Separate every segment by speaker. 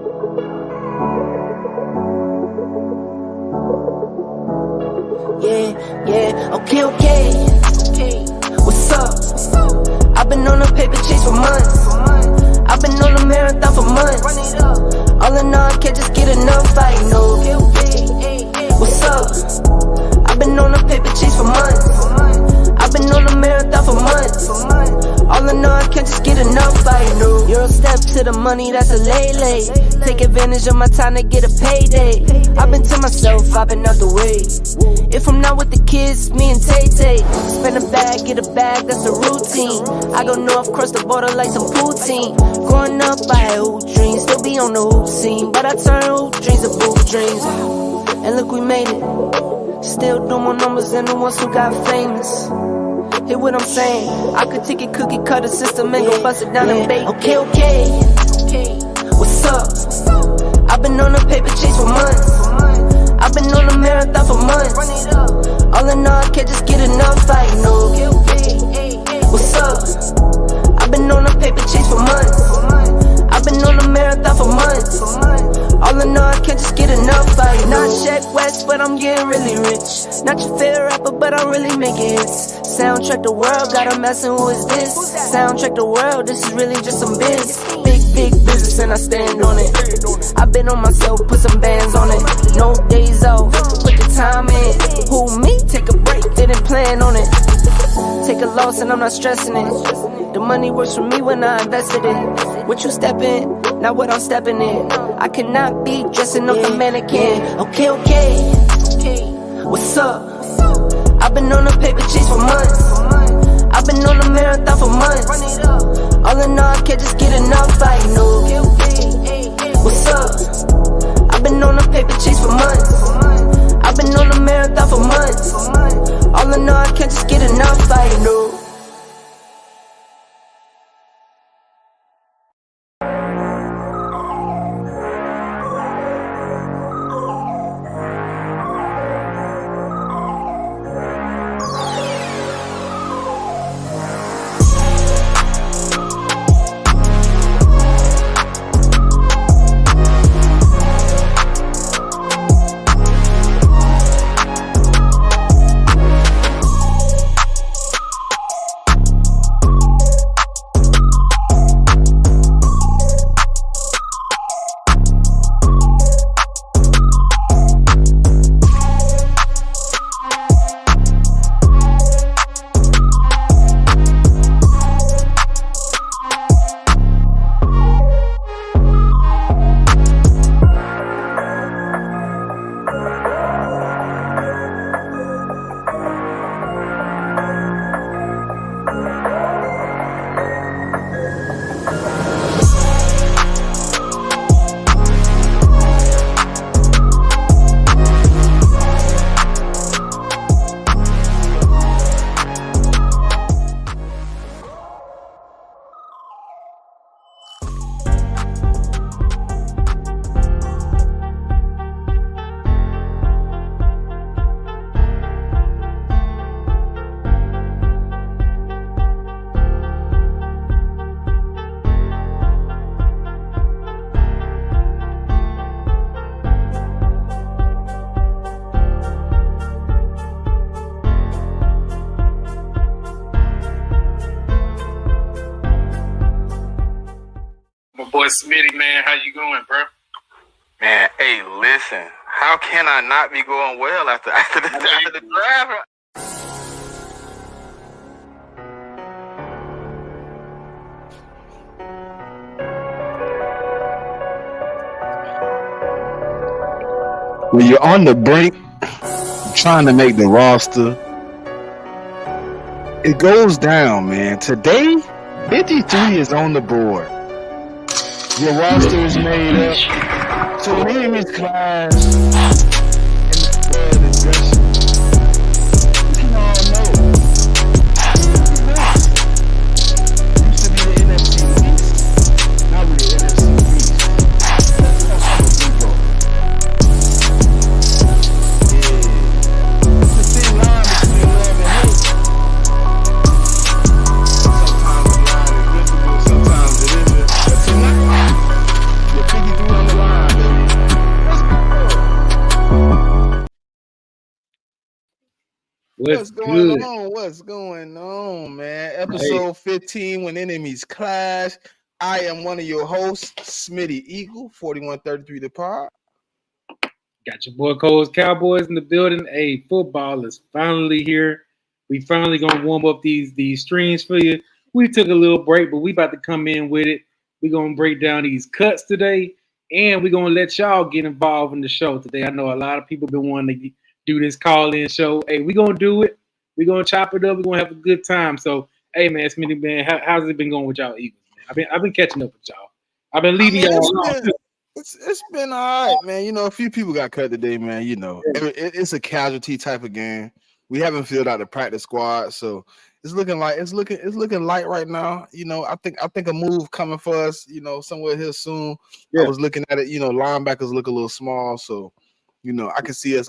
Speaker 1: Okay. What's up? I've been on a paper chase for months. I've been on a marathon for months. All in all, I can't just get enough, I know. What's up? I've been on a paper chase for months. I've been on a marathon for months. All in all, I can't just get enough, I know. Euro step to the money, that's a lay. Take advantage of my time to get a payday. I've been to myself, I've been out the way. If I'm not with the kids, me and Tay-Tay. Spend a bag, get a bag, that's the routine. I go north, cross the border like some poutine. Growing up, I had hoop dreams, still be on the hoop scene. But I turn hoop dreams to boob dreams. And look, we made it. Still do more numbers than the ones who got famous. Hear what I'm saying? I could take a cookie cutter system and go bust it down and bake. Okay. What's up? I've been on a paper chase for months. I've been on a marathon for months. All in all, I can't just get enough, I know. What's up? I've been on a paper chase for months. I've been on a marathon for months. All in all, I can't just get enough, I know. Not Shaq West, but I'm getting really rich. Not your favorite rapper, but I'm really making hits. Soundtrack the world, got 'em asking who is this? Soundtrack the world, this is really just some biz. Big business and I stand on it. I've been on myself, put some bands on it. No days off, put the time in. Who me? Take a break, didn't plan on it. Take a loss and I'm not stressing it. The money works for me when I invested it. What you step in, not what I'm stepping in. I cannot be dressing up a mannequin. Okay. What's up? I've been on a paper chase for months. I've been on a marathon for months. All in all, I can't just get enough, I know. What's up? I've been on a paper chase for months. I've been on a marathon for months. All in all, I can't just get enough, I know.
Speaker 2: Smitty, man, how you going, bro?
Speaker 3: Man, hey, listen. How can I not be going well after the drive?
Speaker 4: When you're on the brink, trying to make the roster, it goes down, man. Today, 53 is on the board. Your roster is made up. So me and his class and the squad is dressing. You can all know. Used to be the NFC East. Now we're the NFC East. That's how we go. Yeah. It's a thin line between love and hate. Sometimes the line is visible, sometimes it isn't. But tonight, you're 53 on the line. What's going on? What's going on, man? Episode 15, When Enemies Clash. I am one of your hosts, Smitty Eagle, 4133 The Pod.
Speaker 2: Got your boy Cole's Cowboys in the building. Hey, football is finally here. We finally gonna warm up these streams for you. We took a little break, but we about to come in with it. We're gonna break down these cuts today, and we're gonna let y'all get involved in the show today. I know a lot of people been wanting to do this call-in show. Hey, we're gonna do it. We're gonna chop it up. We're gonna have a good time. So, hey man, Smitty man, how's it been going with y'all Eagles, man? I've been catching up with y'all. I've been leading y'all.
Speaker 4: It's been all right, man. You know, a few people got cut today, man. You know, it's a casualty type of game. We haven't filled out the practice squad, so it's looking light right now. You know, I think a move coming for us. You know, somewhere here soon. Yeah. I was looking at it. You know, linebackers look a little small, so you know, I can see us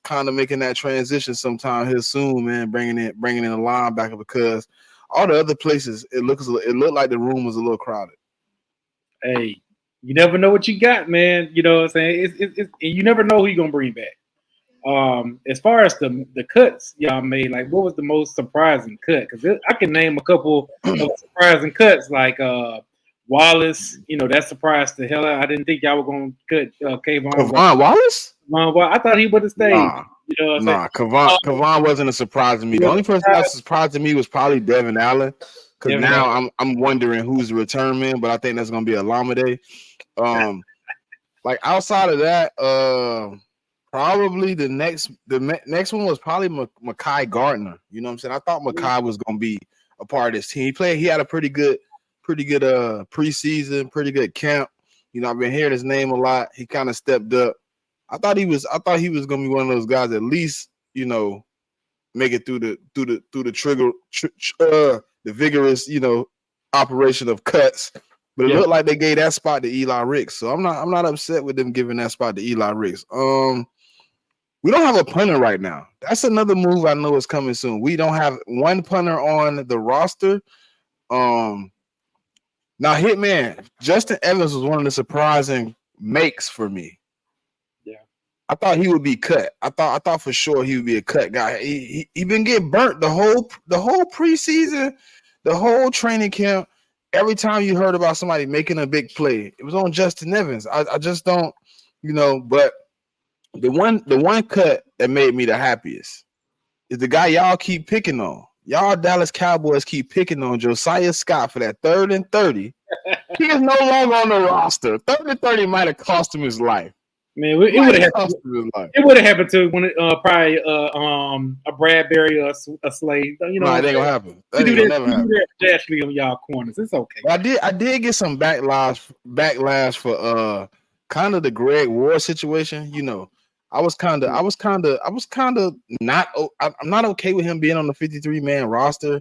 Speaker 4: kind of making that transition sometime here soon, man. Bringing in a linebacker because all the other places it looked like the room was a little crowded.
Speaker 2: Hey. You never know what you got, man. You know what I'm saying? It's you never know who you're going to bring back. As far as the cuts y'all made, like, what was the most surprising cut? Because I can name a couple of surprising cuts, like Wallace. You know, that surprised the hell out. I didn't think y'all were going to cut
Speaker 4: Kavon Wallace?
Speaker 2: I thought he would have stayed.
Speaker 4: Nah. You know what I'm saying? Kavon wasn't a surprise to me. The only person that was surprised to me was probably Devin Allen. Because now I'm wondering who's the return man, but I think that's going to be Alameda. Like outside of that, probably the next one was probably Mekhi Gardner. You know what I'm saying? I thought Mekhi was gonna be a part of this team. He had a pretty good preseason, pretty good camp. You know, I've been hearing his name a lot. He kind of stepped up. I thought he was gonna be one of those guys at least, you know, make it through the vigorous, you know, operation of cuts. But it looked like they gave that spot to Eli Ricks. So I'm not upset with them giving that spot to Eli Ricks. We don't have a punter right now. That's another move I know is coming soon. We don't have one punter on the roster. Now, Hitman, Justin Evans was one of the surprising makes for me. Yeah. I thought he would be cut. I thought for sure he would be a cut guy. He been getting burnt the whole preseason, the whole training camp. Every time you heard about somebody making a big play, it was on Justin Evans. I just don't, you know, but the one cut that made me the happiest is the guy y'all keep picking on. Y'all Dallas Cowboys keep picking on Josiah Scott for that 3rd and 30. He is no longer on the roster. 3rd and 30 might have cost him his life.
Speaker 2: Man, it would have happened. It would have happened to when probably a Bradbury or a Slade. You know,
Speaker 4: it ain't gonna happen. That ain't gonna never happen.
Speaker 2: Actually, on y'all corners, it's okay.
Speaker 4: I did get some backlash for kind of the Greg Ward situation. You know, I'm not okay with him being on the 53-man roster.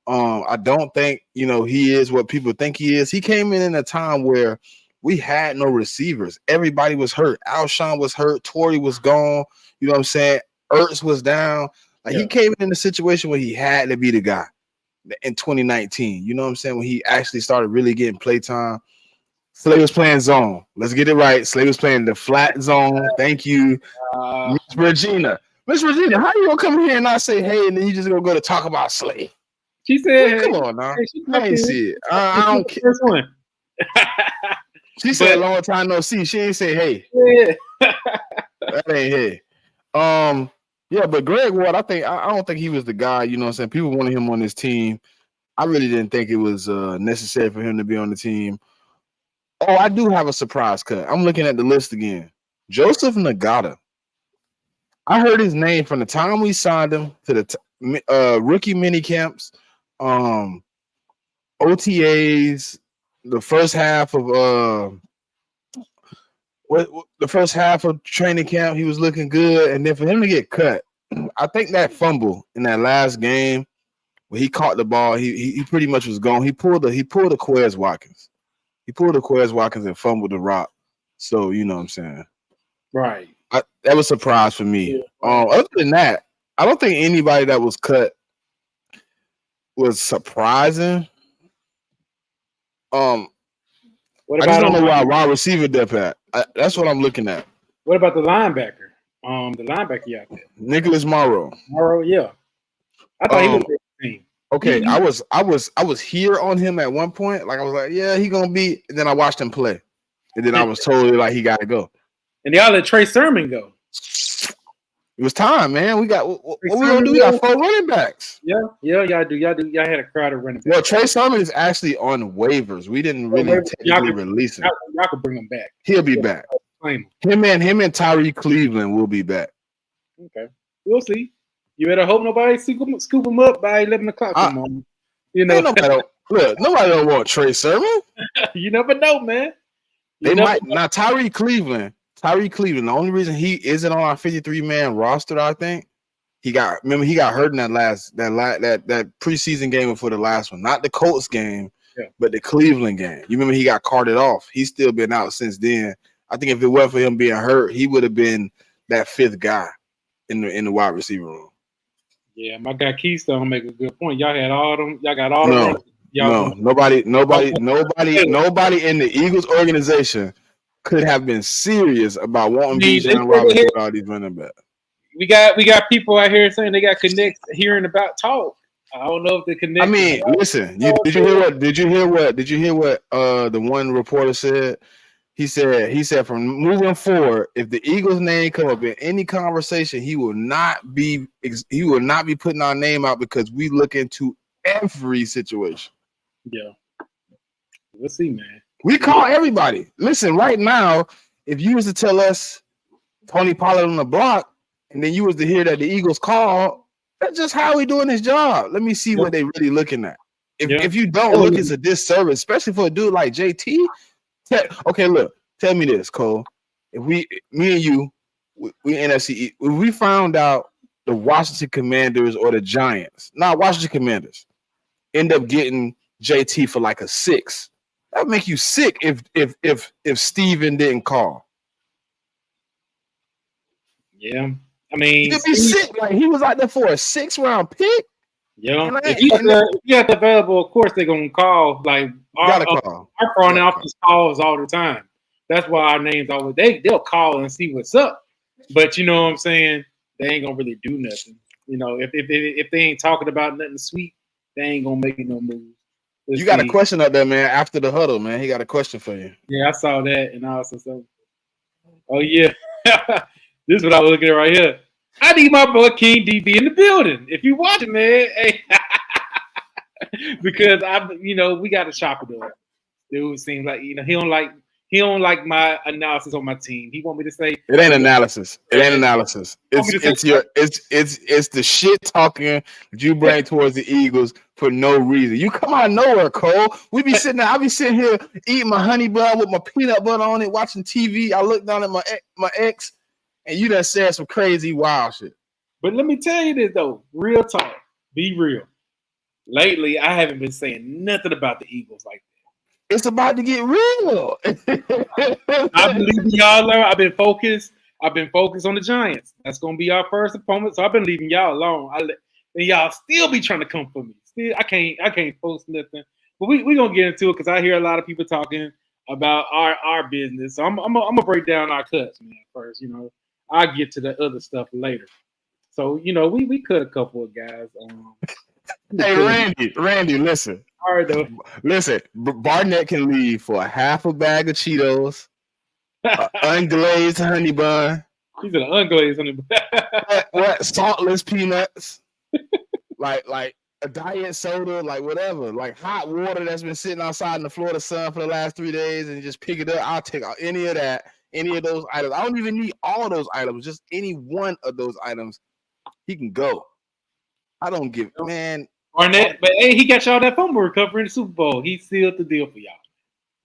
Speaker 4: I don't think, you know, he is what people think he is. He came in a time where we had no receivers. Everybody was hurt. Alshon was hurt. Torrey was gone. You know what I'm saying? Ertz was down. Like he came in a situation where he had to be the guy in 2019. You know what I'm saying? When he actually started really getting playtime. Slay was playing zone. Let's get it right. Slay was playing the flat zone. Thank you, Miss Regina. Miss Regina, how you gonna come here and not say hey, and then you just gonna go to talk about Slay?
Speaker 2: She said,
Speaker 4: "Come on now, I ain't see it. I don't care." First one. She said, "Long time no see." She ain't say hey. Yeah. That ain't hey. Yeah, but Greg Ward, I don't think he was the guy. You know what I'm saying? People wanted him on this team. I really didn't think it was necessary for him to be on the team. Oh, I do have a surprise cut. I'm looking at the list again. Joseph Nagata. I heard his name from the time we signed him to the rookie mini camps, OTAs, the first half of training camp. He was looking good, and then for him to get cut, I think that fumble in that last game where he caught the ball, he pretty much was gone. He pulled the Quez Watkins. He pulled the Quez Watkins and fumbled the rock. So you know what I'm saying,
Speaker 2: right?
Speaker 4: That was a surprise for me. Yeah. Other than that, I don't think anybody that was cut was surprising. I just don't know why wide receiver depth at. That's what I'm looking at.
Speaker 2: What about the linebacker? The linebacker out there.
Speaker 4: Nicholas Morrow.
Speaker 2: Morrow, yeah. I thought he was the team.
Speaker 4: Okay, I was here on him at one point. Like I was like, yeah, he gonna be. And then I watched him play, and then I was totally like, he got to go.
Speaker 2: And y'all let Trey Sermon go.
Speaker 4: It was time, man. We got what we gonna do? We got 4 running backs.
Speaker 2: Yeah, y'all do. Y'all had a crowd of running backs.
Speaker 4: Well, Trey Sermon is actually on waivers. We didn't really technically release him.
Speaker 2: Y'all could bring him back.
Speaker 4: He'll be back. Him and Tyree Cleveland will be back.
Speaker 2: Okay, we'll see. You better hope nobody scoop him up by 11 o'clock tomorrow. You know,
Speaker 4: nobody don't want Trey Sermon.
Speaker 2: You never know, man.
Speaker 4: They might now. Tyree Cleveland. The only reason he isn't on our 53-man roster, I think, he got hurt in that preseason game before the last one, not the Colts game, but the Cleveland game. You remember he got carted off. He's still been out since then. I think if it wasn't for him being hurt, he would have been that 5th guy in the wide receiver room.
Speaker 2: Yeah, my guy Keystone make a good point. Y'all had all them. Y'all got all them.
Speaker 4: Nobody in the Eagles organization could have been serious about wanting Bijan Robinson with all these running backs.
Speaker 2: We got people out here saying they got connects hearing about talk. I don't know if the connect.
Speaker 4: I mean, listen. Did you hear what the one reporter said? He said from moving forward, if the Eagles' name come up in any conversation, he will not be putting our name out because we look into every situation.
Speaker 2: Yeah, we'll see, man.
Speaker 4: We call everybody. Listen, right now, if you was to tell us Tony Pollard on the block, and then you was to hear that the Eagles call, that's just how we doing his job. Let me see what they really looking at. If you don't look, it's a disservice, especially for a dude like JT. Okay, look, tell me this, Cole. If me and you, we NFC, if we found out the Washington Commanders or the Giants, Washington Commanders, end up getting JT for like a 6, that would make you sick if Steven didn't call.
Speaker 2: Yeah, I mean,
Speaker 4: he'd be sick. Like he was out there for a 6th-round pick.
Speaker 2: Yeah, if you have the available, of course they're gonna call. Like our front office calls all the time. That's why our names always they'll call and see what's up. But you know what I'm saying? They ain't gonna really do nothing. You know, if they ain't talking about nothing sweet, they ain't gonna make no moves.
Speaker 4: You got a question up there, man. After the huddle, man, he got a question for you.
Speaker 2: Yeah, I saw that, and I also said, "Oh yeah, this is what I was looking at right here." I need my boy King DB in the building. If you watching, man, hey, because we got to shop it up. Dude seems like he don't like my analysis on my team. He want me to say
Speaker 4: it ain't analysis. It ain't analysis. It's the shit talking that you bring towards the Eagles for no reason. You come out of nowhere, Cole. We be sitting there. I be sitting here eating my honey bun with my peanut butter on it, watching TV. I look down at my ex. And you done said some crazy wild shit.
Speaker 2: But let me tell you this though, real talk, be real. Lately, I haven't been saying nothing about the Eagles like that.
Speaker 4: It's about to get real.
Speaker 2: I believe y'all learn. I've been focused on the Giants. That's gonna be our first opponent. So I've been leaving y'all alone. And y'all still be trying to come for me. Still, I can't post nothing. But we gonna get into it because I hear a lot of people talking about our business. So I'm gonna break down our cuts, man, first. I'll get to the other stuff later. So, we cut a couple of guys.
Speaker 4: Hey, Randy, listen.
Speaker 2: All right, though.
Speaker 4: Listen, Barnett can leave for a half a bag of Cheetos, unglazed honey bun.
Speaker 2: He's an unglazed honey bun.
Speaker 4: What? Saltless peanuts. like a diet soda, like whatever. Like hot water that's been sitting outside in the Florida sun for the last 3 days and just pick it up. I'll take any of that. Any of those items. I don't even need all of those items. Just any one of those items. He can go. I don't give, man.
Speaker 2: Barnett, but hey, he got y'all that fumble recovery in the Super Bowl. He sealed the deal for y'all.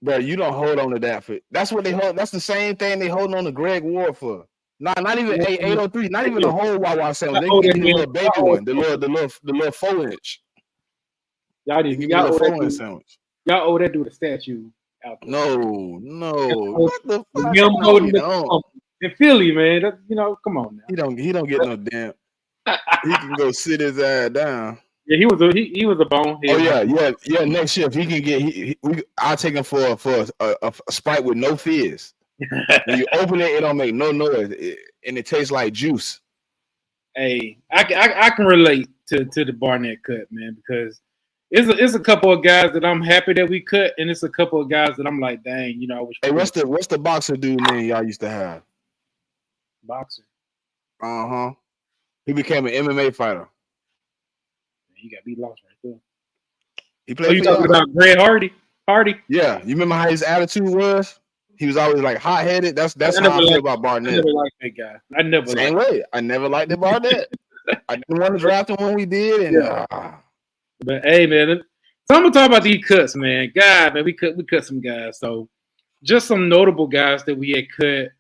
Speaker 4: Bro, you don't hold on to that for. That's what they hold. That's the same thing they holding on to Greg Ward for. Not even 803. Not even the whole Wawa sandwich. They give you the little baby one, the little 4-inch.
Speaker 2: Y'all owe that dude a statue.
Speaker 4: No. What the fuck?
Speaker 2: In Philly, man. Come on now.
Speaker 4: He don't get no damn. He can go sit his ass down.
Speaker 2: Yeah, he was a bonehead.
Speaker 4: Oh yeah. Next shift he can get. I'll take him for a Sprite with no fizz. When you open it, it don't make no noise, and it tastes like juice.
Speaker 2: Hey, I can relate to the Barnett cut, man, because it's a couple of guys that I'm happy that we cut, and it's a couple of guys that I'm like, dang, I wish.
Speaker 4: Hey, what's the boxer dude name y'all used to have?
Speaker 2: Boxer?
Speaker 4: He became an MMA fighter.
Speaker 2: Man, he got beat lost right there.
Speaker 4: He played.
Speaker 2: You talking about Greg Hardy?
Speaker 4: Yeah, you remember how his attitude was? He was always like hot headed. That's how I feel about Barnett.
Speaker 2: I never liked that guy.
Speaker 4: I never liked the Barnett. I didn't want to draft him when we did, and
Speaker 2: But hey, man, so I'm gonna talk about these cuts, man. God, man, we cut some guys. So just some notable guys that we had cut.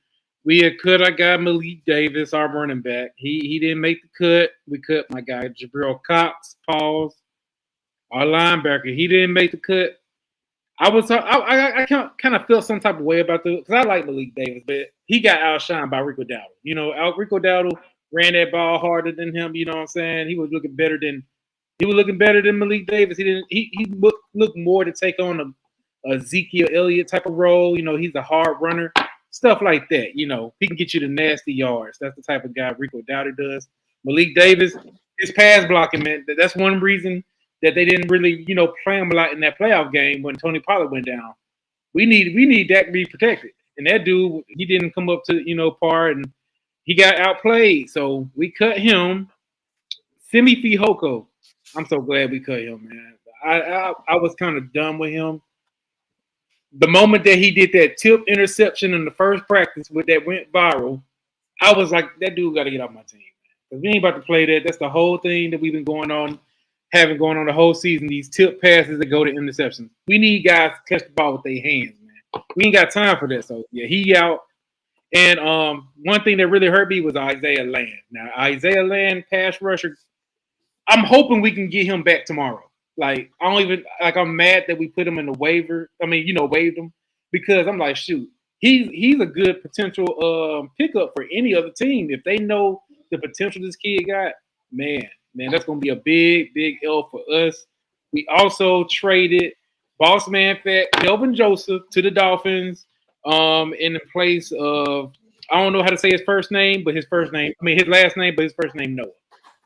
Speaker 2: We had cut our guy Malik Davis, our running back. He didn't make the cut. We cut my guy Jabril Cox, our linebacker. He didn't make the cut. I kind of felt some type of way about because I like Malik Davis, but he got outshined by Rico Dowdle. Rico Dowdle ran that ball harder than him. You know what I'm saying? He was looking better than Malik Davis. He looked more to take on a Ezekiel Elliott type of role. He's a hard runner, stuff like that. He can get you the nasty yards. That's the type of guy Rico Dowdle does. Malik Davis, his pass blocking, man. That's one reason that they didn't really, play him a lot in that playoff game when Tony Pollard went down. We need Dak to be protected. And that dude, he didn't come up to, par, and he got outplayed. So we cut him. Simi Fehoko. I'm so glad we cut him, man. I was kind of done with him. The moment that he did that tip interception in the first practice that went viral, I was like, that dude got to get off my team, man. Because we ain't about to play that. That's the whole thing that we've been going on the whole season, these tip passes that go to interceptions. We need guys to catch the ball with their hands, man. We ain't got time for that. So, yeah, he out. And one thing that really hurt me was Isaiah Land. Now, Isaiah Land, pass rusher, I'm hoping we can get him back tomorrow. I'm mad that we put him in the waiver. Waived him because I'm like, shoot, he's a good potential pickup for any other team. If they know the potential this kid got, man, that's going to be a big, big L for us. We also traded boss man fat Kelvin Joseph to the Dolphins in the place of, I don't know how to say his first name, but his last name, but his first name Noah.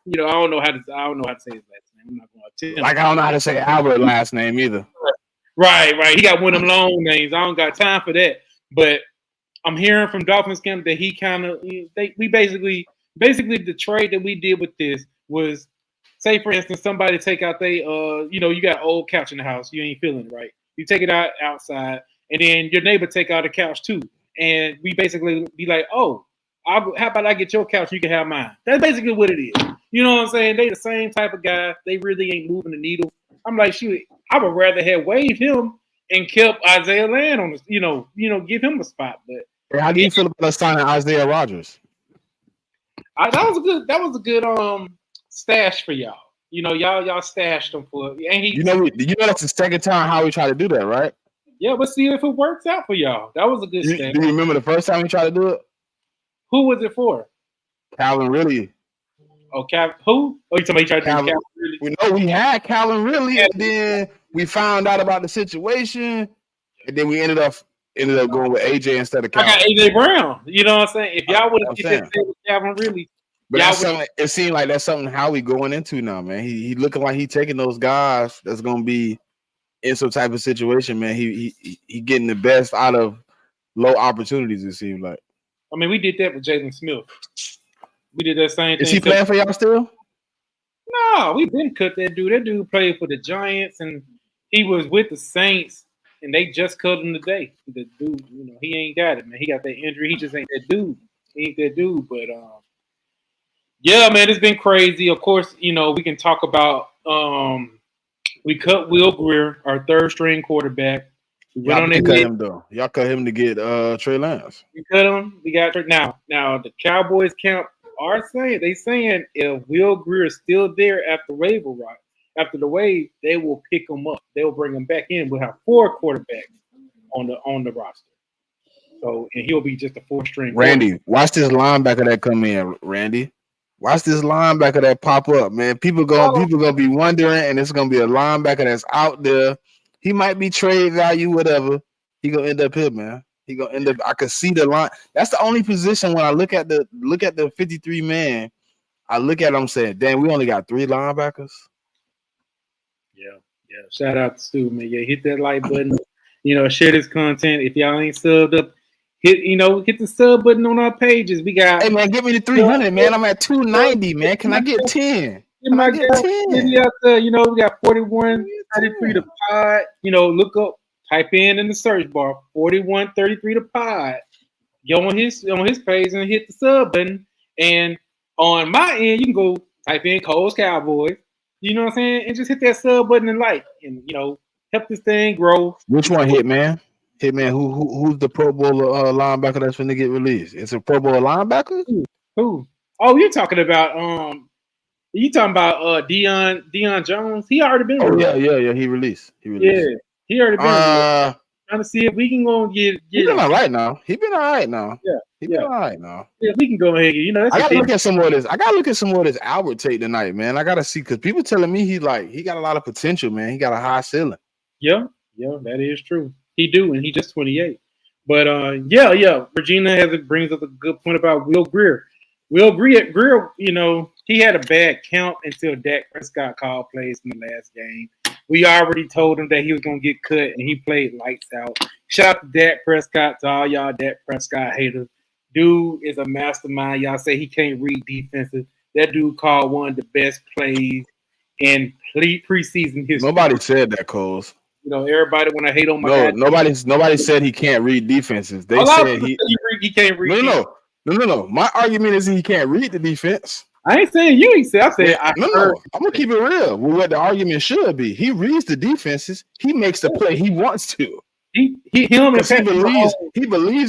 Speaker 2: I don't know how to say his last name. I'm not going to tell.
Speaker 4: I don't know how to say Albert's last name either.
Speaker 2: Right. He got one of them long names. I don't got time for that. But I'm hearing from Dolphins camp that we basically the trade that we did with this was, say for instance, somebody take out you got an old couch in the house, you ain't feeling it, right? You take it outside, and then your neighbor take out a couch too, and we basically be like, oh, how about I get your couch, you can have mine. That's basically what it is. You know what I'm saying? They the same type of guy. They really ain't moving the needle. I'm like, shoot, I would rather have waived him and kept Isaiah Land on the, give him a spot. But
Speaker 4: how do you feel about signing Isaiah Rodgers?
Speaker 2: That was a good stash for y'all. Y'all stashed him for. And
Speaker 4: that's the second time how we tried to do that, right?
Speaker 2: Yeah, but see if it works out for y'all. That was a good stash.
Speaker 4: Do you remember the first time we tried to do it?
Speaker 2: Who was it for?
Speaker 4: Calvin Ridley.
Speaker 2: Oh, who? Oh, you talking about tried to do Calvin Ridley?
Speaker 4: We know we had Calvin Ridley, and then we found out about the situation, and then we ended up going with AJ instead of Calvin.
Speaker 2: I got AJ Brown. You know what I'm saying? If y'all would have did that with Calvin Ridley,
Speaker 4: but it seemed like that's something how we going into now, man. He looking like he taking those guys that's gonna be in some type of situation, man. He getting the best out of low opportunities. It seems like.
Speaker 2: I mean, we did that with Jalen Smith. We did that same thing.
Speaker 4: Is he playing for y'all still?
Speaker 2: No, we didn't cut that dude. That dude played for the Giants, and he was with the Saints, and they just cut him today. The dude, he ain't got it, man. He got that injury. He just ain't that dude. He ain't that dude. But yeah, man, it's been crazy. Of course, we can talk about we cut Will Greer, our third string quarterback.
Speaker 4: Y'all cut him though. Y'all cut him to get Trey Lance.
Speaker 2: We cut him. We got now the Cowboys camp are saying if Will Greer is still there after the wave, they will pick him up. They will bring him back in. We'll have 4 quarterbacks on the roster. So and he'll be just a 4th-string.
Speaker 4: Randy, watch this linebacker that come in. Randy, watch this linebacker that pop up, man. People gonna be wondering, and it's gonna be a linebacker that's out there. He might be trade value, whatever. He gonna end up here, man. He gonna end up. I could see the line. That's the only position when I look at the 53 man. I look at them saying, "Damn, we only got 3 linebackers."
Speaker 2: Yeah. Shout out to Stu, man. Yeah, hit that like button. Share this content. If y'all ain't subbed up, hit the sub button on our pages. We got.
Speaker 4: Hey man, give me the 300, man. I'm at 290, man. Can I get 10? Can I get 10?
Speaker 2: Out there, we got 4133 to pod. Look up, type in the search bar 4133 to pod. Go on his page and hit the sub button. And on my end, you can go type in Cole's Cowboys. You know what I'm saying? And just hit that sub button and like, and help this thing grow.
Speaker 4: Which one, Hitman? Hitman, who's the Pro Bowl linebacker that's going to get released? It's a Pro Bowl linebacker?
Speaker 2: Who? Oh, you're talking about Deion Jones. He already been released.
Speaker 4: Yeah. He released.
Speaker 2: Yeah, he already been released. Trying to see if we can go and get.
Speaker 4: He been all right now. Yeah,
Speaker 2: we can go ahead.
Speaker 4: I gotta look at some more of this. I gotta look at some more of this Albert tape tonight, man. I gotta see because people telling me he got a lot of potential, man. He got a high ceiling.
Speaker 2: Yeah, that is true. He do, and he just 28. But Regina brings up a good point about Will Greer. Will Greer, he had a bad count until Dak Prescott called plays in the last game. We already told him that he was going to get cut, and he played lights out. Shout out to Dak Prescott, to all y'all Dak Prescott haters. Dude is a mastermind. Y'all say he can't read defenses. That dude called one of the best plays in preseason history.
Speaker 4: Nobody said that, Coles.
Speaker 2: Everybody want to hate on my guy.
Speaker 4: Nobody said he can't read defenses. They said
Speaker 2: he can't read.
Speaker 4: No. My argument is he can't read the defense.
Speaker 2: I ain't saying you ain't say. I said
Speaker 4: no. I'm gonna keep it real. Well, what the argument should be, he reads the defenses. He makes the play he wants to. He believes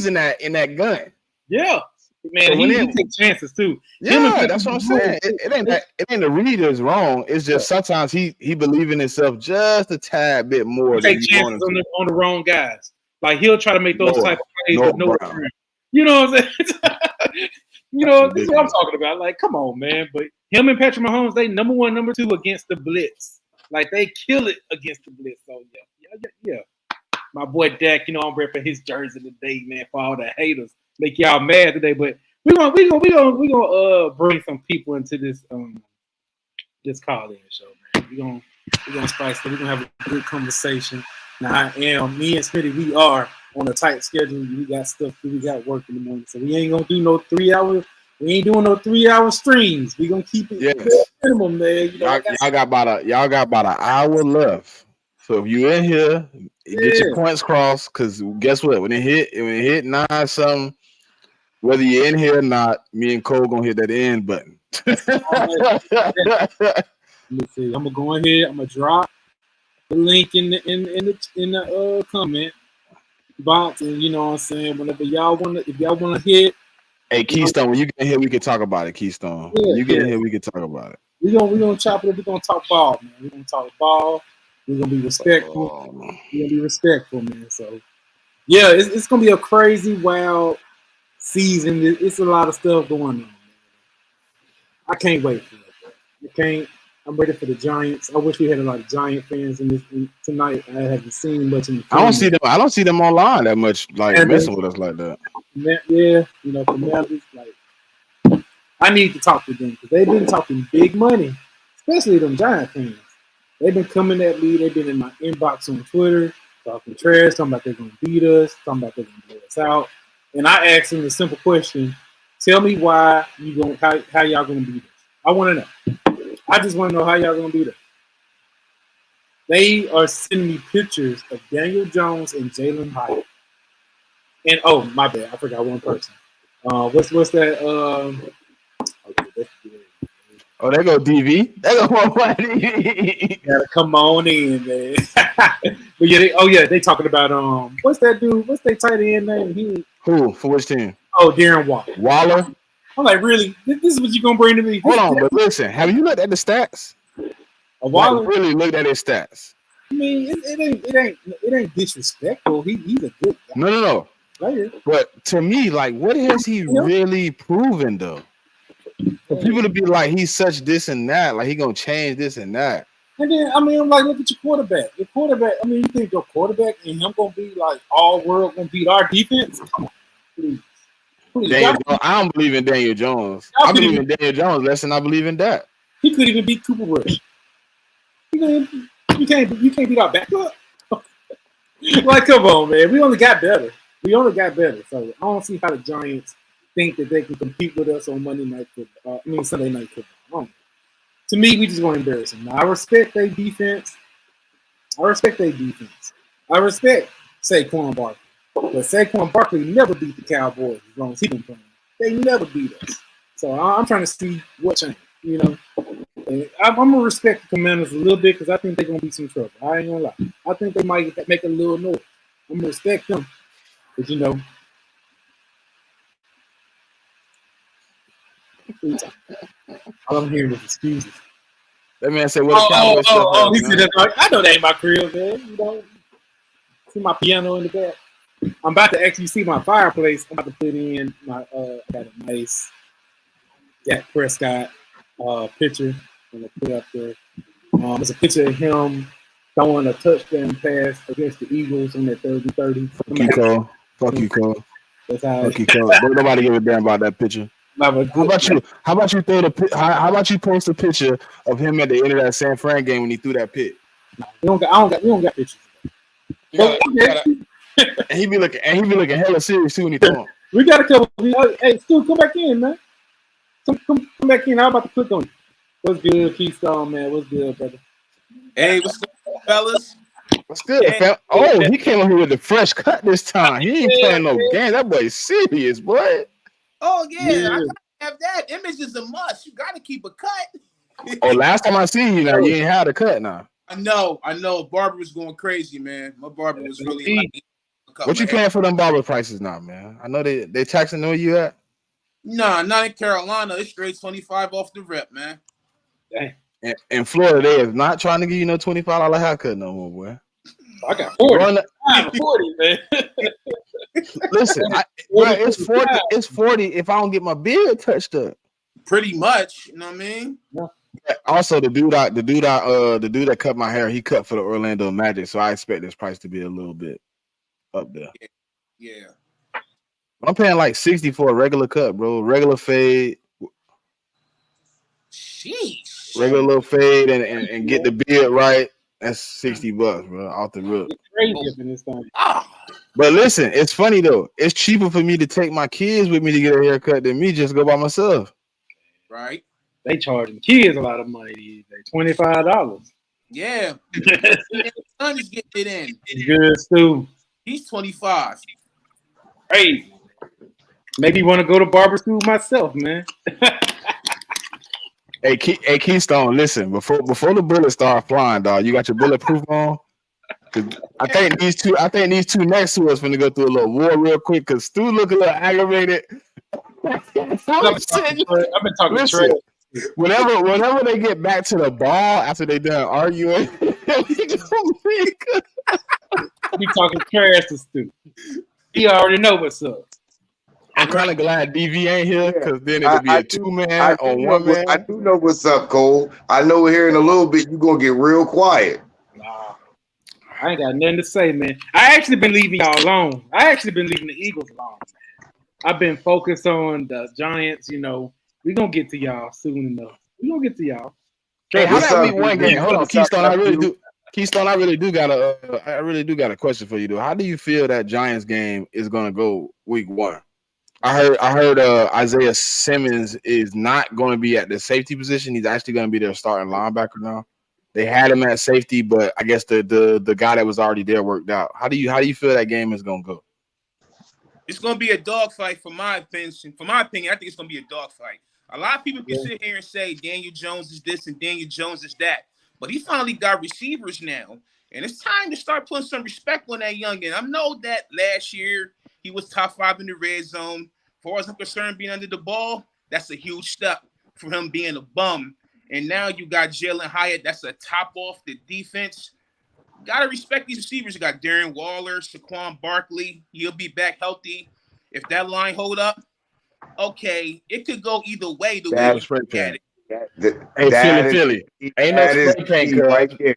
Speaker 4: in that gun.
Speaker 2: Yeah, man. So he takes chances too.
Speaker 4: Yeah, that's what I'm saying. It ain't the readers wrong. It's just sometimes he believes in himself just a tad bit more.
Speaker 2: He takes chances on the wrong guys. Like he'll try to make those type of plays with no return. You know what I'm saying? This is what I'm talking about. Like, come on, man. But him and Patrick Mahomes, they number 1, number 2 against the blitz. Like they kill it against the blitz. So yeah. My boy Dak, I'm repping his jersey today, man. For all the haters, make y'all mad today. But we gonna bring some people into this call-in show, man. We're gonna spice it. We're gonna have a good conversation. Now me and Smitty, we are on a tight schedule. We got stuff to do. We got work in the morning. So we ain't gonna do no 3 hours. We ain't doing no 3-hour streams. We gonna keep it minimum, man.
Speaker 4: Y'all got about an hour left. So if you in here, get your points crossed. Cause guess what? When it hit 9 something, whether you're in here or not, me and Cole gonna hit that end button.
Speaker 2: Let me see. I'm gonna go ahead. I'm gonna drop the link in the comment box, and you know what I'm saying. Whenever if y'all wanna hit,
Speaker 4: hey Keystone, when you get here, we can talk about it. Keystone, when you get in here, we can talk about it.
Speaker 2: We gonna chop it up. We gonna talk ball, man. We gonna talk ball. We're gonna be respectful. Man. So yeah, it's gonna be a crazy, wild season. It's a lot of stuff going on, man. I can't wait for it. I'm ready for the Giants. I wish we had a lot of Giant fans in this tonight. I haven't seen much in the
Speaker 4: I don't see them online that much, like messing with us like that.
Speaker 2: Yeah, Commanders, like I need to talk to them because they've been talking big money, especially them Giant fans. They've been coming at me. They've been in my inbox on Twitter, talking trash, talking about they're gonna beat us, talking about they're gonna blow us out. And I asked them the simple question: tell me why how y'all gonna beat us? I want to know. I just want to know how y'all gonna beat us. They are sending me pictures of Daniel Jones and Jalen Hyatt. And oh, my bad, I forgot one person. What's that? Okay, that's good.
Speaker 4: Oh, they go DV. They go DV.
Speaker 2: Gotta come on in, man. But they talking about what's that dude? What's that tight end name?
Speaker 4: Who for which team?
Speaker 2: Oh, Darren Waller.
Speaker 4: Waller.
Speaker 2: I'm like, really? This is what you gonna bring to me?
Speaker 4: Hold on, but listen, have you looked at the stats?
Speaker 2: Waller
Speaker 4: really looked at his stats.
Speaker 2: I mean, it ain't disrespectful. He's a good guy.
Speaker 4: No.
Speaker 2: Player.
Speaker 4: But to me, like, what has he really proven though? For people to be like, he's such this and that, like he gonna change this and that.
Speaker 2: And then, I mean, I'm like, look at your quarterback. Your quarterback, I mean, you think your quarterback and him going to be like all world, going to beat our defense? Come on, please.
Speaker 4: I don't believe in Daniel Jones. I believe in Daniel Jones less than I believe in that.
Speaker 2: He could even beat Cooper Rush. You can't beat our backup. Like, come on, man. We only got better. So I don't see how the Giants think that they can compete with us on Monday night football. Sunday night football. To me, we just going to embarrass them. Now, I respect their defense. I respect Saquon Barkley. But Saquon Barkley never beat the Cowboys as long as he's been playing. They never beat us. So I'm trying to see what changed, you know. And I'm going to respect the Commanders a little bit because I think they're going to be some trouble. I ain't going to lie. I think they might make a little noise. I'm going to respect them. But, you know. All I'm hearing is excuses.
Speaker 4: That man said, "What the Cowboys?"
Speaker 2: He said, "I know that ain't my crib, man. You know, see my piano in the back. I'm about to actually see my fireplace. I'm about to put in my. I got a nice Dak Prescott picture. I'm gonna put up there. There's a picture of him throwing a touchdown pass against the Eagles on that 30-30.
Speaker 4: Fuck you, Cole.
Speaker 2: That's how.
Speaker 4: Fuck you, Cole. Don't nobody give a damn about that picture. How about you? How about you post a picture of him at the end of that San Fran game when he threw that pick?
Speaker 2: We don't got pictures.
Speaker 4: And he be looking hella serious too when he throw him.
Speaker 2: We got a couple. Hey, Stu, come back in, man. Come back in. I'm about to click on you. What's good, Keystone, man? What's good, brother?
Speaker 5: Hey, what's good, fellas?
Speaker 4: What's good, fam? Oh, he came over here with the fresh cut this time. He ain't playing no game. That boy's serious, boy.
Speaker 5: Oh, yeah. I gotta have that. Image is a must. You gotta keep a cut.
Speaker 4: Oh, last time I seen you, now you ain't had a cut now.
Speaker 5: I know. Barber was going crazy, man. My barber was really like,
Speaker 4: what you paying for them barber prices now, man? I know they taxing where you at.
Speaker 5: Nah, not in Carolina. It's straight 25 off the rep, man.
Speaker 2: Dang.
Speaker 4: In Florida, they is not trying to give you no $25 haircut no more, boy.
Speaker 2: I got 40. I'm 40, man.
Speaker 4: Listen, it's 40. It's 40 if I don't get my beard touched up.
Speaker 5: Pretty much, you know what I mean?
Speaker 2: Yeah.
Speaker 4: Also, the dude that cut my hair, he cut for the Orlando Magic, so I expect this price to be a little bit up there.
Speaker 5: Yeah.
Speaker 4: I'm paying like 60 for a regular cut, bro. Regular fade.
Speaker 5: Sheesh.
Speaker 4: Regular little fade and get the beard right. That's $60, bro, off the rip. But listen, it's funny though. It's cheaper for me to take my kids with me to get a haircut than me just go by myself.
Speaker 5: Right.
Speaker 2: They charging kids a lot of money these days. $25.
Speaker 5: Yeah. Son is getting it in.
Speaker 2: Good, Stu.
Speaker 5: He's 25.
Speaker 2: Crazy. Maybe want to go to barber school myself, man.
Speaker 4: Hey, Keystone, listen. Before the bullets start flying, dog, you got your bulletproof on. I think these two next to us finna go through a little war real quick because Stu look a little aggravated.
Speaker 2: I've been talking trash.
Speaker 4: Whenever they get back to the ball after they done arguing,
Speaker 2: we talking trash to Stu. He already know what's up.
Speaker 4: I'm kind of glad DV ain't here because then it'll be a two-man or one man.
Speaker 6: I do know what's up, Cole. I know here in a little bit you're gonna get real quiet.
Speaker 2: Nah, I ain't got nothing to say, man. I actually been leaving y'all alone. I actually been leaving the Eagles alone. I've been focused on the Giants. You know, we gonna get to y'all soon enough. We gonna get to y'all.
Speaker 4: Hey, how that week one game? Hold on, Keystone. I really do got a question for you, though. How do you feel that Giants game is gonna go week one? I heard Isaiah Simmons is not going to be at the safety position. He's actually going to be their starting linebacker now. They had him at safety, but I guess the guy that was already there worked out. How do you feel that game is going to go?
Speaker 5: It's going to be a dogfight, for my opinion. I think it's going to be a dogfight. A lot of people can sit here and say Daniel Jones is this and Daniel Jones is that, but he finally got receivers now, and it's time to start putting some respect on that youngin. I know that last year he was top 5 in the red zone. As far as I'm concerned, being under the ball, that's a huge step for him being a bum. And now you got Jalen Hyatt. That's a top off the defense. Got to respect these receivers. You got Darren Waller, Saquon Barkley. He'll be back healthy. If that line hold up, okay, it could go either way. The way you look at it.
Speaker 4: Philly. Ain't no spray paint, cuz.
Speaker 6: Right there.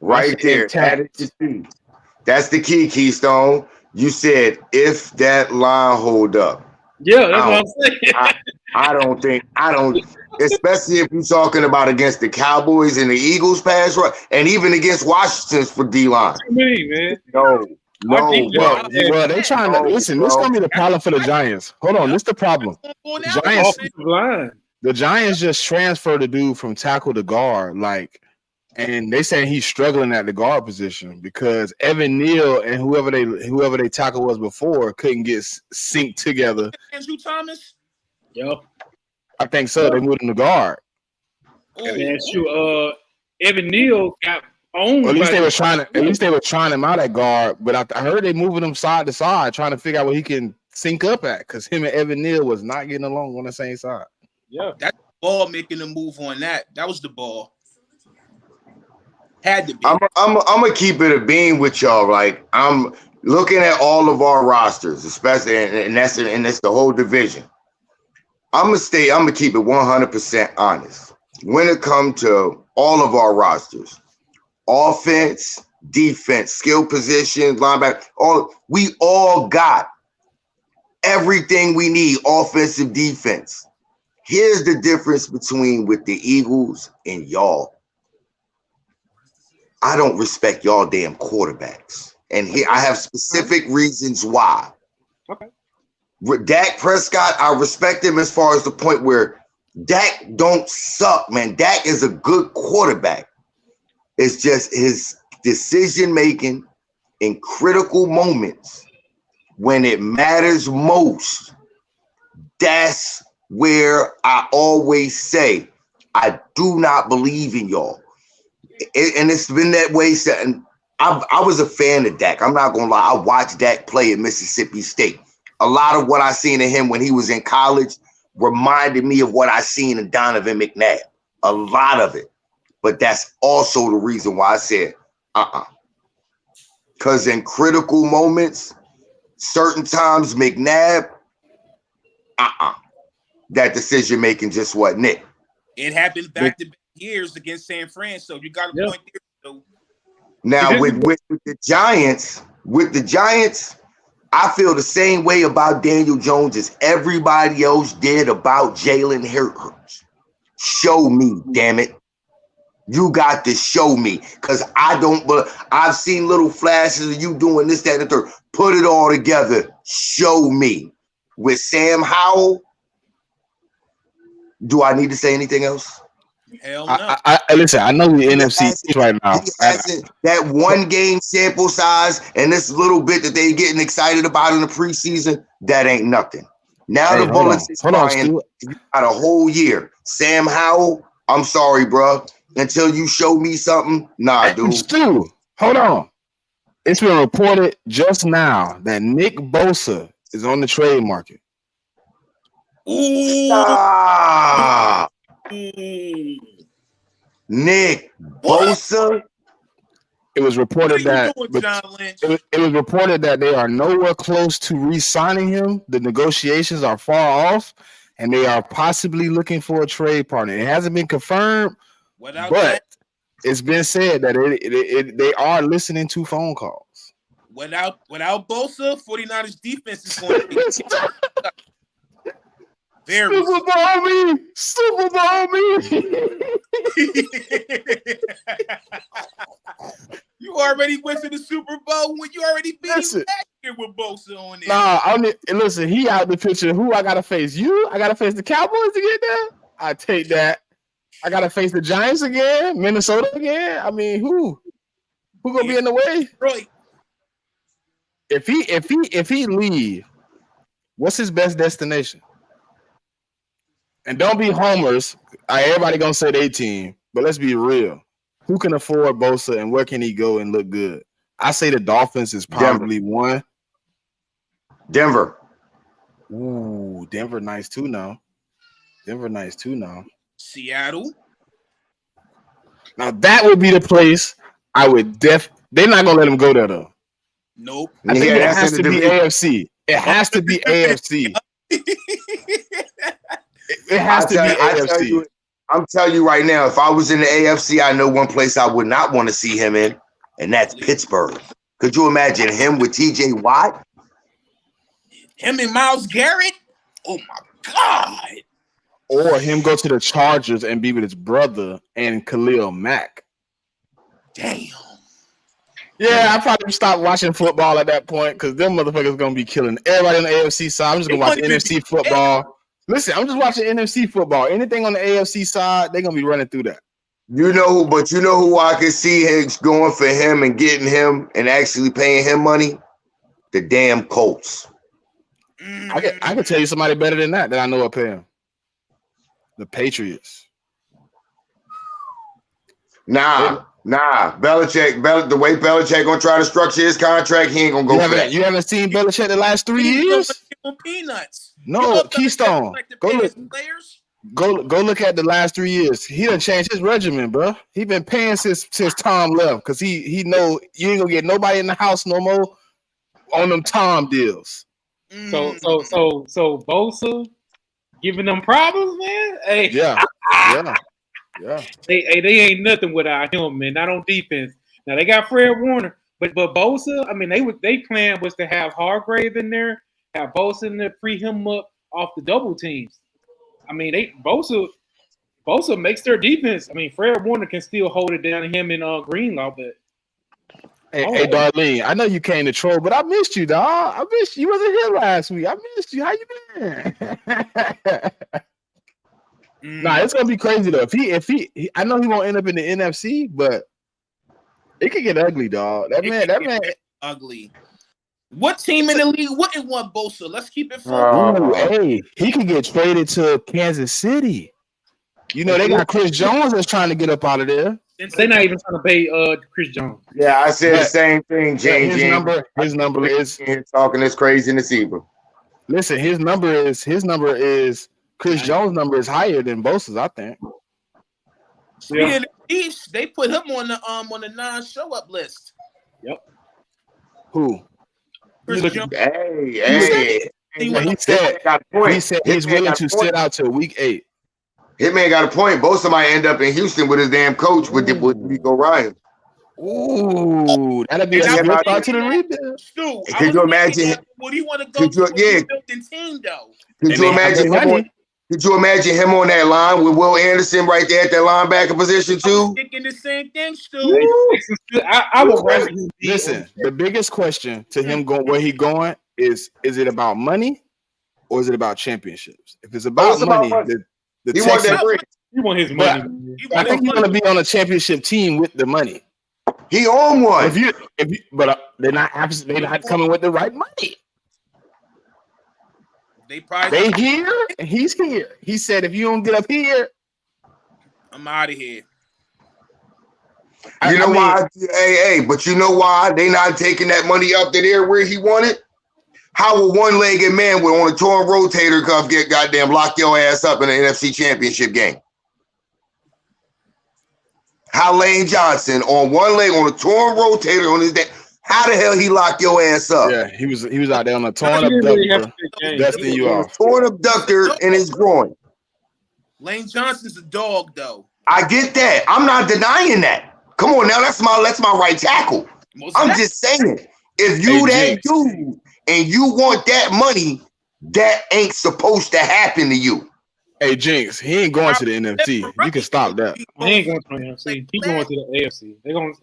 Speaker 6: Right there. That is the key. That's the key, Keystone. You said if that line hold up.
Speaker 2: Yeah, that's what I'm saying.
Speaker 6: I don't, especially if you're talking about against the Cowboys and the Eagles pass rush, and even against Washington's for D-line.
Speaker 2: Too many, man.
Speaker 6: No.
Speaker 4: Well, they trying to listen. This gonna be the problem for the Giants. Hold on, this the problem. The Giants just transferred the dude from tackle to guard, and they saying he's struggling at the guard position because Evan Neal and whoever they tackle was before couldn't get synced together.
Speaker 5: Andrew Thomas.
Speaker 2: Yep.
Speaker 4: I think so. They moved him to guard.
Speaker 2: And Evan Neal got owned.
Speaker 4: At least they were trying him out at guard, but I heard they moving him side to side, trying to figure out what he can sync up at, because him and Evan Neal was not getting along on the same side.
Speaker 2: Yeah,
Speaker 5: that ball making a move on that. That was the ball. Had to be.
Speaker 6: I'm gonna keep it a beam with y'all. Like, I'm looking at all of our rosters, especially, and that's the whole division. I'm gonna keep it 100% honest when it comes to all of our rosters, offense, defense, skill positions, linebacker. We all got everything we need, offensive, defense. Here's the difference between with the Eagles and y'all. I don't respect y'all damn quarterbacks. And here I have specific reasons why.
Speaker 2: Okay.
Speaker 6: With Dak Prescott, I respect him as far as the point where Dak don't suck, man. Dak is a good quarterback. It's just his decision-making in critical moments when it matters most. That's where I always say, I do not believe in y'all. And it's been that way. And I was a fan of Dak. I'm not going to lie. I watched Dak play at Mississippi State. A lot of what I seen in him when he was in college reminded me of what I seen in Donovan McNabb. A lot of it. But that's also the reason why I said, Because in critical moments, certain times, McNabb, that decision making just wasn't it.
Speaker 5: It happened back to back years against San Fran, so you got a point there. So.
Speaker 6: Now with the Giants, I feel the same way about Daniel Jones as everybody else did about Jalen Hurts. Show me, damn it. You got to show me, because I've seen little flashes of you doing this, that, and the third. Put it all together. Show me. With Sam Howell, do I need to say anything else?
Speaker 5: Hell no.
Speaker 4: Listen, I know the NFC right now.
Speaker 6: That one game sample size and this little bit that they getting excited about in the preseason, that ain't nothing. Now the Bullets is flying. You got a whole year. Sam Howell, I'm sorry, bro. Until you show me something, nah, dude.
Speaker 4: Stu, hold on. It's been reported just now that Nick Bosa is on the trade market.
Speaker 5: Ooh.
Speaker 6: Ah. Nick Bosa.
Speaker 4: It was reported that it was reported that they are nowhere close to re-signing him. The negotiations are far off, and they are possibly looking for a trade partner. It hasn't been confirmed, but it's been said that they are listening to phone calls.
Speaker 5: Without Bosa, 49ers defense is going to be very
Speaker 4: Super Bowl me.
Speaker 5: You already went to the Super Bowl when you already beat him back here with Bosa on there.
Speaker 4: Nah, listen, he out the picture. Who I gotta face? You? I gotta face the Cowboys to get there? I take that. I gotta face the Giants again, Minnesota again. I mean, who gonna be in the way?
Speaker 5: Right.
Speaker 4: If he leave, what's his best destination? And don't be homers. Everybody gonna say their team, but let's be real. Who can afford Bosa and where can he go and look good? I say the Dolphins is probably one.
Speaker 6: Denver.
Speaker 4: Ooh, Denver nice too now.
Speaker 5: Seattle.
Speaker 4: Now that would be the place I would they're not gonna let him go there though.
Speaker 5: Nope.
Speaker 4: I think it has to be AFC. It has to be AFC. It has to be AFC.
Speaker 6: I'm telling you right now, if I was in the AFC, I know one place I would not want to see him in, and that's Pittsburgh. Could you imagine him with TJ Watt?
Speaker 5: Him and Myles Garrett? Oh my God.
Speaker 4: Or him go to the Chargers and be with his brother and Khalil Mack.
Speaker 5: Damn.
Speaker 4: Yeah, I probably stop watching football at that point because them motherfuckers gonna be killing everybody on the AFC side. I'm just gonna watch NFC football. Listen, I'm just watching NFC football. Anything on the AFC side, they're gonna be running through that.
Speaker 6: You know who I can see going for him and getting him and actually paying him money? The damn Colts.
Speaker 4: I can tell you somebody better than that I know will pay him. The Patriots.
Speaker 6: Nah. Belichick, the way Belichick gonna try to structure his contract, he ain't gonna go for that.
Speaker 4: You haven't seen Belichick the last 3 years?
Speaker 5: Peanuts.
Speaker 4: No, Keystone. Go look at the last 3 years. He done changed his regimen, bro. He been paying since Tom left because he know you ain't gonna get nobody in the house no more on them Tom deals.
Speaker 2: So Bosa giving them problems, man. Hey.
Speaker 4: Yeah.
Speaker 2: They ain't nothing without him, man. Not on defense. Now they got Fred Warner, but Bosa. I mean, they plan was to have Hargrave in there, have Bosa in there, free him up off the double teams. I mean, Bosa makes their defense. I mean, Fred Warner can still hold it down to him and Greenlaw, but.
Speaker 4: Hey, Darlene, I know you came to troll, but I missed you, dog. I missed you. You wasn't here last week. I missed you. How you been? Nah, it's gonna be crazy though. If he, I know he won't end up in the NFC, but it could get ugly, dog. That man,
Speaker 5: ugly. What team in the league wouldn't want Bosa? Let's keep it fun.
Speaker 4: Hey, he could get traded to Kansas City. You know they got Chris Jones that's trying to get up out of there.
Speaker 2: They're not even trying to pay Chris Jones.
Speaker 6: Yeah, I said the same thing, James.
Speaker 4: His number is
Speaker 6: talking this crazy in the Zebra.
Speaker 4: Listen, his number is Chris Jones' number is higher than Bosa's, I think.
Speaker 5: Speaking of the Chiefs, they put him on the non-show up list.
Speaker 2: Yep.
Speaker 4: Who?
Speaker 5: Chris Jones.
Speaker 6: Hey.
Speaker 4: He said he's willing to sit out till week 8.
Speaker 6: Hitman got a point. Bosa might end up in Houston with his damn coach with Nico Ryan.
Speaker 4: Ooh, that'd be a good start to the rebuild.
Speaker 5: Stu,
Speaker 6: could you imagine?
Speaker 5: Would he want to go to a building team though?
Speaker 6: Could you imagine him? Could you imagine him on that line with Will Anderson right there at that linebacker position too?
Speaker 5: Thinking the same thing, Stu.
Speaker 2: I would rather
Speaker 4: listen. The biggest question to him going where he going is it about money or is it about championships? If it's about money,
Speaker 6: he wants that break.
Speaker 2: He want his money.
Speaker 4: I think he's gonna be on a championship team with the money.
Speaker 6: He on one.
Speaker 4: But they're not coming with the right money. They here and he's here. He said, if you don't get up here,
Speaker 5: I'm out of here.
Speaker 6: You know why? But you know why they not taking that money up to there where he wanted? How a one-legged man with on a torn rotator cuff get goddamn lock your ass up in the NFC Championship game? How Lane Johnson on one leg on a torn rotator on his day? How the hell he locked your ass up?
Speaker 4: Yeah, he was out there on a torn abductor. Dusting you off.
Speaker 6: Torn abductor in his groin.
Speaker 5: Lane Johnson's a dog, though.
Speaker 6: I get that. I'm not denying that. Come on now, that's my right tackle. I'm just saying, if you that dude and you want that money, that ain't supposed to happen to you.
Speaker 4: Hey Jinx, he ain't going to the NFC. You can stop that.
Speaker 2: He ain't going to the NFC. He going to the AFC. They gonna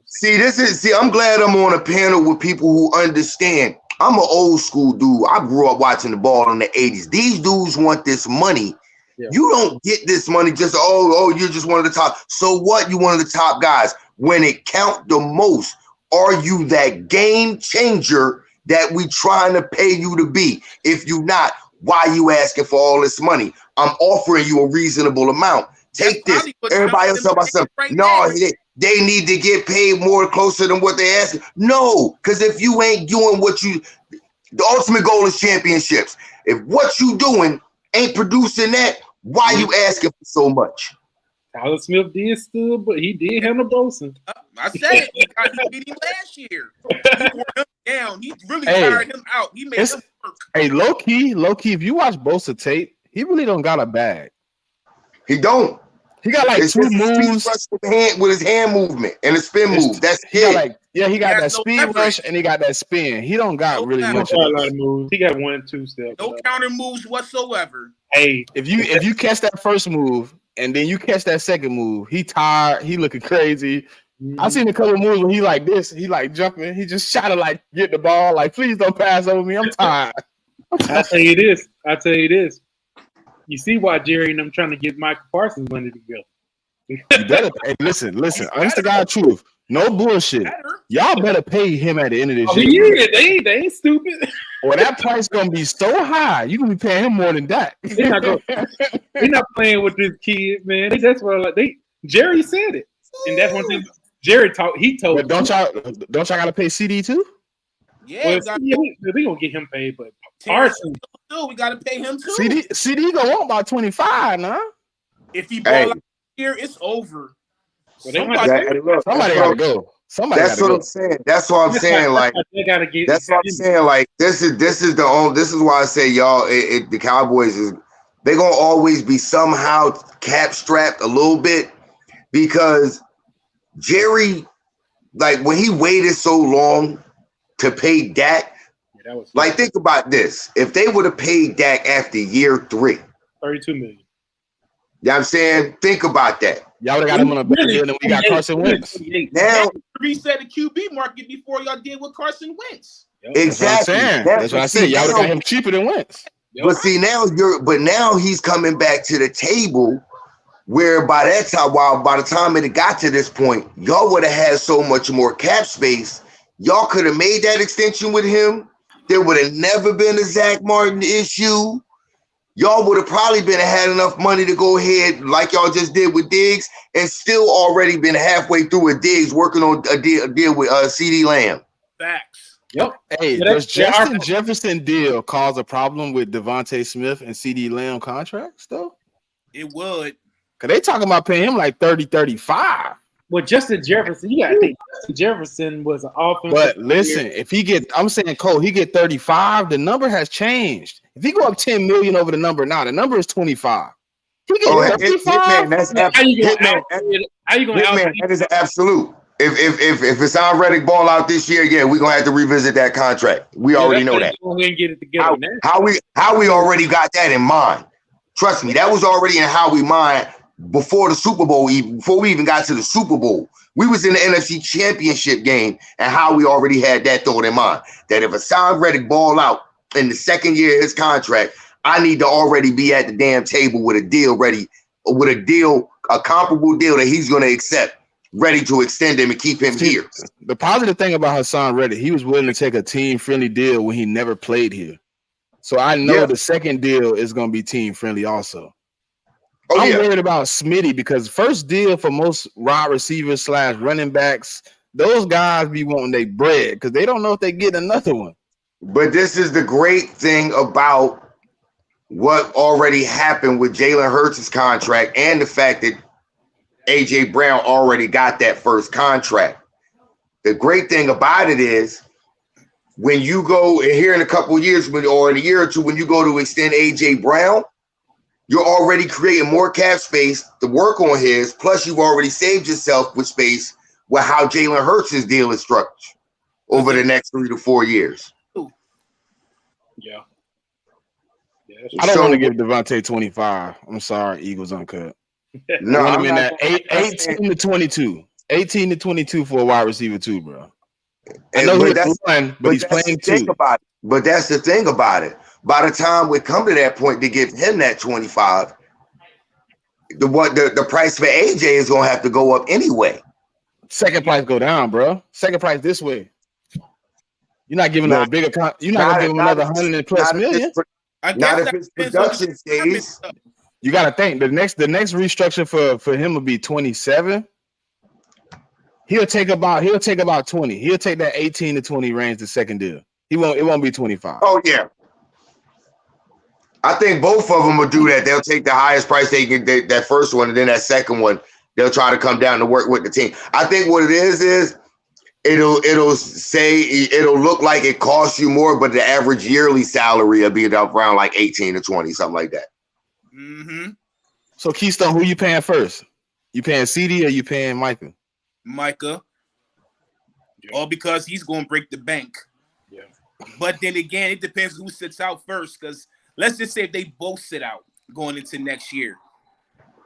Speaker 6: See, I'm glad I'm on a panel with people who understand. I'm an old school dude. I grew up watching the ball in the 80s. These dudes want this money. Yeah. You don't get this money just, you're just one of the top. So what? You one of the top guys. When it count the most, are you that game changer that we trying to pay you to be? If you not, why you asking for all this money? I'm offering you a reasonable amount. Take this. Everybody else talk about something. No, they need to get paid more closer than what they asking. No, because if you ain't doing the ultimate goal is championships. If what you doing ain't producing that, why you asking for so much?
Speaker 2: Tyler Smith did still, but he did handle Bosa.
Speaker 5: I said it. He beat him last year. He wore him down. He really tired him out. He made him work.
Speaker 4: Hey, low key, if you watch Bosa tape, he really don't got a bag.
Speaker 6: He don't.
Speaker 4: He got like
Speaker 6: It's
Speaker 4: two
Speaker 6: just a speed
Speaker 4: moves.
Speaker 6: rush with his hand movement and a spin move. That's
Speaker 4: He got
Speaker 6: it.
Speaker 4: like he got
Speaker 5: has
Speaker 4: that
Speaker 5: no
Speaker 4: speed
Speaker 5: leverage.
Speaker 4: rush and he got that spin. He don't got
Speaker 5: No
Speaker 4: really
Speaker 5: leverage.
Speaker 4: much
Speaker 2: He got a
Speaker 4: of
Speaker 2: lot
Speaker 4: those.
Speaker 2: of moves. He got 1 and 2 steps.
Speaker 5: No counter moves whatsoever.
Speaker 2: Hey,
Speaker 4: If you catch that first move and then you catch that second move, he tired. He looking crazy. I seen a couple moves when he like this. He like jumping. He just shot to like get the ball. Like, please don't pass over me. I'm tired.
Speaker 2: I tell you this. You see why Jerry and them trying to get Michael Parsons money to go.
Speaker 4: You better listen. Honest to God, truth. No bullshit. Y'all better pay him at the end of this year.
Speaker 2: Yeah, they ain't stupid.
Speaker 4: Or that price gonna be so high, you gonna be paying him more than that.
Speaker 2: They're not playing with this kid, man. That's what Jerry said it, and that's one thing Jerry told. He told.
Speaker 4: But don't y'all gotta pay CD too?
Speaker 5: Yeah,
Speaker 2: we gonna get him paid, but Parsons
Speaker 5: too. We gotta pay him too.
Speaker 4: CD gonna want about 25, nah.
Speaker 5: If he ball out here, it's over.
Speaker 2: Well,
Speaker 5: Somebody
Speaker 4: gotta go.
Speaker 6: That's what I'm saying. That's what I'm saying. Like
Speaker 2: they gotta get.
Speaker 6: That's what I'm saying. Like this is why I say y'all. The Cowboys they're gonna always be somehow cap strapped a little bit because Jerry, like when he waited so long to pay Dak, like think about this: if they would have paid Dak after year 3,
Speaker 2: $32 million.
Speaker 6: You know what I'm saying? Think about that.
Speaker 4: Y'all would have got him on a better deal than we got Carson Wentz.
Speaker 6: Now
Speaker 5: reset the QB market before y'all did with Carson Wentz.
Speaker 6: Exactly.
Speaker 4: That's what I said. Y'all would have got him cheaper than Wentz.
Speaker 6: But see now he's coming back to the table where by the time it got to this point, y'all would have had so much more cap space. Y'all could have made that extension with him. There would have never been a Zach Martin issue. Y'all would have probably had enough money to go ahead, like y'all just did with Diggs, and still already been halfway through with Diggs working on a deal with CeeDee Lamb.
Speaker 5: Facts.
Speaker 2: Yep.
Speaker 4: Hey, does Justin Jefferson deal cause a problem with Devontae Smith and CeeDee Lamb contracts, though?
Speaker 5: It would.
Speaker 4: Because they talking about paying him like 30, 35.
Speaker 2: Well, Justin Jefferson, you got to think Justin Jefferson was an offensive.
Speaker 4: But listen, if I'm saying Cole, he get 35, the number has changed. If he go up 10 million over the number now, the number is 25. He get 35.
Speaker 2: How you going to
Speaker 6: that is absolute. If Hassan Reddick ball out this year, yeah, we're gonna have to revisit that contract. We already know that.
Speaker 2: Go ahead and get it together
Speaker 6: how we already got that in mind. Trust me, that was already in how we mind before the Super Bowl, before we even got to the Super Bowl. We was in the NFC Championship game and how we already had that thought in mind. That if Hassan Reddick ball out in the second year of his contract, I need to already be at the damn table with a deal ready, with a comparable deal that he's gonna accept, ready to extend him and keep him here.
Speaker 4: The positive thing about Hassan Reddick, he was willing to take a team-friendly deal when he never played here. So I know the second deal is going to be team-friendly also. I'm worried about Smitty because first deal for most wide receivers / running backs, those guys be wanting their bread because they don't know if they get another one.
Speaker 6: But this is the great thing about what already happened with Jalen Hurts' contract and the fact that A.J. Brown already got that first contract. The great thing about it is when you go here in a couple of years or in a year or two, when you go to extend A.J. Brown, you're already creating more cap space to work on his. Plus, you've already saved yourself with space with how Jalen Hurts' deal is structured over the next 3 to 4 years.
Speaker 2: Yeah.
Speaker 4: I don't want to give Devontae 25. I'm sorry, Eagles Uncut.
Speaker 6: No,
Speaker 4: I mean that 18 to 22. 18 to 22 for a wide receiver too, bro. I know he's one, but he's playing two.
Speaker 6: But that's the thing about it. By the time we come to that point to give him that 25, the price for AJ is gonna have to go up anyway.
Speaker 4: Second price go down, bro. Second price this way. You're not giving a bigger. You're not gonna give him another 100+ million.
Speaker 6: Not if his production stays.
Speaker 4: You got to think the next restructure for him will be 27. He'll take about 20. He'll take that 18 to 20 range the second deal. It won't be 25.
Speaker 6: Oh yeah. I think both of them will do that. They'll take the highest price they can, that first one, and then that second one, they'll try to come down to work with the team. I think what it is it'll look like it costs you more, but the average yearly salary will be around like 18 to 20, something like that.
Speaker 5: Mm-hmm.
Speaker 4: So Keystone, who you paying first? You paying CD or you paying Micah?
Speaker 5: Micah. All because he's going to break the bank.
Speaker 2: Yeah.
Speaker 5: But then again, it depends who sits out first. Because let's just say if they both sit out going into next year,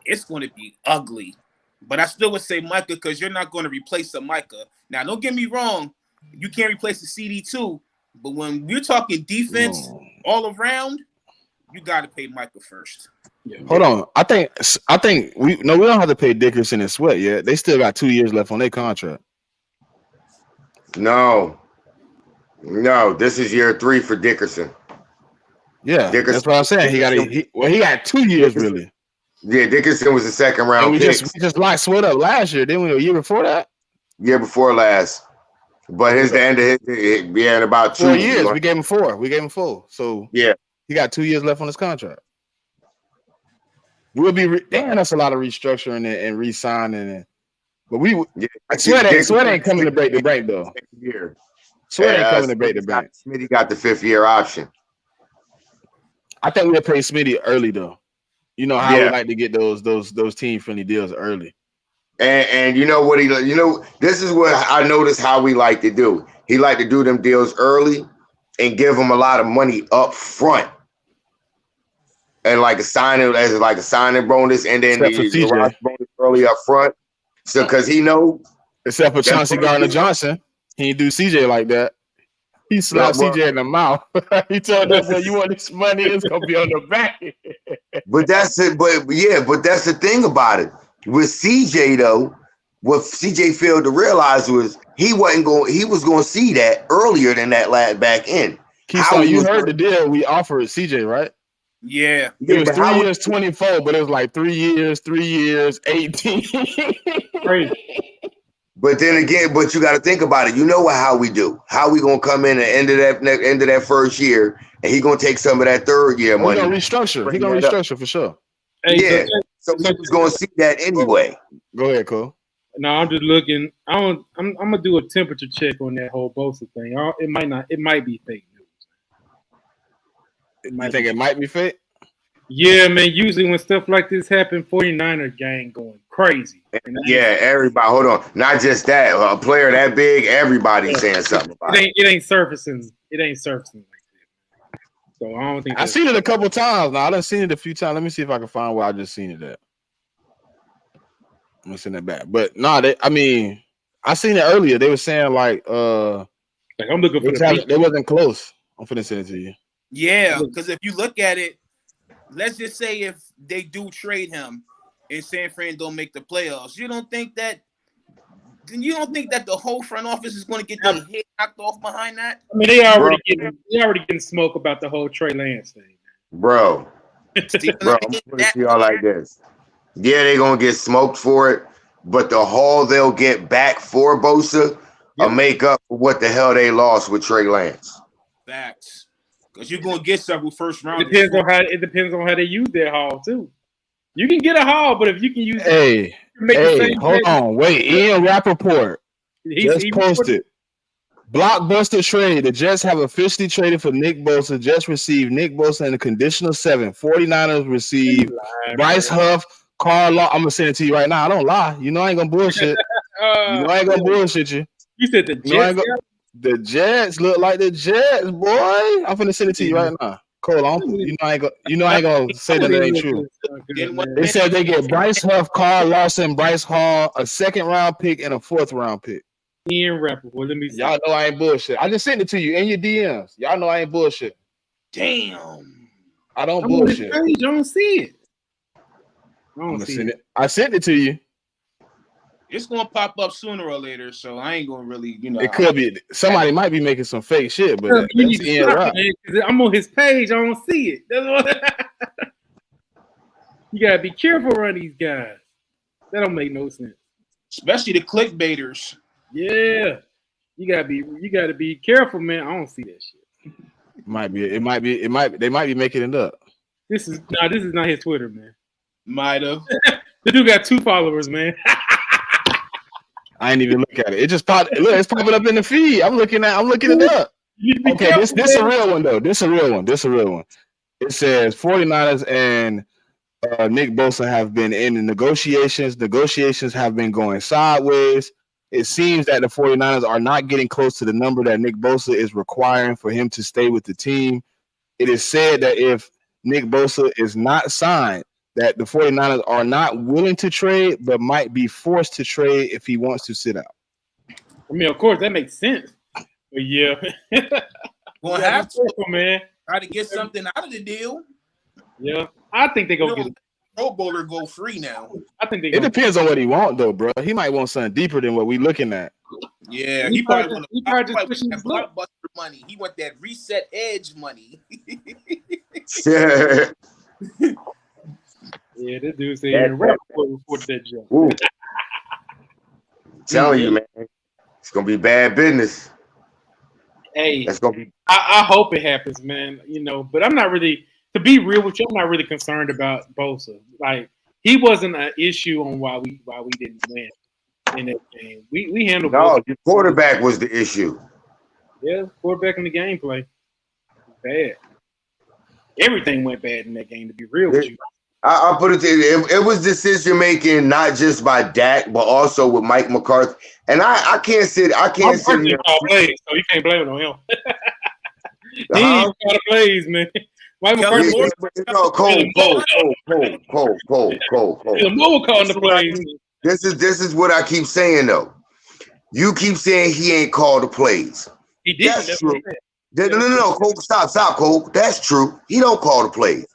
Speaker 5: it's going to be ugly. But I still would say Micah because you're not going to replace a Micah. Now, don't get me wrong. You can't replace the CD too. But when we're talking defense all around, you got to pay Micah first.
Speaker 2: Yeah.
Speaker 4: Hold on. I think we don't have to pay Dickerson and Sweat yet. They still got 2 years left on their contract.
Speaker 6: No, this is year 3 for Dickerson.
Speaker 4: Yeah,
Speaker 6: Dickerson,
Speaker 4: that's what I'm saying. He got 2 years really.
Speaker 6: Yeah, Dickerson was a second round
Speaker 4: and we
Speaker 6: pick.
Speaker 4: just locked Sweat up last year, didn't we? A year before that?
Speaker 6: Year before last. But the end of in about
Speaker 4: 4 years. We gave him 4. We gave him 4. So
Speaker 6: yeah,
Speaker 4: he got 2 years left on his contract. We'll be damn. That's a lot of restructuring and re-signing. But Sweat ain't coming to break the bank though. Sweat ain't coming to break the bank.
Speaker 6: Smitty got the 5th year option.
Speaker 4: I think we'll pay Smitty early though. You know how we like to get those team friendly deals early.
Speaker 6: And you know what this is what I noticed how we like to do. He like to do them deals early and give them a lot of money up front. And like a signing bonus, and then the bonus early up front. So because he know,
Speaker 4: except for Chauncey Gardner-Johnson, he didn't do CJ like that. He slapped CJ in the mouth. He told us, "You want this money? It's gonna be on the back."
Speaker 6: But that's it. But that's the thing about it with CJ though. What CJ failed to realize was he was going to see that earlier than that back end.
Speaker 4: Keystone, you heard the deal we offered CJ, right?
Speaker 5: Yeah.
Speaker 4: It was 3 years, 24, but it was like 3 years, 18.
Speaker 2: Crazy.
Speaker 6: But then again, you got to think about it. You know how we do. How we gonna come in at the end of that first year, and he gonna take some of that third year money.
Speaker 4: He gonna restructure for sure.
Speaker 6: Hey, so he was gonna see that anyway.
Speaker 4: Go ahead, Cole.
Speaker 2: No, I'm just looking. I'm gonna do a temperature check on that whole Bosa thing. It might be fake news.
Speaker 4: It might be fake?
Speaker 2: Yeah, man. Usually when stuff like this happen, 49er gang going crazy.
Speaker 6: Yeah, everybody. Hold on. Not just that. A player that big, everybody's saying something about it.
Speaker 2: It ain't surfacing. It ain't surfacing like that. So I don't think
Speaker 4: I've seen it a couple times. Now I done seen it a few times. Let me see if I can find where I just seen it at. I'm gonna send it back. But no, I seen it earlier. They were saying like I'm looking for they wasn't close. I'm finna send it to you.
Speaker 5: Yeah, because if you look at it, let's just say if they do trade him and San Fran don't make the playoffs, you don't think that the whole front office is going to get their head knocked off behind that?
Speaker 2: I mean, they already getting smoke about the whole Trey Lance thing.
Speaker 6: Bro, I'm gonna see y'all like this. Yeah, they're gonna get smoked for it, but the haul they'll get back for Bosa will make up for what the hell they lost with Trey Lance.
Speaker 5: Facts. Because you're gonna get several first round.
Speaker 2: It depends on how they use their haul too. You can get a haul, but if you can use
Speaker 4: hold on, wait. Ian Rappaport just posted blockbuster trade. The Jets have officially traded for Nick Bosa. Just received Nick Bosa in a conditional 7. 49ers received Bryce Huff, Carl Law. I'm gonna send it to you right now. I don't lie. You know I ain't gonna bullshit. I ain't gonna bullshit you.
Speaker 2: You said the Jets.
Speaker 4: The Jets look like the Jets, boy. I'm finna send it to you right now. Cole, I ain't gonna say that ain't true. They said they get Bryce Huff, Carl Lawson, Bryce Hall, a 2nd round pick, and a 4th round pick.
Speaker 2: Ian Rappaport. Let me see.
Speaker 4: Y'all know I ain't bullshit. I just sent it to you in your DMs. Y'all know I ain't bullshit.
Speaker 5: Damn.
Speaker 4: I don't bullshit.
Speaker 2: I don't see it.
Speaker 4: I sent it to you.
Speaker 5: It's gonna pop up sooner or later, so I ain't gonna really,
Speaker 4: It could be somebody might be making some fake shit, but
Speaker 2: I'm on his page. I don't see it. That's what you gotta be careful around these guys. That don't make no sense.
Speaker 5: Especially the clickbaiters.
Speaker 2: Yeah, you gotta be careful, man. I don't see that shit.
Speaker 4: They might be making it up.
Speaker 2: This is not his Twitter, man.
Speaker 5: Might have.
Speaker 2: The dude got 2 followers, man.
Speaker 4: I ain't even look at it. It just popped. Look, it's popping up in the feed. I'm looking it up. Okay, this a real one though. This a real one. It says 49ers and Nick Bosa have been in the negotiations. Negotiations have been going sideways. It seems that the 49ers are not getting close to the number that Nick Bosa is requiring for him to stay with the team. It is said that if Nick Bosa is not signed, that the 49ers are not willing to trade, but might be forced to trade if he wants to sit out.
Speaker 2: I mean, of course, that makes sense. But yeah.
Speaker 5: Gonna have to,
Speaker 2: man.
Speaker 5: Try to get something out of the deal.
Speaker 2: Yeah. I think they're going to get
Speaker 5: Pro Bowler go free now.
Speaker 2: I think
Speaker 4: it depends on what he wants, though, bro. He might want something deeper than what we looking at.
Speaker 5: Yeah, he probably want
Speaker 2: that
Speaker 5: blockbuster money. He want that reset edge money.
Speaker 6: Yeah.
Speaker 2: Yeah, this dude said Aaron Rappaport reported that jump.
Speaker 6: Telling you, man, it's gonna be bad business.
Speaker 2: Hey,
Speaker 6: that's gonna be.
Speaker 2: I hope it happens, man. You know, but I'm not really. To be real with you, I'm not really concerned about Bosa. Like he wasn't an issue on why we didn't win in that game. We handled.
Speaker 6: No,
Speaker 2: Bosa.
Speaker 6: the quarterback was the issue.
Speaker 2: Yeah, quarterback in the gameplay. Bad. Everything went bad in that game. To be real with you.
Speaker 6: I'll put it to you. It was decision making, not just by Dak, but also with Mike McCarthy. And I can't sit. I can't sit here.
Speaker 2: Plays, so you can't blame it on him. He ain't call the plays, man. Mike McCarthy.
Speaker 6: Cole.
Speaker 2: Mo calling the plays.
Speaker 6: This is what I keep saying though. You keep saying he ain't called the plays.
Speaker 2: He did.
Speaker 6: That's true. No, Cole. Stop, Cole. That's true. He don't call the plays.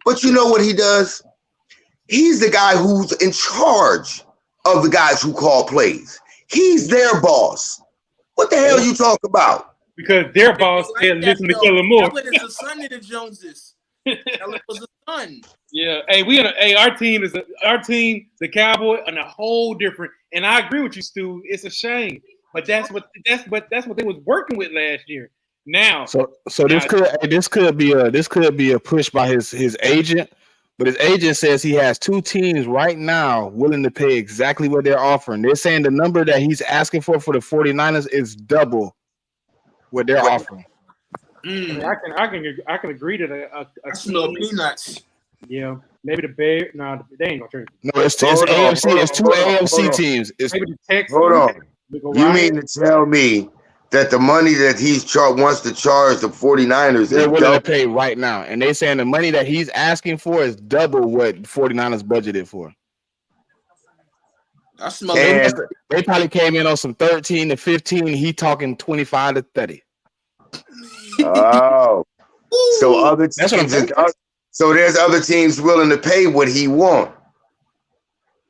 Speaker 6: But you know what he does? He's the guy who's in charge of the guys who call plays. He's their boss. What the hell you talk about?
Speaker 2: Because their boss said listen to Kellen Moore.
Speaker 5: Ellen is the son of the Joneses. Ellen was a son.
Speaker 2: Yeah. Hey, our team, the Cowboy, and a whole different. And I agree with you, Stu. It's a shame, but that's what they was working with last year. Now,
Speaker 4: so this could be a push by his agent, but his agent says he has two teams right now willing to pay exactly what they're offering. They're saying the number that he's asking for the 49ers is double what they're offering.
Speaker 2: I can agree to a
Speaker 5: smell peanuts.
Speaker 2: Yeah, maybe the Bears. No, they ain't gonna turn.
Speaker 4: No, it's AFC. It's two AFC teams. It's
Speaker 2: maybe the Texans.
Speaker 6: Hold on. You mean to tell me that the money that he's wants to charge the 49ers
Speaker 4: they're willing to pay right now. And they're saying the money that he's asking for is double what 49ers budgeted for.
Speaker 5: I smell
Speaker 6: it.
Speaker 4: They probably came in on some 13 to 15. He talking 25 to 30.
Speaker 6: Oh. So other teams so there's other teams willing to pay what he wants.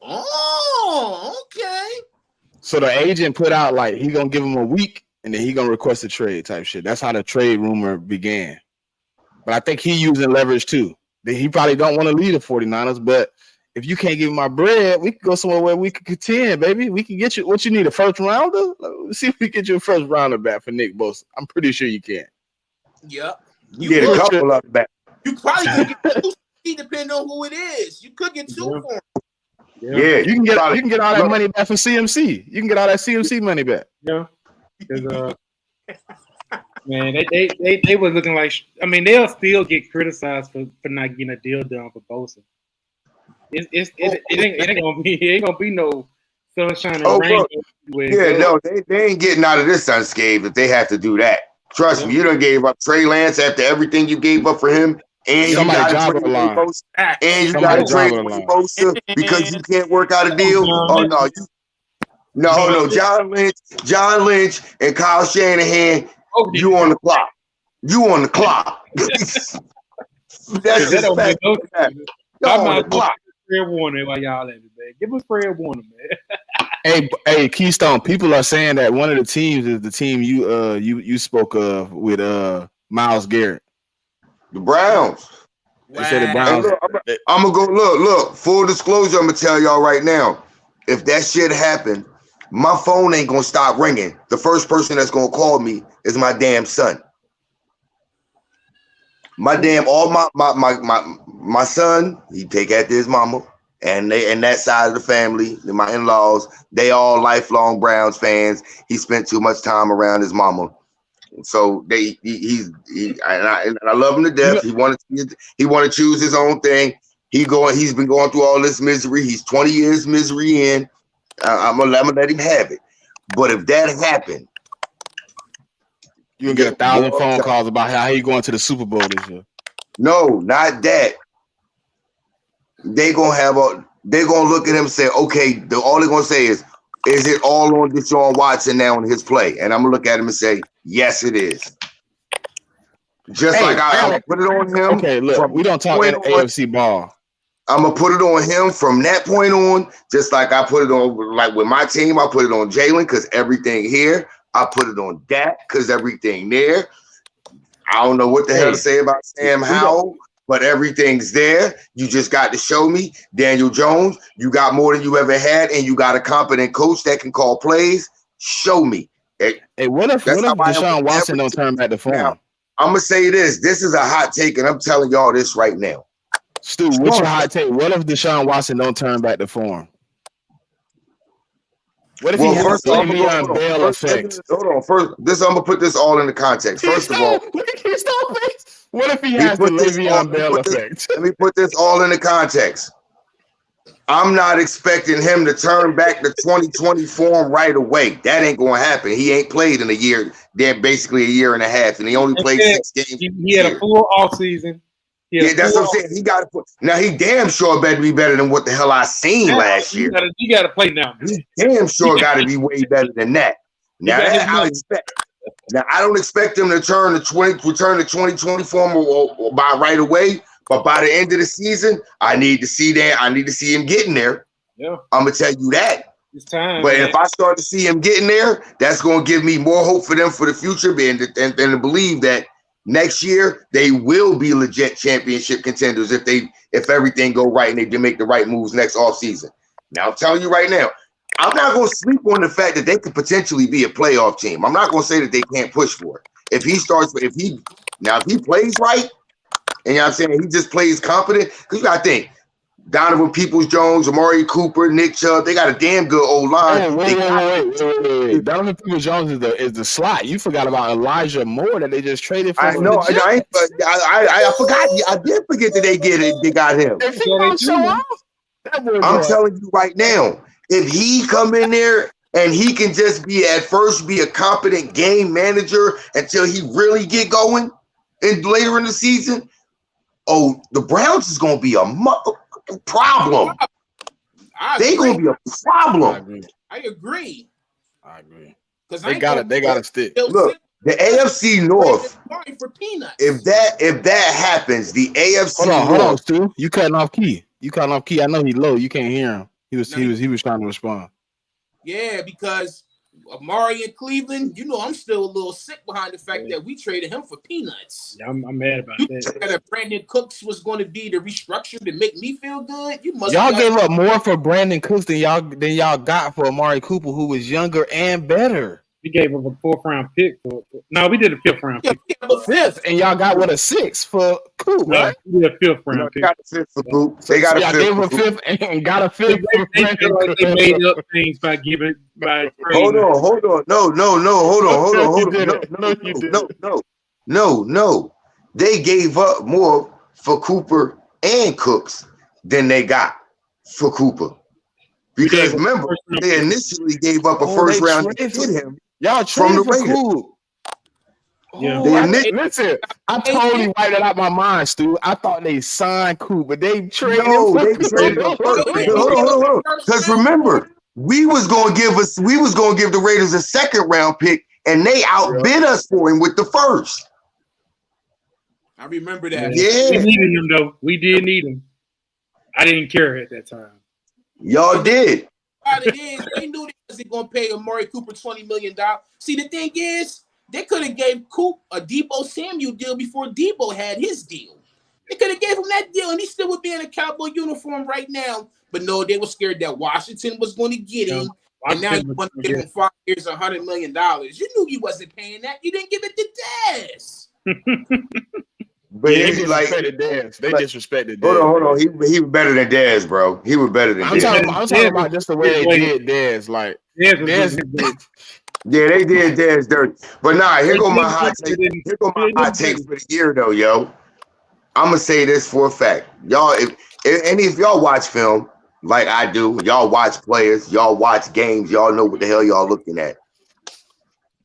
Speaker 5: Oh, okay.
Speaker 4: So the agent put out like he's gonna give him a week and then he gonna request a trade type shit. That's how the trade rumor began. But I think he using leverage too. He probably don't want to leave the 49ers, but if you can't give me my bread, we can go somewhere where we can contend, baby. We can get you what you need, a first rounder. Let's see if we get you a first rounder back for Nick Bosa. I'm pretty sure you can.
Speaker 5: Yep.
Speaker 6: You get a couple of them back.
Speaker 5: You probably could get two, depending on who it is. You could get two for him.
Speaker 6: Yeah,
Speaker 4: you can get all that money back from CMC. You can get all that CMC money back.
Speaker 2: Yeah, because man, they were looking like. I mean, they'll still get criticized for not getting a deal done for Bosa. It ain't gonna be no sunshine and rain.
Speaker 6: They ain't getting out of this unscathed if they have to do that. Trust me, you done gave up Trey Lance after everything you gave up for him. And
Speaker 4: somebody
Speaker 6: you got to trade Bosa because you can't work out a deal. No, John Lynch, and Kyle Shanahan. You on the clock. That's just fact.
Speaker 2: I'm on the clock. Fred Warner while y'all at it, man. Give us Fred Warner, man.
Speaker 4: Hey, Keystone. People are saying that one of the teams is the team you spoke of with Myles Garrett.
Speaker 6: The Browns.
Speaker 4: They said the Browns.
Speaker 6: I'm gonna go look. Full disclosure, I'm gonna tell y'all right now. If that shit happened, my phone ain't gonna stop ringing. The first person that's gonna call me is my damn son. My son, he take after his mama, and that side of the family, my in-laws, they all lifelong Browns fans. He spent too much time around his mama. So I love him to death. He wanted to choose his own thing. He's been going through all this misery. He's 20 years misery in. I'm gonna let him have it. But if that happened,
Speaker 4: you gonna get 1,000 phone calls about how he going to the Super Bowl this year.
Speaker 6: No, not that. They're gonna look at him and say, okay, all they're gonna say is it all on Deshaun Watson now in his play? And I'm gonna look at him and say, yes, it is. Just like I'm gonna put it on him.
Speaker 4: Okay, look, we don't talk AFC ball.
Speaker 6: I'm gonna put it on him from that point on, just like I put it on, like with my team, I put it on Jalen because everything here. I put it on Dak because everything there. I don't know what the hell to say about Sam Howell, but everything's there. You just got to show me, Daniel Jones, you got more than you ever had, and you got a competent coach that can call plays. Show me.
Speaker 4: Hey, what if Deshaun Watson don't turn back to form?
Speaker 6: Now, I'm gonna say this. This is a hot take, and I'm telling y'all this right now.
Speaker 4: Stu, what's your hot take? What if Deshaun Watson don't turn back to form? What if he has a Le'Veon Bell effect?
Speaker 6: Hold on. First, I'm gonna put this all in the context. First of all,
Speaker 4: what if he has the Le'Veon Bell effect?
Speaker 6: Let me put this all in the context. I'm not expecting him to turn back to 2020 form right away. That ain't gonna happen. He ain't played in a year. They're basically a year and a half, and he only played 6 games.
Speaker 2: He had a full off season.
Speaker 6: Yeah, that's what I'm saying. He got to put now. He damn sure better be better than what the hell I seen last year.
Speaker 2: He got to play now.
Speaker 6: He damn sure got to be way better than that. Now I expect. Now I don't expect him to return to 2020 form or by right away. But by the end of the season, I need to see that. I need to see him getting there.
Speaker 2: Yeah,
Speaker 6: I'm gonna tell you that.
Speaker 2: It's time.
Speaker 6: But if I start to see him getting there, that's gonna give me more hope for them for the future, and to believe that next year they will be legit championship contenders if everything go right and they make the right moves next offseason. Now I'm telling you right now, I'm not gonna sleep on the fact that they could potentially be a playoff team. I'm not gonna say that they can't push for it. If he plays right, and you know what I'm saying, he just plays competent, because you gotta think Donovan Peoples-Jones, Amari Cooper, Nick Chubb, they got a damn good old line.
Speaker 4: Wait. Donovan Peoples-Jones is the slot. You forgot about Elijah Moore that they just traded for.
Speaker 6: I know. I forgot. I did forget that they got him.
Speaker 4: If he don't show up,
Speaker 6: I'm telling you right now, if he come in there and he can just be a competent game manager until he really get going and later in the season, the Browns is gonna be a problem. They gonna be a problem.
Speaker 5: I agree.
Speaker 4: Because they gotta stick.
Speaker 6: Look, the AFC North.
Speaker 5: For peanuts.
Speaker 6: If that happens, the AFC
Speaker 4: Hold on, Stu. You cutting off Key. I know he's low. You can't hear him. He was trying to respond.
Speaker 5: Yeah, because Amari in Cleveland, I'm still a little sick behind the fact that we traded him for peanuts.
Speaker 2: Yeah, I'm mad about that.
Speaker 5: That Brandon Cooks was going to be the restructure to make me feel good.
Speaker 4: Y'all gave up more for Brandon Cooks than y'all got for Amari Cooper, who was younger and better.
Speaker 2: We gave up a 4th round pick. No, we did a 5th round pick.
Speaker 4: Fifth, and y'all got a 6th for Coop, right?
Speaker 2: We did a 5th round pick.
Speaker 6: Got a 5th for Coop. They got a 5th.
Speaker 4: Gave a 5th and got a 5th.
Speaker 2: They made up things by giving.
Speaker 6: Hold on. No. They gave up more for Cooper and Cooks than they got for Cooper. Because remember, they initially gave up a first round to get him.
Speaker 4: Y'all
Speaker 6: from the Raiders.
Speaker 4: Cool.
Speaker 2: Yeah.
Speaker 4: Listen, I totally wiped it out my mind, Stu. I thought they signed Coop, but they traded him.
Speaker 6: Hold on. Because remember, we was gonna give the Raiders a 2nd round pick, and they outbid us for him with the 1st.
Speaker 5: I remember that.
Speaker 6: Yeah.
Speaker 2: We needed him though. We did need him. I didn't care at that time.
Speaker 6: Y'all did.
Speaker 5: They knew they wasn't going to pay Amari Cooper $20 million. See, the thing is, they could have gave Coop a Deebo Samuel deal before Deebo had his deal. They could have gave him that deal, and he still would be in a Cowboy uniform right now. But no, they were scared that Washington was going to get him. And now you want to give him 5 years, $100 million. You knew you wasn't paying that. You didn't give it to Dez.
Speaker 6: But
Speaker 4: they disrespected Dez. They disrespected Dez.
Speaker 6: Hold on. He was better than Dez, bro. He was better than Dez.
Speaker 4: I'm talking about just the way they did Dez. Like Dez.
Speaker 6: Yeah, they did Dez dirty. But nah, here go my hot take. Here go my hot take for the year, though, yo. I'm gonna say this for a fact, y'all. If any of y'all watch film like I do, y'all watch players, y'all watch games, y'all know what the hell y'all looking at.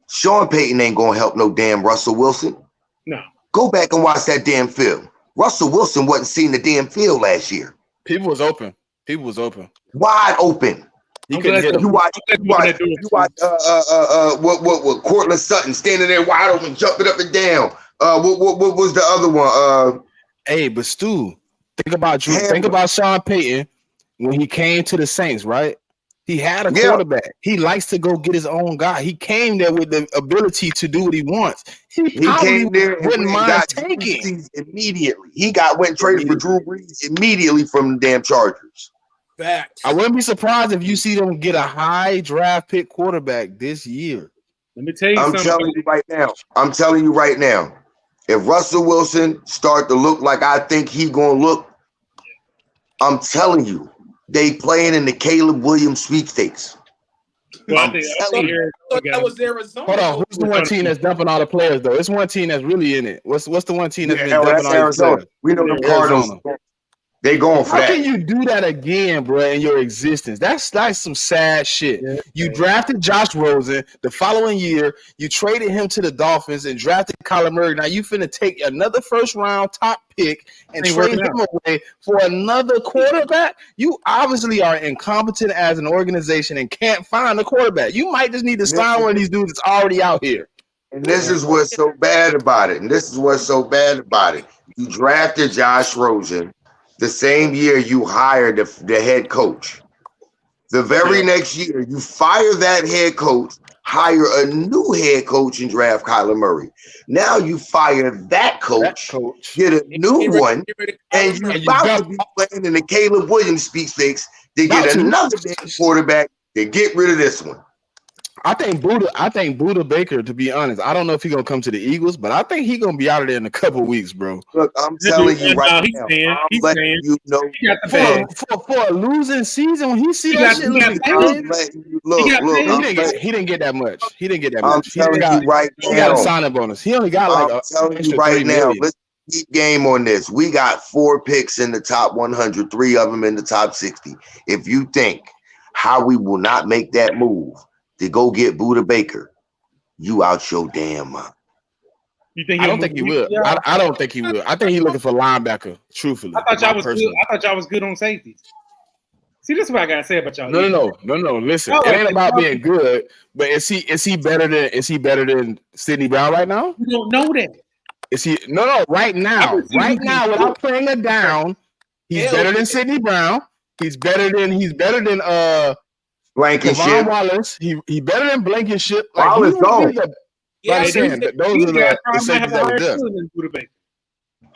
Speaker 6: Sean Payton ain't gonna help no damn Russell Wilson.
Speaker 2: No.
Speaker 6: Go back and watch that damn film. Russell Wilson wasn't seeing the damn field last year.
Speaker 4: People was open.
Speaker 6: Wide open.
Speaker 4: He couldn't hit him.
Speaker 6: You watch what Cortland Sutton standing there wide open, jumping up and down. What was the other one?
Speaker 4: Hey, but Stu, think about Sean Payton when he came to the Saints, right? He had a quarterback. He likes to go get his own guy. He came there with the ability to do what he wants. He
Speaker 6: came there and
Speaker 4: wouldn't mind
Speaker 6: got
Speaker 4: taking
Speaker 6: immediately. He went traded for Drew Brees immediately from the damn Chargers.
Speaker 5: Facts.
Speaker 4: I wouldn't be surprised if you see them get a high draft pick quarterback this year.
Speaker 2: Let me tell you something.
Speaker 6: I'm telling you right now. If Russell Wilson start to look like I think he's gonna look, I'm telling you, they playing in the Caleb Williams sweepstakes.
Speaker 2: Well, that
Speaker 5: was Arizona.
Speaker 4: Hold on, who's the one team that's dumping all the players though? It's one team that's really in it. What's the one team that's been dumping all the players?
Speaker 6: We know the Cardinals. They going for that.
Speaker 4: How can you do that again, bro, in your existence? That's some sad shit. Yeah, you drafted Josh Rosen the following year. You traded him to the Dolphins and drafted Kyler Murray. Now you finna take another first-round top pick and trade him away for another quarterback? You obviously are incompetent as an organization and can't find a quarterback. You might just need to sign one of these dudes that's already out here.
Speaker 6: And this is what's so bad about it. You drafted Josh Rosen the same year you hired the head coach. The very next year, you fire that head coach, hire a new head coach, and draft Kyler Murray. Now you fire that coach. Get a new one, and you're about to be playing in the Caleb Williams sweepstakes to get another damn quarterback to get rid of this one.
Speaker 4: I think Buda Baker, to be honest, I don't know if he's gonna come to the Eagles, but I think he's gonna be out of there in a couple of weeks, bro.
Speaker 6: Look, I'm telling you right now. I'm letting you know
Speaker 4: for a losing season when he see that shit looking good. He didn't get that much.
Speaker 6: I'm telling you right now.
Speaker 4: He got a signing bonus. He only got like
Speaker 6: telling you right now. Let's keep game on this. We got 4 picks in the top 100, 3 of them in the top 60. If you think how we will not make that move to go get Buda Baker, you out your damn mind.
Speaker 4: I don't think he will. I don't think he will. I think he's looking for linebacker, truthfully.
Speaker 2: I thought y'all was good on safety. See, this is what I gotta say about y'all.
Speaker 4: No. Listen, it ain't about being good, but is he better than Sidney Brown right now?
Speaker 2: You don't know that.
Speaker 4: Is he right now, without playing it down, he's better than Sidney Brown. He's better than
Speaker 6: Blankenship.
Speaker 4: Wallace. He better than Blankenship.
Speaker 6: Wallace gone.
Speaker 4: Those are the safeties that we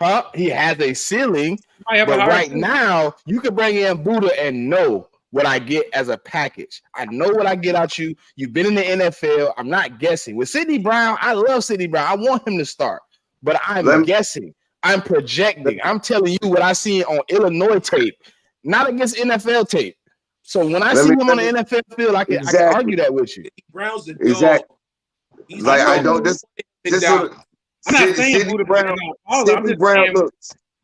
Speaker 4: done. He has a ceiling, but right now you can bring in Buda and know what I get as a package. I know what I get out you. You've been in the NFL. I'm not guessing. With Sidney Brown, I love Sidney Brown. I want him to start, but I'm guessing. I'm projecting. I'm telling you what I see on Illinois tape, not against NFL tape. So when I see him on the NFL field, I can argue that with you.
Speaker 5: Brown's a dog.
Speaker 6: Exactly. Like I don't. Sidney Brown. Look,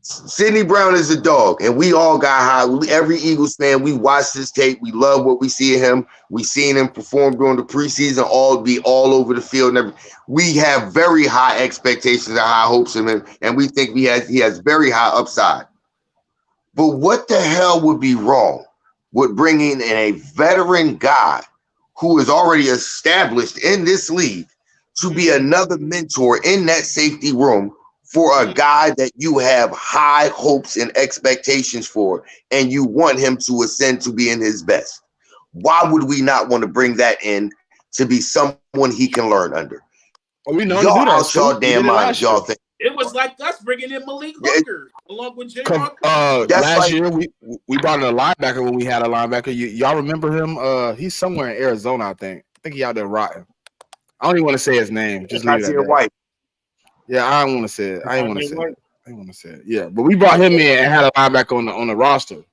Speaker 6: Sidney Brown is a dog, and we all got high. Every Eagles fan, we watch this tape. We love what we see of him. We seen him perform during the preseason, all over the field. And we have very high expectations and high hopes of him, and we think he has very high upside. But what the hell would be wrong with bringing in a veteran guy who is already established in this league to be another mentor in that safety room for a guy that you have high hopes and expectations for, and you want him to ascend to being his best? Why would we not want to bring that in to be someone he can learn under?
Speaker 4: Well, we know
Speaker 6: y'all out y'all damn minds, y'all think.
Speaker 5: It was like us bringing in Malik Hooker along with J.R.
Speaker 4: Last year, we brought in a linebacker when we had a linebacker. Y'all remember him? He's somewhere in Arizona, I think. He out there rotting. I don't even want to say his name. Just leave it White. Yeah, I don't want to say it. I didn't want to say it. Yeah, but we brought him in and had a linebacker on the roster.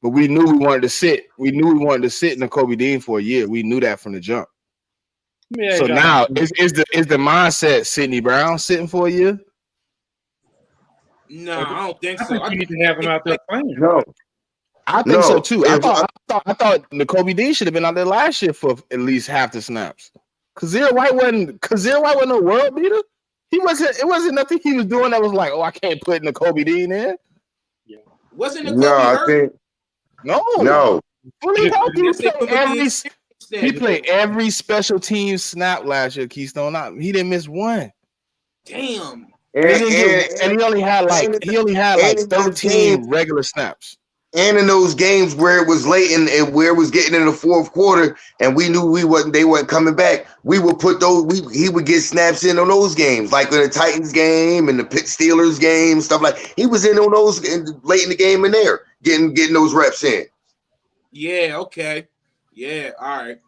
Speaker 4: But we knew we wanted to sit. We knew we wanted to sit in the Kobe Dean for a year. We knew that from the jump. Yeah, so now is the mindset Sidney Brown sitting for a year?
Speaker 5: No, I don't think so.
Speaker 2: I think you need to have him out there playing.
Speaker 6: No,
Speaker 4: I think so too. I
Speaker 6: If-
Speaker 4: thought N'Kobe Dean should have been out there last year for at least half the snaps. Kazir White wasn't no world beater. He wasn't. It wasn't nothing he was doing that was like, oh, I can't put N'Kobe Dean in.
Speaker 5: Wasn't N'Kobe
Speaker 6: no, I
Speaker 5: hurt?
Speaker 6: think
Speaker 4: No. Fully healthy.
Speaker 5: Yes, they put him in
Speaker 4: He played every special team snap last year. Keystone. He didn't miss one.
Speaker 5: Damn.
Speaker 4: And he only had like 13 regular snaps.
Speaker 6: And in those games where it was late and where it was getting in the fourth quarter, and we knew they weren't coming back, we would put he would get snaps in on those games, like in the Titans game and the Pitt Steelers game, stuff like. He was in on those late in the game in there, getting those reps in.
Speaker 5: Yeah. Okay. Yeah. All right.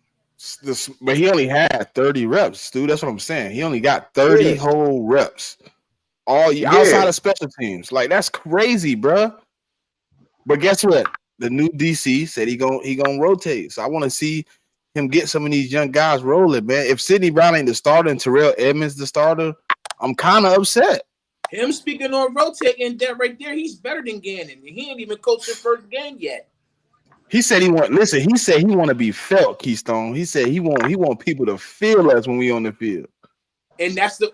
Speaker 4: But he only had 30 reps, dude. That's what I'm saying. He only got 30 whole reps, outside of special teams. Like that's crazy, bro. But guess what? The new DC said he gonna rotate. So I want to see him get some of these young guys rolling, man. If Sidney Brown ain't the starter and Terrell Edmonds the starter, I'm kind of upset.
Speaker 5: Him speaking on rotating, that right there, he's better than Gannon. He ain't even coached the first game yet.
Speaker 4: He said he want to be felt, Keystone. He said he want people to feel us when we on the field.
Speaker 5: And that's the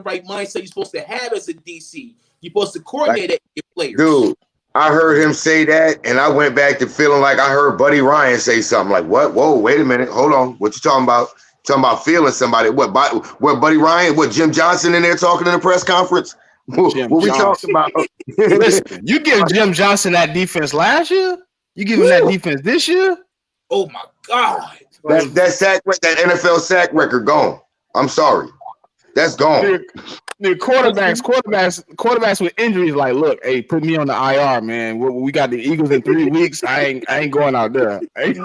Speaker 5: right mindset you're supposed to have as a DC. You're supposed to coordinate your players.
Speaker 6: Dude, I heard him say that, and I went back to feeling like I heard Buddy Ryan say something like, "What? Whoa, wait a minute, hold on. What you talking about? Talking about feeling somebody? What Buddy Ryan? What Jim Johnson in there talking in the press conference? What we talking about?"
Speaker 4: Listen, you give Jim Johnson that defense last year. You give him that defense this year.
Speaker 5: Oh my God!
Speaker 6: That NFL sack record gone. I'm sorry, that's gone.
Speaker 4: The quarterbacks with injuries, like, look, hey, put me on the IR, man. We got the Eagles in 3 weeks. I ain't going out there. I ain't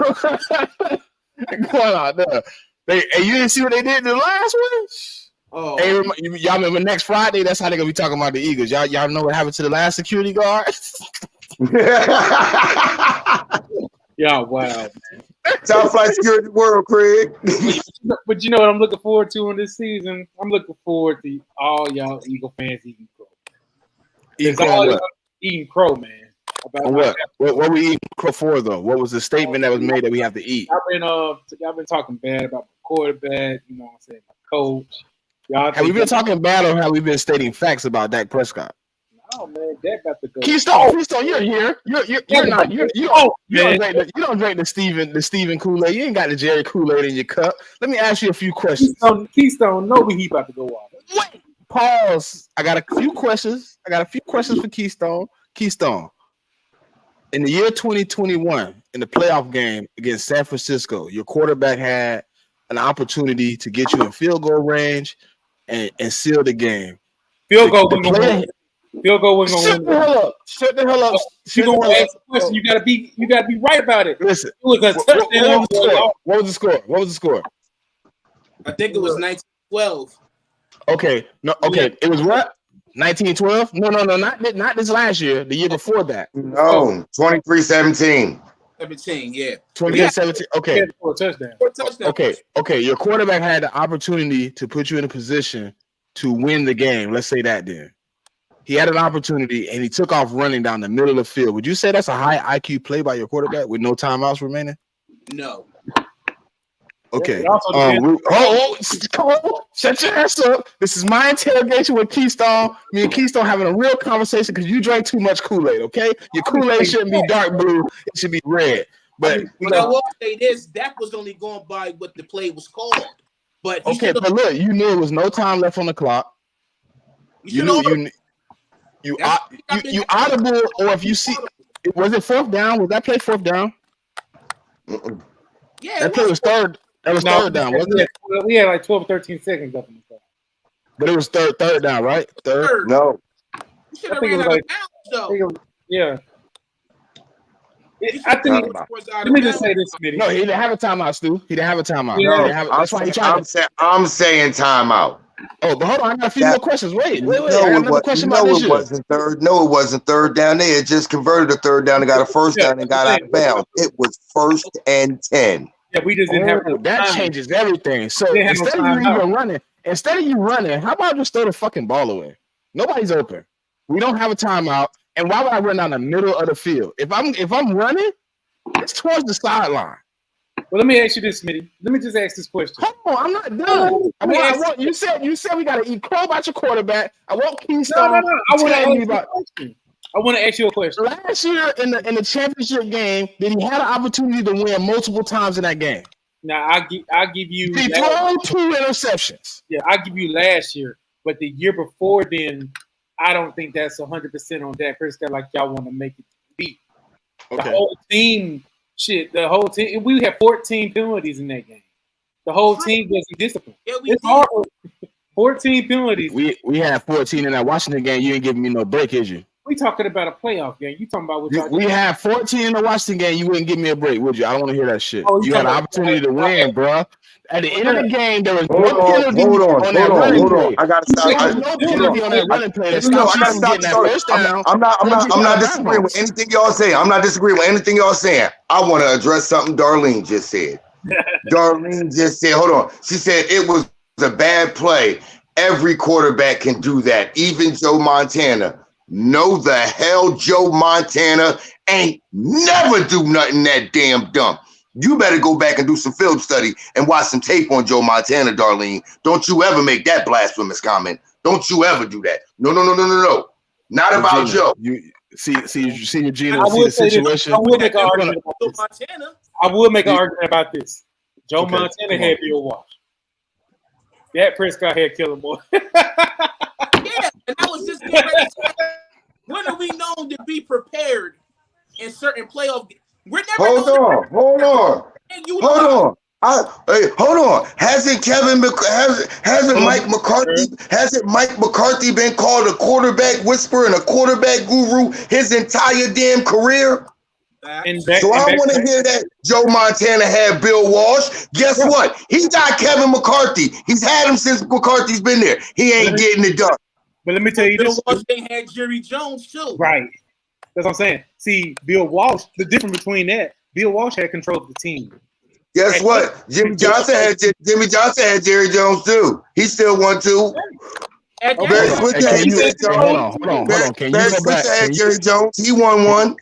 Speaker 4: going out there. You didn't see what they did in the last one?
Speaker 5: Oh,
Speaker 4: hey, y'all remember next Friday? That's how they're gonna be talking about the Eagles. Y'all know what happened to the last security guard?
Speaker 2: Yeah, wow, man.
Speaker 6: Top flight security world, Craig.
Speaker 2: But you know what I'm looking forward to in this season? I'm looking forward to all y'all Eagle fans eating crow. Eating crow, man.
Speaker 4: What we eating crow for, though? What was the statement that was made that we have to eat?
Speaker 2: Y'all been talking bad about my quarterback. You know what I'm saying? My coach.
Speaker 4: Have we been talking bad, or have we been stating facts about Dak Prescott?
Speaker 2: Oh man, Dak about to go.
Speaker 4: Keystone, you're here. You're not. You don't drink the Steven Kool-Aid. You ain't got the Jerry Kool-Aid in your cup. Let me ask you a few questions.
Speaker 2: Keystone, know he about to go off.
Speaker 4: Wait, pause. I got a few questions. For Keystone. Keystone, in the year 2021, in the playoff game against San Francisco, your quarterback had an opportunity to get you in field goal range and seal the game.
Speaker 2: Field goal wasn't going to win. Shut the hell up. You gonna ask a question. You gotta be right about it.
Speaker 4: Listen,
Speaker 2: it was a touchdown.
Speaker 4: What was the score?
Speaker 5: I think it was 1912.
Speaker 4: Okay. No, okay. It was what? 1912? No, not this last year, the year before that.
Speaker 6: No, 23-17.
Speaker 5: 17, yeah.
Speaker 4: 23-17. Okay.
Speaker 2: For a touchdown.
Speaker 4: Okay. Your quarterback had the opportunity to put you in a position to win the game. Let's say that then. He had an opportunity and he took off running down the middle of the field. Would you say that's a high IQ play by your quarterback with no timeouts remaining?
Speaker 5: No.
Speaker 4: Okay. Shut your ass up. This is my interrogation with Keystone. Me and Keystone having a real conversation because you drank too much Kool-Aid, okay? Your Kool-Aid shouldn't be dark blue. It should be red. But
Speaker 5: I will say this, Dak was only going by what the play was called. But
Speaker 4: but look, you knew there was no time left on the clock. You audible, or if you see, was it fourth down? Was that play fourth down?
Speaker 5: Yeah,
Speaker 4: that play was third. That was third down, wasn't it?
Speaker 2: We had like 12, 13 seconds up in the clock.
Speaker 4: But it was third down, right? Third.
Speaker 6: No.
Speaker 5: You should have ran out of bounds, though.
Speaker 2: Yeah. I think. Let me just say this, Smitty.
Speaker 4: No, he didn't have a timeout, Stu. He didn't have a timeout.
Speaker 6: No,
Speaker 4: that's why he tried.
Speaker 6: I'm saying timeout.
Speaker 4: Oh, but hold on, I got a few more questions. Wait. I got another question
Speaker 6: about this. It wasn't third. No, it wasn't third down. They had just converted a third down and got a first down and got out of bounds. It was 1st and 10.
Speaker 2: Yeah, we just didn't have
Speaker 4: that time. Changes everything. So instead of you running, how about just throw the fucking ball away? Nobody's open. We don't have a timeout. And why would I run down the middle of the field? If I'm running, it's towards the sideline.
Speaker 2: Well, let me ask you this, Smitty. Let me just ask this question.
Speaker 4: Hold on, I'm not done. I want you said we gotta eat crow about your quarterback. I want Keystone.
Speaker 2: No. I want to ask
Speaker 4: me
Speaker 2: you
Speaker 4: about.
Speaker 2: a question. I want to ask you a question.
Speaker 4: Last year in the championship game, did he had an opportunity to win multiple times in that game?
Speaker 2: Now I give you.
Speaker 4: He threw 2 interceptions.
Speaker 2: Yeah, I give you last year, but the year before then, I don't think that's 100% on Dak Prescott like y'all want to make it be.
Speaker 4: Okay.
Speaker 2: The whole team, the whole team. We had 14 penalties in that game. The whole team wasn't disciplined. Yeah, it's hard. 14 penalties.
Speaker 4: We had 14 in that Washington game. You ain't giving me no break, is you?
Speaker 2: We talking about a playoff game. You talking about what
Speaker 4: we had 14 in the Washington game. You wouldn't give me a break, would you? I don't want to hear that shit.
Speaker 2: Oh,
Speaker 4: you had an opportunity to win, bro. At the end of the game, there was no penalty on that
Speaker 6: running
Speaker 4: play.
Speaker 6: I gotta stop.
Speaker 4: There was no penalty on that running play.
Speaker 6: I gotta stop. I'm not disagreeing with anything y'all saying. I'm not disagreeing with anything y'all saying. I want to address something Darlene just said. Darlene just said, hold on. She said it was a bad play. Every quarterback can do that, even Joe Montana. No, the hell, Joe Montana ain't never do nothing that damn dumb. You better go back and do some film study and watch some tape on Joe Montana, Darlene. Don't you ever make that blasphemous comment. Don't you ever do that. No. Not about Joe.
Speaker 4: You see, Regina, see the situation.
Speaker 2: I will make an argument about this. I will make an argument about this. Joe Montana had Bill Walsh. Dak Prescott had Killer Moore.
Speaker 5: Yeah, and I was just getting ready to say, when are we known to be prepared in certain playoff games? We're never
Speaker 6: Hold on. Hold on. Hasn't Mike McCarthy been called a quarterback whisperer and a quarterback guru his entire damn career? So I want to hear that Joe Montana had Bill Walsh. Guess what? He got Kevin McCarthy. He's had him since McCarthy's been there. He ain't getting it done.
Speaker 2: But let me tell you
Speaker 5: Bill
Speaker 2: this.
Speaker 5: Walsh, they had Jerry Jones too.
Speaker 2: Right. That's what I'm saying. See, Bill Walsh, the difference between that, Bill Walsh had control of the team.
Speaker 6: Guess what? Jimmy Johnson had Jerry Jones too. He still won too.
Speaker 4: Hold on. Can you go back?
Speaker 6: Jerry Jones. He won one.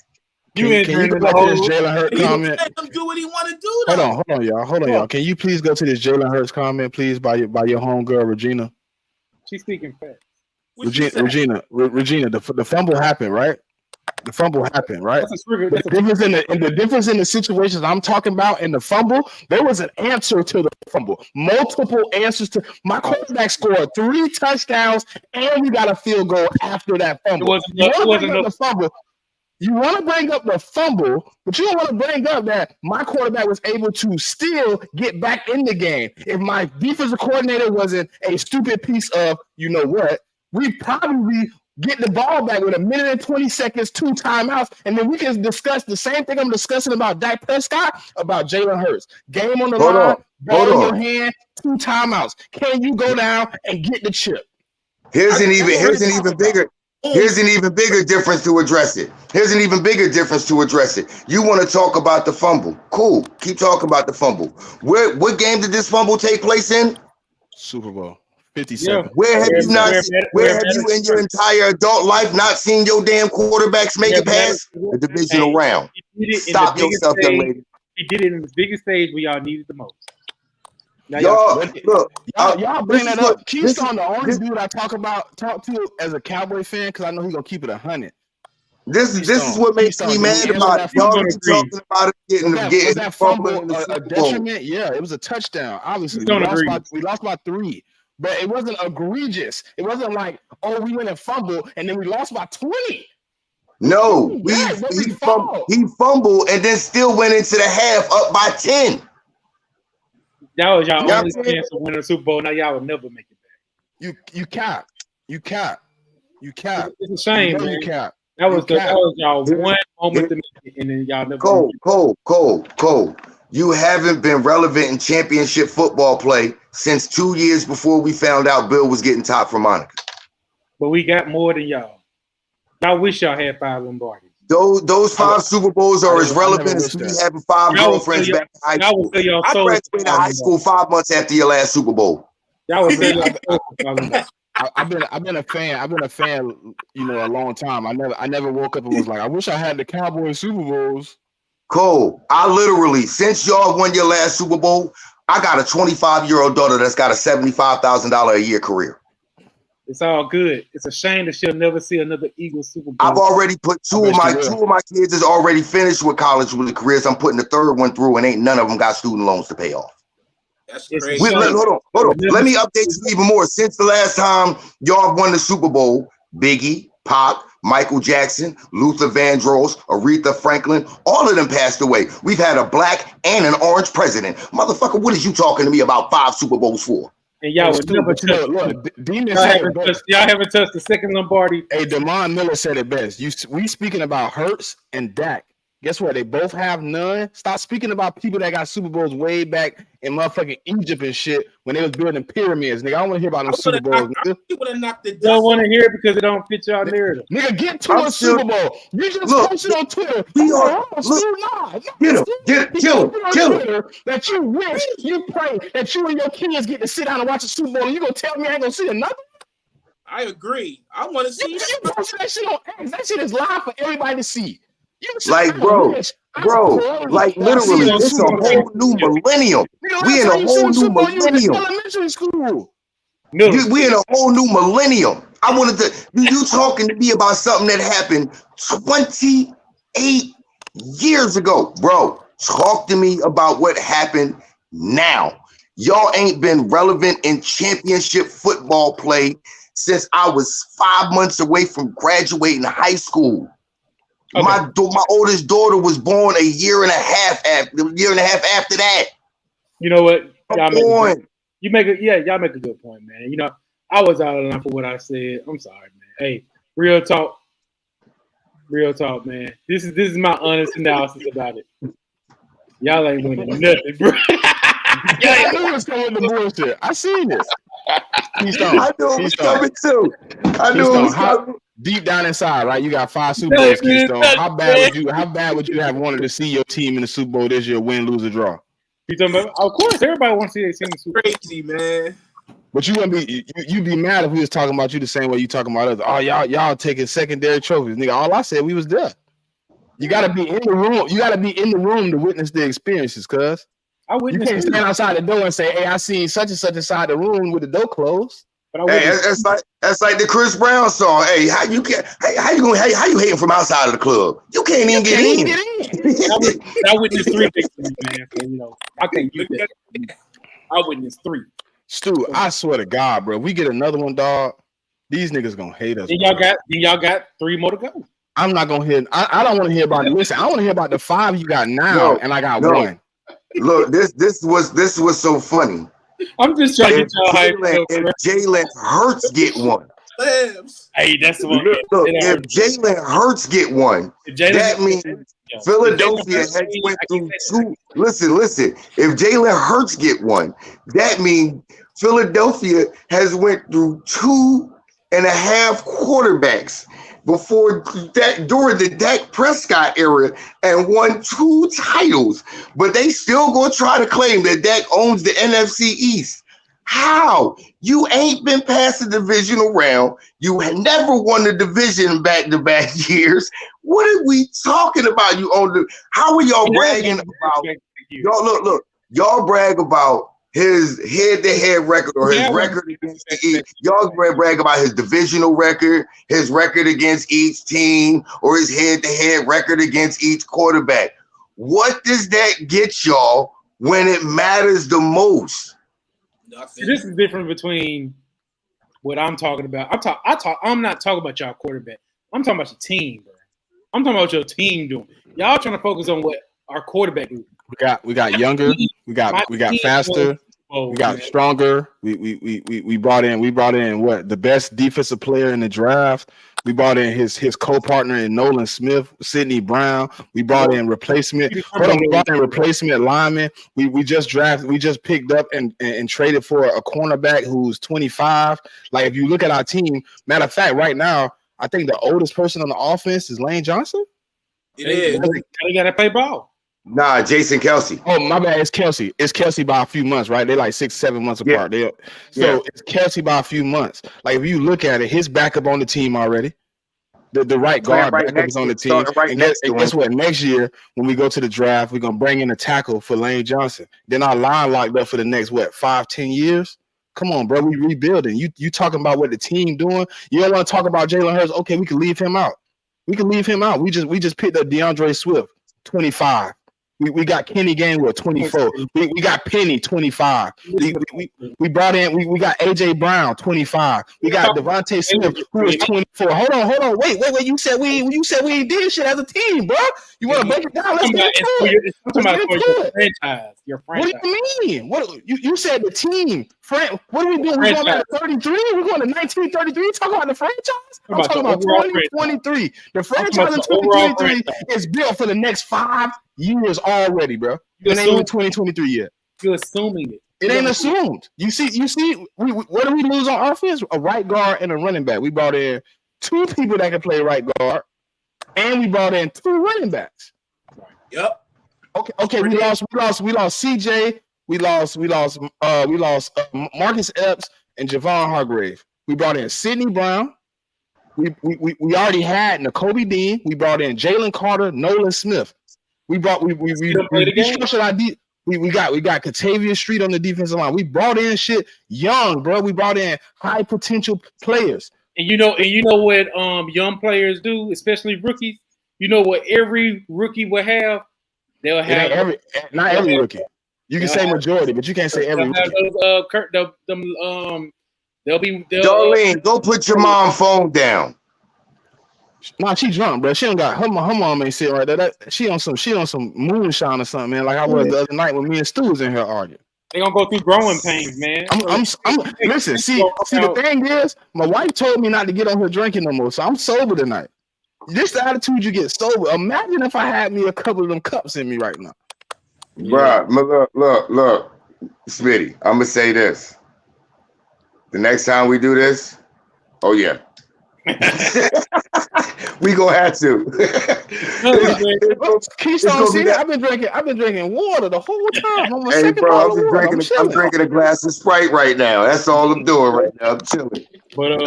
Speaker 4: Can you go back to this Jalen Hurts comment?
Speaker 5: Let him do what he want to do. Though.
Speaker 4: Hold on, y'all. Can you please go to this Jalen Hurts comment, please, by your homegirl Regina?
Speaker 2: She's speaking fast.
Speaker 4: Regina, the fumble happened, right? The fumble happened, right? The difference in the situations I'm talking about in the fumble, there was an answer to the fumble. Multiple answers to my quarterback scored 3 touchdowns, and we got a field goal after that fumble. The fumble. You want to bring up the fumble, but you don't want to bring up that my quarterback was able to still get back in the game. If my defensive coordinator wasn't a stupid piece of, you know what, we probably get the ball back with 1 minute and 20 seconds, 2 timeouts, and then we can discuss the same thing I'm discussing about Dak Prescott, about Jalen Hurts. Game on the line, ball in your hand, 2 timeouts. Can you go down and get the chip?
Speaker 6: Here's an even bigger difference to address it. You want to talk about the fumble. Cool. Keep talking about the fumble. What game did this fumble take place in?
Speaker 4: Super Bowl 57.
Speaker 6: Yeah. Where have you in your entire adult life not seen your damn quarterbacks make it past the divisional round? Stop yourself, young lady.
Speaker 2: He did it in the biggest stage where y'all needed the most.
Speaker 4: Now, y'all bring that up. Keystone, the only dude I talk to as a Cowboy fan, because I know he's gonna keep it 100.
Speaker 6: This is what makes me mad about it. Y'all be talking about it getting
Speaker 4: that fumble a detriment. Yeah, it was a touchdown. Obviously, we lost by 3, but it wasn't egregious. It wasn't like, oh, we went and fumbled and then we lost by 20.
Speaker 6: No, he fumbled and then still went into the half up by 10.
Speaker 2: That was y'all only chance to win a Super Bowl. Now y'all will never make it back.
Speaker 4: You cap.
Speaker 2: It's a shame, man.
Speaker 4: You cap.
Speaker 2: That was y'all one moment to make it, and then y'all never.
Speaker 6: Cole. You haven't been relevant in championship football play since 2 years before we found out Bill was getting top for Monica.
Speaker 2: But we got more than y'all. I wish y'all had 5 Lombardis.
Speaker 6: Those 5 Super Bowls are as relevant as me having 5 girlfriends back in high school. I graduated high school 5 months after your last Super Bowl.
Speaker 2: Y'all was
Speaker 4: I've been a fan, you know, a long time. I never woke up and was like, I wish I had the Cowboys Super Bowls.
Speaker 6: Cole, I literally, since y'all won your last Super Bowl, I got a 25-year-old daughter that's got a $75,000 a year career.
Speaker 2: It's all good. It's a shame that she'll never see another Eagles Super Bowl.
Speaker 6: I've already put two of my kids is already finished with college with the careers. I'm putting the third one through, and ain't none of them got student loans to pay off.
Speaker 5: That's crazy.
Speaker 6: Hold on. Let me update you even more. Since the last time y'all won the Super Bowl, Biggie, Pac, Michael Jackson, Luther Vandross, Aretha Franklin, all of them passed away. We've had a black and an orange president. Motherfucker, what is you talking to me about 5 Super Bowls for?
Speaker 2: And y'all would never touch. Y'all haven't touched the second Lombardi.
Speaker 4: Hey, Damon Miller said it best. We speaking about Hurts and Dak. Guess what? They both have none. Stop speaking about people that got Super Bowls way back in motherfucking Egypt and shit when they was building pyramids. Nigga, I don't want to hear about them Super Bowls.
Speaker 5: You would have knocked the dust.
Speaker 2: Don't want to hear it because it don't fit your narrative.
Speaker 4: Nigga, get to a Super Bowl. You just posted on Twitter. Kill him. That you wish, you pray that you and your kids get to sit down and watch a Super Bowl. And you gonna tell me I ain't gonna see another?
Speaker 5: I agree. I want to see
Speaker 4: you posted that shit on X. That shit is live for everybody to see.
Speaker 6: Like, bro, like literally, it's a whole new millennium. We in a whole new millennium.
Speaker 4: Elementary school.
Speaker 6: We in a whole new millennium. I wanted to. You talking to me about something that happened 28 years ago, bro? Talk to me about what happened now. Y'all ain't been relevant in championship football play since I was 5 months away from graduating high school. Okay. My oldest daughter was born a year and a half after that.
Speaker 2: You know what? Y'all make a good point, man. You know, I was out of line for what I said. I'm sorry, man. Hey, real talk, man. This is my honest analysis about it. Y'all ain't winning nothing, bro.
Speaker 4: I knew it was coming with the bullshit. I seen this.
Speaker 6: I knew it was coming too. I knew it was coming.
Speaker 4: Deep down inside, right? You got 5 Super Bowls, Keystone. How bad would you have wanted to see your team in the Super Bowl this year, win, lose, or draw?
Speaker 2: You talking about? Of course, everybody wants to see their team in the Super Bowl.
Speaker 5: Crazy, man.
Speaker 4: But you wouldn't be. You'd be mad if we was talking about you the same way you talking about us. Oh, y'all taking secondary trophies, nigga. All I said, we was there. You gotta be in the room. You gotta be in the room to witness the experiences, cuz. You can't stand outside the door and say, "Hey, I seen such and such inside the room with the door closed."
Speaker 6: Hey, that's like the Chris Brown song. Hey, how you hating from outside of the club? You can't even get in.
Speaker 2: I witnessed 3 victories, man. So, you know, I can't use that. I witnessed 3.
Speaker 4: Stu, I swear to God, bro, we get another one, dog. These niggas gonna hate us.
Speaker 2: Then y'all got 3 more to go.
Speaker 4: I'm not gonna hear. I don't want to hear about it. Listen, I want to hear about the 5 you got now, and I got 1.
Speaker 6: Look, this was so funny.
Speaker 2: I'm just trying to get y'all hyped.
Speaker 6: If Jalen Hurts get one,
Speaker 2: hey, that's the one.
Speaker 6: Look, if Jalen Hurts get one, that means Philadelphia has went through 2. Listen. If Jalen Hurts get one, that means Philadelphia has went through 2.5 quarterbacks before that during the Dak Prescott era and won 2 titles, but they still gonna try to claim that Dak owns the NFC East. How? You ain't been past the divisional round. You had never won the division back-to-back years. What are we talking about? You own the? How are y'all bragging about? Y'all look. Y'all brag about his head-to-head record or his record against the East. Y'all brag about his divisional record, his record against each team, or his head-to-head record against each quarterback. What does that get y'all when it matters the most?
Speaker 2: See, this is different between what I'm talking about. I'm not talking about y'all quarterback. I'm talking about your team, bro. I'm talking about what your team doing. Y'all trying to focus on what our quarterback do.
Speaker 4: We got younger. We got faster. We got stronger. We brought in what the best defensive player in the draft. We brought in his co-partner in Nolan Smith, Sidney Brown. We brought in replacement. We brought in replacement linemen. We just picked up and traded for a cornerback who's 25. Like if you look at our team, matter of fact, right now I think the oldest person on the offense is Lane Johnson.
Speaker 5: It is.
Speaker 2: They gotta play ball.
Speaker 6: Nah, Jason Kelsey.
Speaker 4: Oh, my bad. It's Kelsey. It's Kelsey by a few months, right? They're like 6-7 months apart. So it's Kelsey by a few months. Like if you look at it, his backup on the team already. The right guard backup is on the team. And guess what? Next year, when we go to the draft, we're gonna bring in a tackle for Lane Johnson. Then our line locked up for the next 5-10 years. Come on, bro. We rebuilding. You talking about what the team doing? You don't want to talk about Jalen Hurts? Okay, we can leave him out. We just picked up DeAndre Swift, 25. We got Kenny Gainwell, 24. We got Penny, 25. We brought in, we got AJ Brown, 25. We got Devontae Smith, who is 24. Hold on. Wait. You said we ain't did shit as a team, bro. You want to break it down? Let's get into it.
Speaker 2: Your franchise.
Speaker 4: What do you mean? What you said the team? What are we doing? We're going back to 33? We're going to 1933? You talking about the franchise? I'm talking about 2023. The franchise in 2023 is built for the next 5 years already, bro. It ain't even 2023 yet.
Speaker 2: You're assuming it.
Speaker 4: It ain't assumed. You see, what do we lose on offense? A right guard and a running back. We brought in 2 people that can play right guard, and we brought in 2 running backs.
Speaker 5: Yep.
Speaker 4: Okay. We lost CJ. We lost Marcus Epps and Javon Hargrave. We brought in Sidney Brown. We already had Nakobe Dean. We brought in Jalen Carter, Nolan Smith. We restructured our we got Katavius Street on the defensive line. We brought in shit young, bro. We brought in high potential players.
Speaker 2: And you know what young players do, especially rookies. You know what every rookie will have? They'll have
Speaker 4: not every rookie. You can say majority, but you can't say every rookie.
Speaker 6: Darlene, go put your mom's phone down.
Speaker 4: Nah, she drunk, bro. She don't got her mom ain't sitting right there. She on some moonshine or something, man. Like I was the other night when me and Stu was in here arguing.
Speaker 2: They gonna go through growing pains, man.
Speaker 4: Listen. See, the thing is, my wife told me not to get on here drinking no more, so I'm sober tonight. This the attitude you get sober. Imagine if I had me a couple of them cups in me right now.
Speaker 6: Bruh, look, Smitty, I'm gonna say this. The next time we do this, oh yeah. We gonna have to.
Speaker 4: I've been drinking water the whole time.
Speaker 6: I'm drinking a glass of Sprite right now. That's all I'm doing right now. I'm chilling.
Speaker 2: But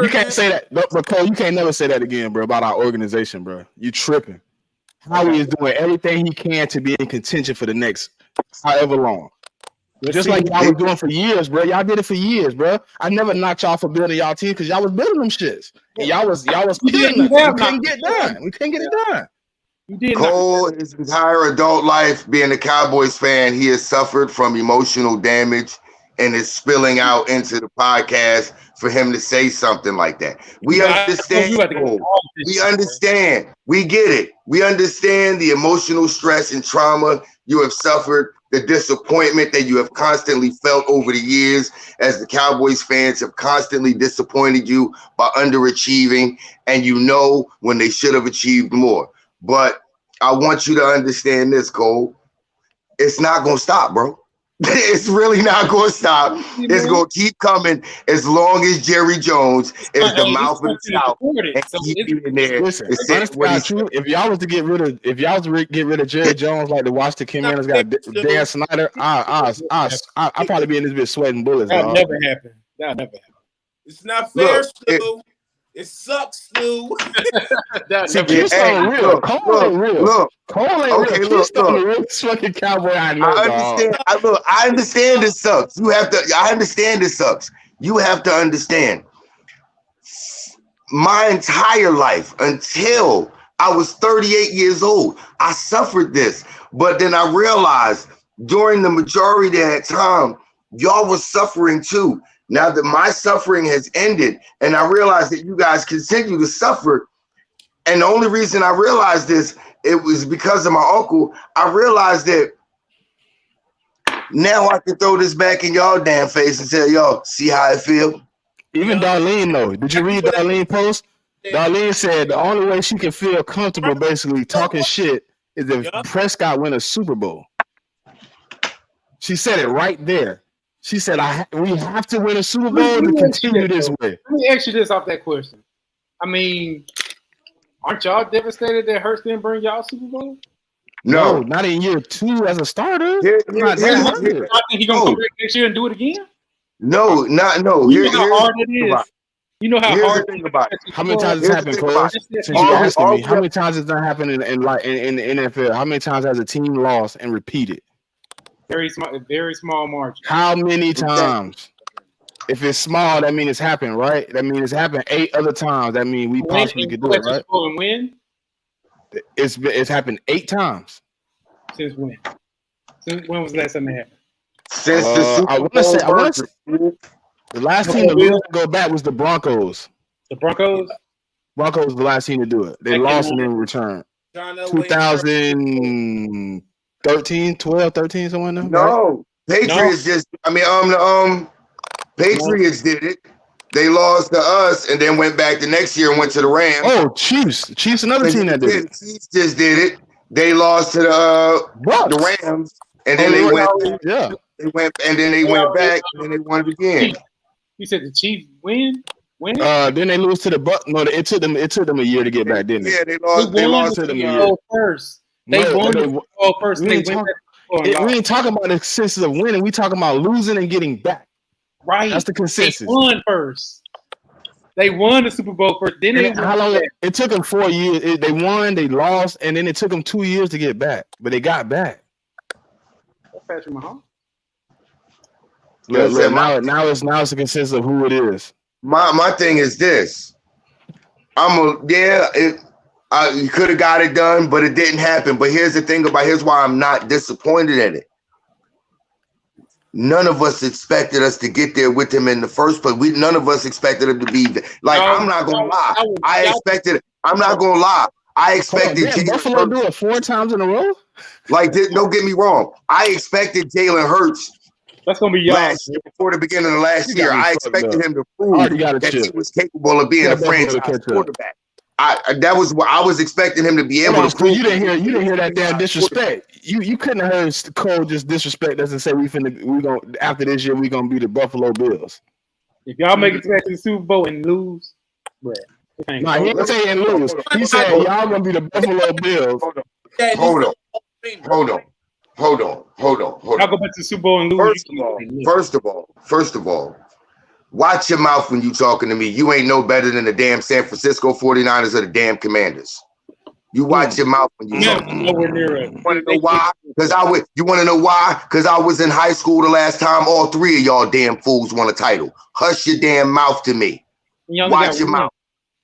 Speaker 4: you can't say that, but Cole, you can't never say that again, bro, about our organization, bro. You tripping. Howie is doing everything he can to be in contention for the next however long. Just like y'all was doing for years, bro. Y'all did it for years, bro. I never knocked y'all for building y'all team because y'all was building them shits. And y'all was killing us. We couldn't get done. We couldn't get it done.
Speaker 6: Cole, his entire adult life, being a Cowboys fan, he has suffered from emotional damage and is spilling out into the podcast for him to say something like that. We understand. We understand. We get it. We understand the emotional stress and trauma you have suffered, the disappointment that you have constantly felt over the years as the Cowboys fans have constantly disappointed you by underachieving, and you know when they should have achieved more. But I want you to understand this, Cole. It's not going to stop, bro. It's really not going to stop. It's going to keep coming as long as Jerry Jones is the mouth of the South.
Speaker 4: Listen, if y'all was to get rid of Jerry Jones like the Washington Commanders got Dan Snyder, I'd probably be in this bitch sweating bullets.
Speaker 2: That'll never happen.
Speaker 5: It's not fair, Stu. It sucks, Stu.
Speaker 4: Keystone real. Cole ain't real. Cole ain't real. Keystone the real fucking cowboy I know.
Speaker 6: I understand this sucks. I understand this sucks. You have to understand. My entire life until I was 38 years old, I suffered this. But then I realized during the majority of that time, y'all was suffering too. Now that my suffering has ended and I realize that you guys continue to suffer, and the only reason I realized this, it was because of my uncle. I realized that now I can throw this back in y'all damn face and tell y'all, see how I feel?
Speaker 4: Even Darlene, though. Did you read Darlene post? Darlene said the only way she can feel comfortable basically talking shit is if Prescott win a Super Bowl. She said it right there. She said, we have to win a Super Bowl to continue this way.
Speaker 2: Let me ask you this off that question. I mean, aren't y'all devastated that Hurts didn't bring y'all Super Bowl?
Speaker 6: No.
Speaker 4: not in year 2 as a starter.
Speaker 6: Here-
Speaker 4: I'm not
Speaker 6: here's-
Speaker 4: that
Speaker 6: here's-
Speaker 4: hurt.
Speaker 2: I think he's gonna
Speaker 6: No.
Speaker 2: come back next year and do it again.
Speaker 6: No.
Speaker 2: You know how hard it is. You know how
Speaker 6: Here's
Speaker 2: hard
Speaker 6: the thing about it.
Speaker 4: How many times
Speaker 6: Here's
Speaker 4: has
Speaker 6: the
Speaker 4: happened,
Speaker 6: thing about
Speaker 4: Cuz?
Speaker 2: it.
Speaker 4: Since you
Speaker 6: All-
Speaker 4: asking
Speaker 6: all
Speaker 4: me,
Speaker 6: we
Speaker 4: how
Speaker 6: have-
Speaker 4: many times has that happened in the NFL? How many times has a team lost and repeated?
Speaker 2: Very small margin.
Speaker 4: How many times? If it's small, that means it's happened, right? That means it's happened 8 other times. That means we possibly could do it, right?
Speaker 2: And win
Speaker 4: It's happened 8 times.
Speaker 2: since when? Since when was the last time that happened?
Speaker 6: Since the Super
Speaker 4: I
Speaker 6: Bowl
Speaker 4: wanna say
Speaker 6: merger.
Speaker 4: the last team to lose and go back was the Broncos.
Speaker 2: The Broncos.
Speaker 4: Broncos was the last team to do it. They
Speaker 2: Second
Speaker 4: lost
Speaker 2: one.
Speaker 4: and then returned.
Speaker 5: John Elway.
Speaker 4: 2013, 12, 13, someone there.
Speaker 6: No, Patriots just. I mean, Patriots did it. They lost to us and then went back the next year and went to the Rams.
Speaker 4: Oh, Chiefs. Chiefs, another team that did it.
Speaker 6: Chiefs just did it. They lost to the Rams, and then they went.
Speaker 4: Yeah.
Speaker 6: They went, and then they went back, and then they won it again.
Speaker 2: You said the Chiefs win.
Speaker 4: Then they lose to the Buck. No, it took them a year to get back, didn't it?
Speaker 6: Yeah, they lost. They lost
Speaker 4: to
Speaker 6: to
Speaker 4: them
Speaker 6: the
Speaker 4: a year.
Speaker 2: First. They won the Super Bowl first.
Speaker 4: We
Speaker 2: They
Speaker 4: ain't
Speaker 2: went
Speaker 4: talk-
Speaker 2: back and
Speaker 4: We
Speaker 2: lost.
Speaker 4: ain't talking about the consensus of winning. We talking about losing and getting back.
Speaker 2: Right.
Speaker 4: That's the consensus.
Speaker 2: They won first. They won the Super Bowl first. Then they
Speaker 4: How long? It took them 4 years. They won, they lost, and then it took them 2 years to get back. But they got back.
Speaker 2: Patrick Mahomes.
Speaker 4: Look, now it's the consensus of who it is.
Speaker 6: My thing is this. You could have got it done, but it didn't happen. But here's why I'm not disappointed in it. None of us expected us to get there with him in the first place. None of us expected him to be like. I'm not gonna lie. I'm not gonna lie. I expected
Speaker 4: Buffalo do it 4 times in a row.
Speaker 6: Like, don't get me wrong. I expected Jalen Hurts.
Speaker 2: That's gonna be y'all.
Speaker 6: Last year, before the beginning of last year, I expected him to prove that he was capable of being a franchise quarterback. That was what I was expecting him to be able to prove.
Speaker 4: You didn't hear that damn disrespect. You couldn't have heard Cole just disrespect us and say we gonna after this year we gonna be the Buffalo Bills.
Speaker 2: If y'all make it to the Super Bowl and lose, bruh.
Speaker 4: Nah, he didn't say and lose. He said y'all gonna be the Buffalo Bills.
Speaker 6: Hold on.
Speaker 2: Y'all go back to the Super Bowl and lose.
Speaker 6: First of all, watch your mouth when you talking to me. You ain't no better than the damn San Francisco 49ers or the damn Commanders. You watch your mouth when you talking.
Speaker 2: Nowhere near it.
Speaker 6: You want to know why? You want to know why? Because I was in high school the last time all 3 of y'all damn fools won a title. Hush your damn mouth to me. Watch your mouth.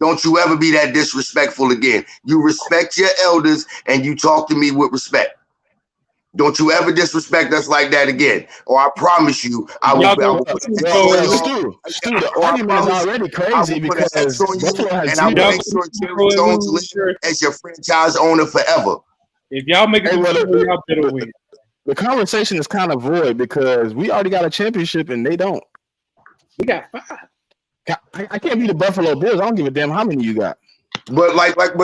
Speaker 6: Don't you ever be that disrespectful again. You respect your elders and you talk to me with respect. Don't you ever disrespect us like that again, or I promise you, I will.
Speaker 4: Stu, the argument is already crazy because Buffalo has
Speaker 6: and I will make sure Jerry Jones lives as your franchise owner forever.
Speaker 2: If y'all make it, y'all better win.
Speaker 4: The conversation is kind of void because we already got a championship and they don't.
Speaker 2: We got 5.
Speaker 4: I can't be the Buffalo Bills. I don't give a damn how many you got.
Speaker 6: But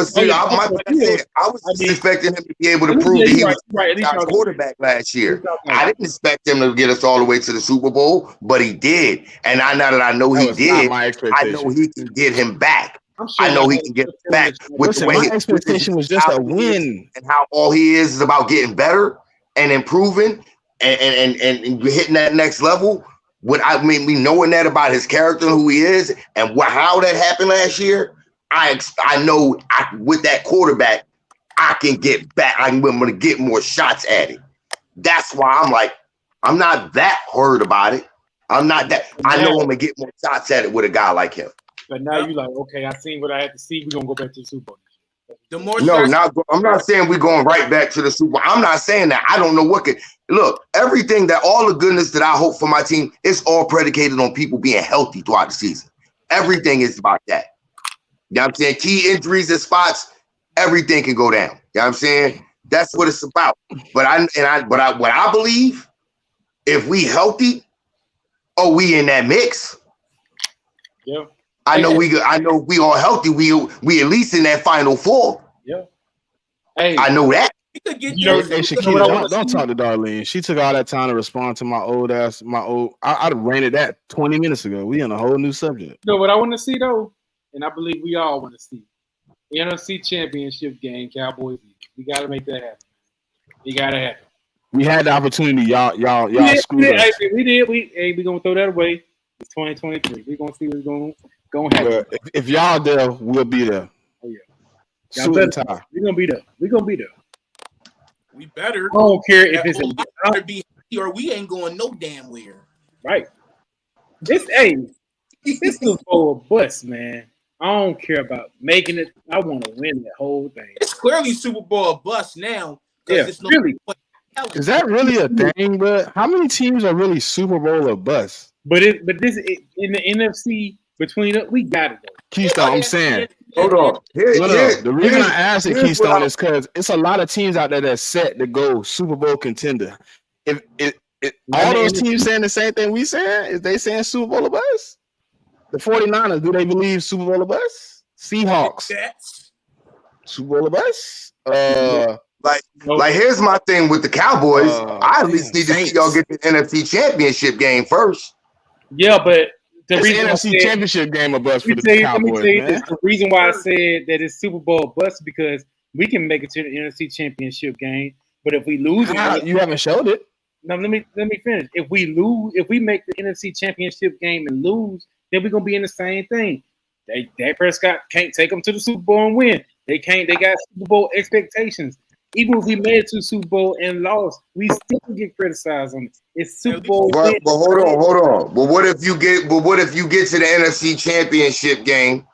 Speaker 6: see, I was expecting him to be able to prove that he was a quarterback last year. I didn't expect him to get us all the way to the Super Bowl, but he did. And now that I know he did, I know he can get him back. I know he can get back with the way
Speaker 4: my expectation was just a win,
Speaker 6: and how all he is about getting better and improving and hitting that next level. We knowing that about his character and who he is and how that happened last year. I know with that quarterback, I can get back. I'm going to get more shots at it. That's why I'm not that worried about it. I'm not that. I know I'm going to get more shots at it with a guy like him.
Speaker 2: But now you like, okay, I seen what I had to see. We're going to go back to the Super Bowl.
Speaker 6: I'm not saying we're going right back to the Super Bowl. I'm not saying that. I don't know what could. Look, everything all the goodness that I hope for my team, it's all predicated on people being healthy throughout the season. Everything is about that. You know what I'm saying? Key injuries and spots, everything can go down. You know what I'm saying? That's what it's about. But what I believe, if we healthy, we in that mix.
Speaker 2: Yeah.
Speaker 6: I know we all healthy. We at least in that Final Four.
Speaker 2: Yeah. Hey,
Speaker 6: I know that.
Speaker 4: Shakira, don't talk to Darlene. She took all that time to respond to my old. I'd have ran it that 20 minutes ago. We on a whole new subject.
Speaker 2: You know what I want to see though, and I believe we all want to see NFC Championship game, Cowboys. We got to make that happen. You gotta happen.
Speaker 4: We had the opportunity. Y'all screwed us.
Speaker 2: We did. We gonna throw that away. It's 2023. We gonna see what's gonna happen.
Speaker 4: If y'all there, we'll be there.
Speaker 2: Oh yeah.
Speaker 4: Suit and tie.
Speaker 2: We're gonna be there. We
Speaker 5: better.
Speaker 2: I don't care if it's
Speaker 5: better be or we ain't going no damn where.
Speaker 2: Right. This Super Bowl a bust, man. I don't care about making it. I want to win the whole thing.
Speaker 5: It's clearly Super Bowl a bust now.
Speaker 2: Yeah,
Speaker 5: it's
Speaker 2: really.
Speaker 4: Is that really a thing? But how many teams are really Super Bowl or bust?
Speaker 2: But this in the NFC between us, we got it though.
Speaker 4: Keystone, I'm saying.
Speaker 6: Hold on.
Speaker 4: The reason I asked it, Keystone, is because it's a lot of teams out there that's set to go Super Bowl contender. If all those teams saying the same thing we saying, is they saying Super Bowl or bust? The 49ers, do they believe Super Bowl or bust? Seahawks, Super Bowl or bust?
Speaker 6: Like here's my thing with the Cowboys. I at least need to see y'all get the NFC Championship game first.
Speaker 2: Yeah, but the reason
Speaker 4: NFC Championship game a bust for the Cowboys, man.
Speaker 2: The reason why I said that it's Super Bowl bust because we can make it to the NFC Championship game, but if we lose,
Speaker 4: you haven't showed it.
Speaker 2: Now let me finish. If we make the NFC Championship game and lose, then we're gonna be in the same thing. Dak Prescott can't take them to the Super Bowl and win. They can't. They got Super Bowl expectations. Even if we made it to the Super Bowl and lost, we still get criticized on it. It's Super Bowl.
Speaker 6: But hold on. But what if you get to the NFC Championship game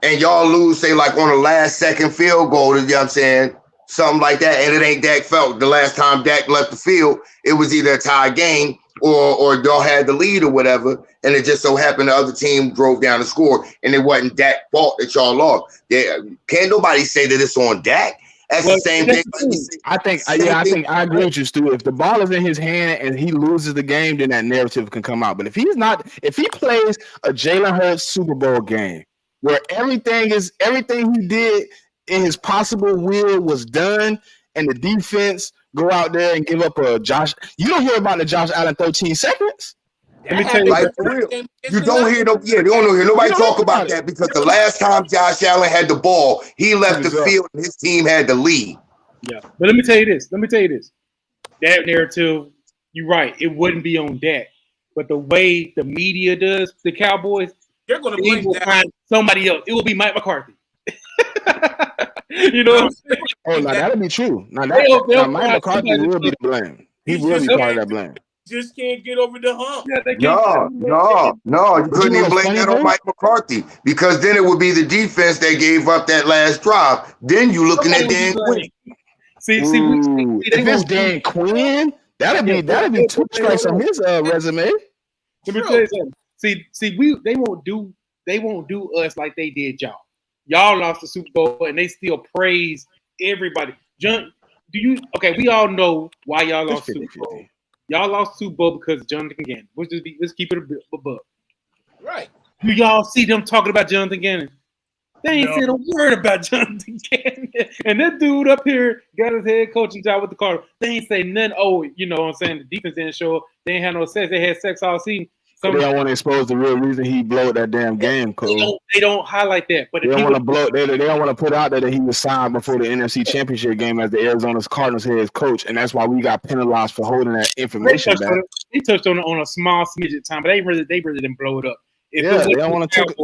Speaker 6: and y'all lose, say, like on the last second field goal, you know what I'm saying? Something like that, and it ain't Dak felt the last time Dak left the field, it was either a tie game or y'all had the lead or whatever, and it just so happened the other team drove down the score, and it wasn't Dak's fault that y'all lost. Can't nobody say that it's on Dak. That's the same thing.
Speaker 4: I think I agree with you, Stu. If the ball is in his hand and he loses the game, then that narrative can come out. But if he plays a Jalen Hurts Super Bowl game where everything he did in his possible will was done, and the defense go out there and give up a Josh. You don't hear about the Josh Allen 13 seconds.
Speaker 2: Let me tell you,
Speaker 6: like, for real. You don't hear nobody talk about that because the last time Josh Allen had the ball, he left the field and his team had the lead.
Speaker 2: Yeah, but let me tell you this. That narrative, you're right. It wouldn't be on Dak, but the way the media does the Cowboys,
Speaker 5: they're going to blame
Speaker 2: find somebody else. It will be Mike McCarthy. You know what I'm saying?
Speaker 4: Oh, now that'll be true. Now Mike McCarthy will be the blame. He will be part of that blame.
Speaker 5: Just can't get over the hump.
Speaker 6: No, you couldn't even blame that on Mike McCarthy because then it would be the defense that gave up that last drive. Then you looking at Dan Quinn.
Speaker 4: See, if it's Dan Quinn, that'd be 2 strikes on his resume.
Speaker 2: Let me tell you something. See, they won't do us like they did y'all. Y'all lost the Super Bowl and they still praise everybody. We all know why y'all lost the Super Bowl. Y'all lost Super Bowl because of Jonathan Gannon. Let's keep it a buck.
Speaker 5: Right.
Speaker 2: Do y'all see them talking about Jonathan Gannon? They ain't said a word about Jonathan Gannon. And that dude up here got his head coaching job with the Cardinals. They ain't say nothing. Oh, you know what I'm saying? The defense didn't show up. They ain't had no sex. They had sex all season.
Speaker 4: They don't want to expose the real reason he blew that damn game, Cole.
Speaker 2: They don't highlight that. But
Speaker 4: they don't want to blow. They don't want to put out there that he was signed before the NFC Championship game as the Arizona Cardinals head coach, and that's why we got penalized for holding that information back.
Speaker 2: They touched on it on a small smidget time, but they really didn't blow it up.
Speaker 4: They don't want to touch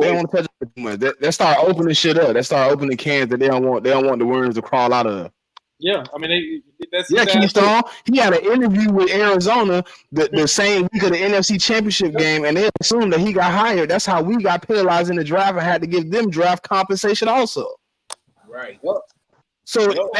Speaker 4: it too much. They start opening shit up. They start opening cans that they don't want the worms to crawl out of.
Speaker 2: Yeah, I mean, that's
Speaker 4: Keystone. He had an interview with Arizona the same week of the NFC Championship game, and they assumed that he got hired. That's how we got penalized in the draft and had to give them draft compensation also.
Speaker 5: Right.
Speaker 4: So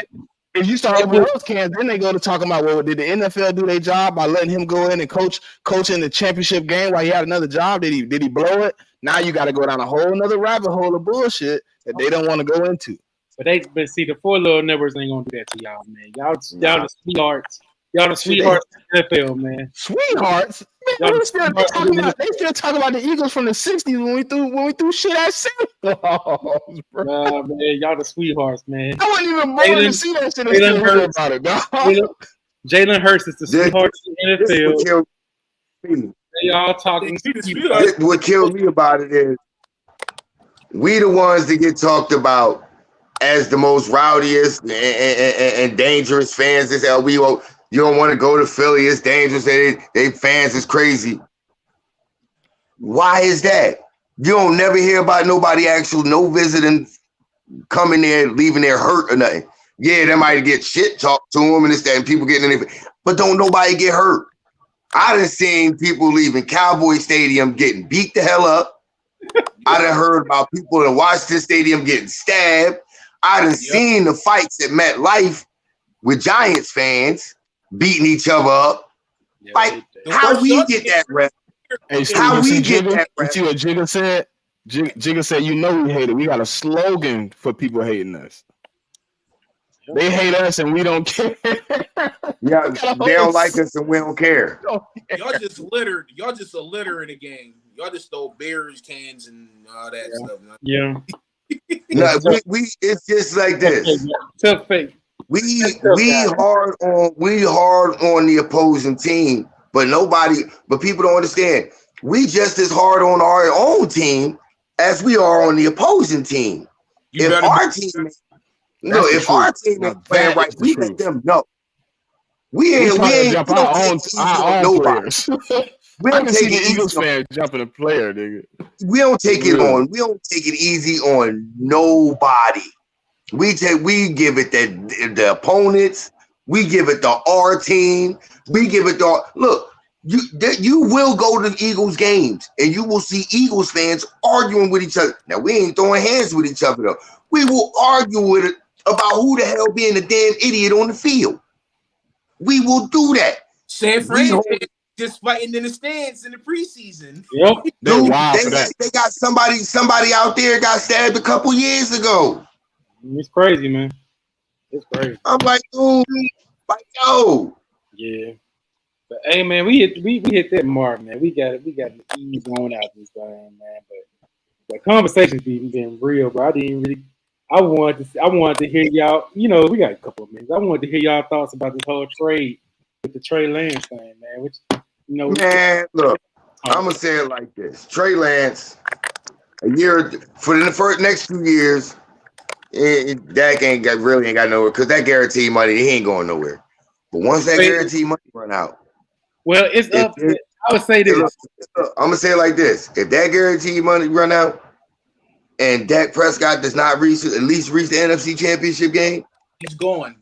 Speaker 4: if you start opening those cans, then they go to talking about, well, did the NFL do their job by letting him go in and coach in the championship game while he had another job? Did he blow it? Now you got to go down a whole another rabbit hole of bullshit that they don't want to go into.
Speaker 2: But see, the 4 little networks ain't gonna do that to y'all, man. Y'all the sweethearts. Y'all the sweethearts of the NFL, man.
Speaker 4: Sweethearts? Man, they still talking about the Eagles from the 60s when we threw shit at Seahawks, bro.
Speaker 2: Nah, man, y'all the sweethearts, man.
Speaker 4: I wasn't even born to see that shit. Jalen Hurts about it, dog.
Speaker 2: Jalen Hurts is the sweethearts of the NFL. They all talking.
Speaker 6: What killed me about it is we the ones that get talked about as the most rowdiest and dangerous fans. They say, "Oh, you don't want to go to Philly. It's dangerous. They fans is crazy." Why is that? You don't never hear about nobody no visiting coming there, leaving there hurt or nothing. Yeah, they might get shit talked to them and this, that, and people getting in it, but don't nobody get hurt. I done seen people leaving Cowboy Stadium getting beat the hell up. I done heard about people in Washington Stadium getting stabbed. I done seen the fights at MetLife with Giants fans beating each other up. Like, how we get that rep?
Speaker 4: Hey,
Speaker 6: How we get
Speaker 4: Jigga?
Speaker 6: that
Speaker 4: You
Speaker 6: rep?
Speaker 4: see what Jigga said? Jigga said, "You know we hate it. We got a slogan for people hating us. They hate us and we don't care."
Speaker 6: Yeah, they don't like us and we don't care.
Speaker 5: Y'all just littered. Y'all just a litter in the game. Y'all just throw beers, cans, and all that stuff.
Speaker 2: Yeah.
Speaker 6: No, we it's just like this.
Speaker 2: Tough fake.
Speaker 6: We hard on the opposing team, but people don't understand. We just as hard on our own team as we are on the opposing team. If our team ain't playing right, we let them know. We ain't
Speaker 4: jump our own players.
Speaker 6: We
Speaker 4: I
Speaker 6: don't
Speaker 4: can
Speaker 6: take
Speaker 4: see the
Speaker 6: it
Speaker 4: Eagles
Speaker 6: easy.
Speaker 4: fan jumping a player, nigga.
Speaker 6: We don't take it on. We don't take it easy on nobody. We give it the opponents. We give it to our team. We give it to look. You will go to the Eagles games and you will see Eagles fans arguing with each other. Now we ain't throwing hands with each other though. We will argue with it about who the hell being a damn idiot on the field. We will do that.
Speaker 5: San Fran just fighting in the stands in the preseason.
Speaker 2: Yep.
Speaker 6: Dude,
Speaker 4: wild for that.
Speaker 6: they got somebody out there got stabbed a couple years ago.
Speaker 2: It's crazy, man. It's crazy.
Speaker 6: I'm like, dude, like, yo.
Speaker 2: Yeah. But hey, man, we hit that mark, man. We got to ease on out this thing, man. But the conversation's been real, bro. I wanted to hear y'all. You know, we got a couple of minutes. I wanted to hear y'all thoughts about this whole trade with the Trey Lance thing, man. Which, you know,
Speaker 6: man, look, I'm gonna say it like this: Trey Lance, a year for the first next 2 years, Dak ain't got nowhere because that guaranteed money he ain't going nowhere. But once that guaranteed money run out,
Speaker 2: well, it's up. I would say this.
Speaker 6: I'm gonna say it like this: if that guaranteed money run out, and Dak Prescott does not at least reach the NFC Championship game,
Speaker 5: he's gone.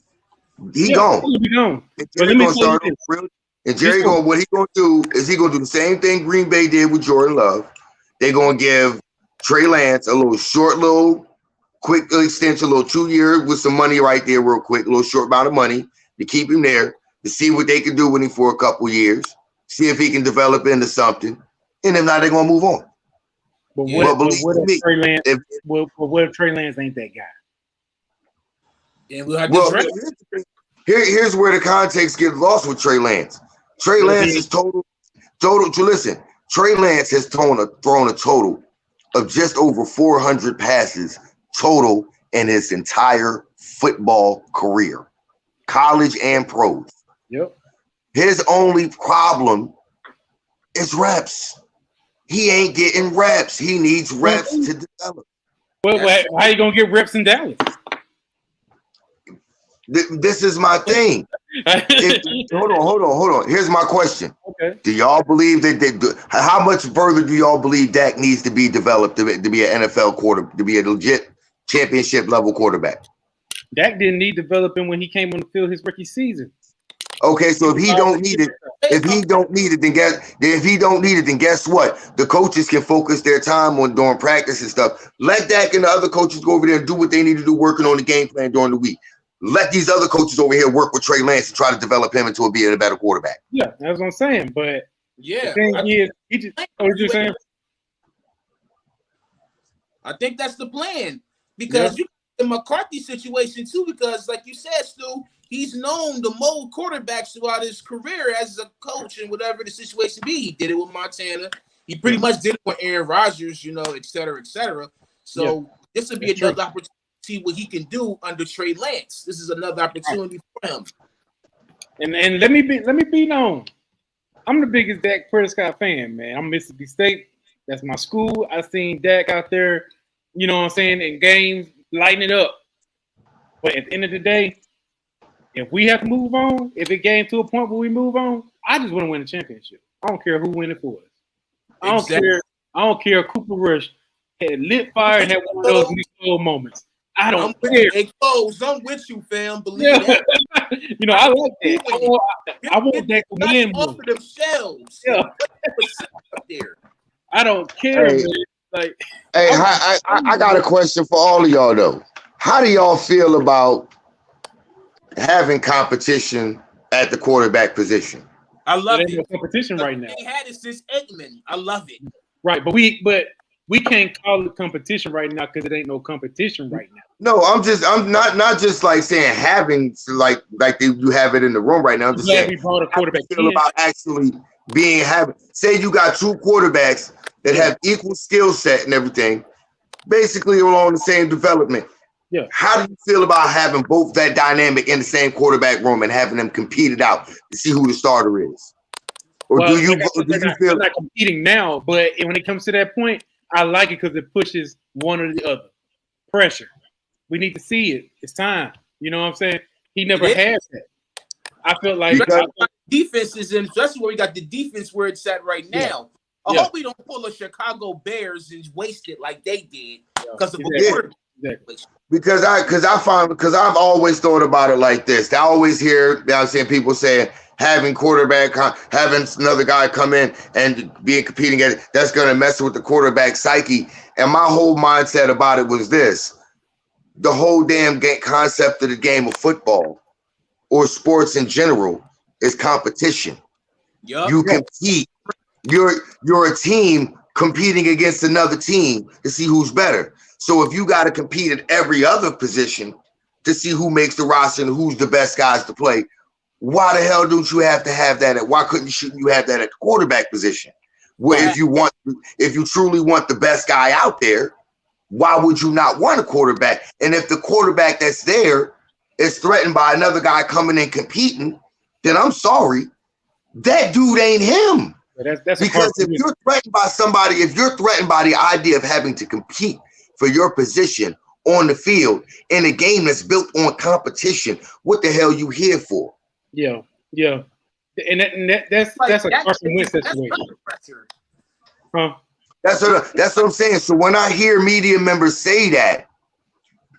Speaker 6: He gone.
Speaker 2: He gone.
Speaker 6: And Jerry gonna start over. And Jerry what he gonna do is he gonna do the same thing Green Bay did with Jordan Love. They're gonna give Trey Lance a quick extension, a little 2 year with some money right there, real quick, a little short amount of money to keep him there, to see what they can do with him for a couple years, see if he can develop into something, and if not, they're gonna move on.
Speaker 2: But what if Trey Lance? What if Trey Lance ain't that guy?
Speaker 5: Yeah, we'll have to
Speaker 6: here's where the context gets lost with Trey Lance. Trey Lance is total. Listen, Trey Lance has thrown a total of just over 400 passes total in his entire football career, college and pros.
Speaker 2: Yep.
Speaker 6: His only problem is reps. He ain't getting reps. He needs reps to develop.
Speaker 2: Well, how you gonna get reps in Dallas?
Speaker 6: This is my thing. Hold on. Here's my question.
Speaker 2: Okay.
Speaker 6: Do y'all believe how much further do y'all believe Dak needs to be developed to be an NFL quarterback, to be a legit championship level quarterback?
Speaker 2: Dak didn't need developing when he came on the field his rookie season.
Speaker 6: Okay, so if he don't need it, then guess what? The coaches can focus their time on doing practice and stuff. Let Dak and the other coaches go over there and do what they need to do, working on the game plan during the week. Let these other coaches over here work with Trey Lance and try to develop him into being a better quarterback.
Speaker 2: Yeah, that's what I'm saying. But
Speaker 5: yeah,
Speaker 2: the thing is, he just. What you saying?
Speaker 5: I think that's the plan because you the McCarthy situation too. Because like you said, Stu, he's known to mold quarterbacks throughout his career as a coach and whatever the situation be. He did it with Montana. He pretty much did it with Aaron Rodgers, et cetera, et cetera. So this would be another opportunity. See what he can do under Trey Lance. This is another opportunity for him.
Speaker 2: And let me be known. I'm the biggest Dak Prescott fan, man. I'm Mississippi State. That's my school. I seen Dak out there, you know what I'm saying, in games, lighting it up. But at the end of the day, if we have to move on, if it came to a point where we move on, I just want to win the championship. I don't care who win it for us. I don't care. I don't care if Cooper Rush had lit fire and had one of those Nick moments. I don't care.
Speaker 5: Hey, Close, I'm with you, fam. Believe that.
Speaker 2: You know, I like that. I want that to win.
Speaker 5: Offer themselves.
Speaker 2: Yeah.
Speaker 5: There.
Speaker 2: I don't care, man. Like,
Speaker 6: hey, I got a question for all of y'all though. How do y'all feel about having competition at the quarterback position?
Speaker 5: I love it.
Speaker 2: No competition right now.
Speaker 5: They had it since Aikman. I love it.
Speaker 2: Right, but we can't call it competition right now because it ain't no competition right now.
Speaker 6: No, I'm not just like saying having like you have it in the room right now. I'm just saying
Speaker 2: we brought a quarterback.
Speaker 6: Feel about actually having. Say you got two quarterbacks that have equal skill set and everything, basically along the same development.
Speaker 2: Yeah.
Speaker 6: How do you feel about having both that dynamic in the same quarterback room and having them compete it out to see who the starter is? Or do you feel
Speaker 2: not competing now? But when it comes to that point, I like it because it pushes one or the other. Pressure. We need to see it. It's time. You know what I'm saying? He never had that. I feel like
Speaker 5: defense is in, especially where we got the defense where it's at right now. I hope we don't pull a Chicago Bears and waste it like they did because of a quarterback.
Speaker 6: Because I've always thought about it like this. I always hear people saying having another guy come in and being competing at it, that's going to mess with the quarterback psyche. And my whole mindset about it was this: the whole damn concept of the game of football or sports in general is competition. Yep. You compete. You're a team competing against another team to see who's better. So if you got to compete at every other position to see who makes the roster and who's the best guys to play, why the hell don't you have to have that? Why couldn't you have that at the quarterback position? Where if you truly want the best guy out there, why would you not want a quarterback? And if the quarterback that's there is threatened by another guy coming and competing, then I'm sorry, that dude ain't him. That's because if you're threatened by somebody, if you're threatened by the idea of having to compete for your position on the field in a game that's built on competition, what the hell you here for?
Speaker 2: Yeah. And that's a Carson Wentz situation. Huh?
Speaker 6: That's what I'm saying. So when I hear media members say that,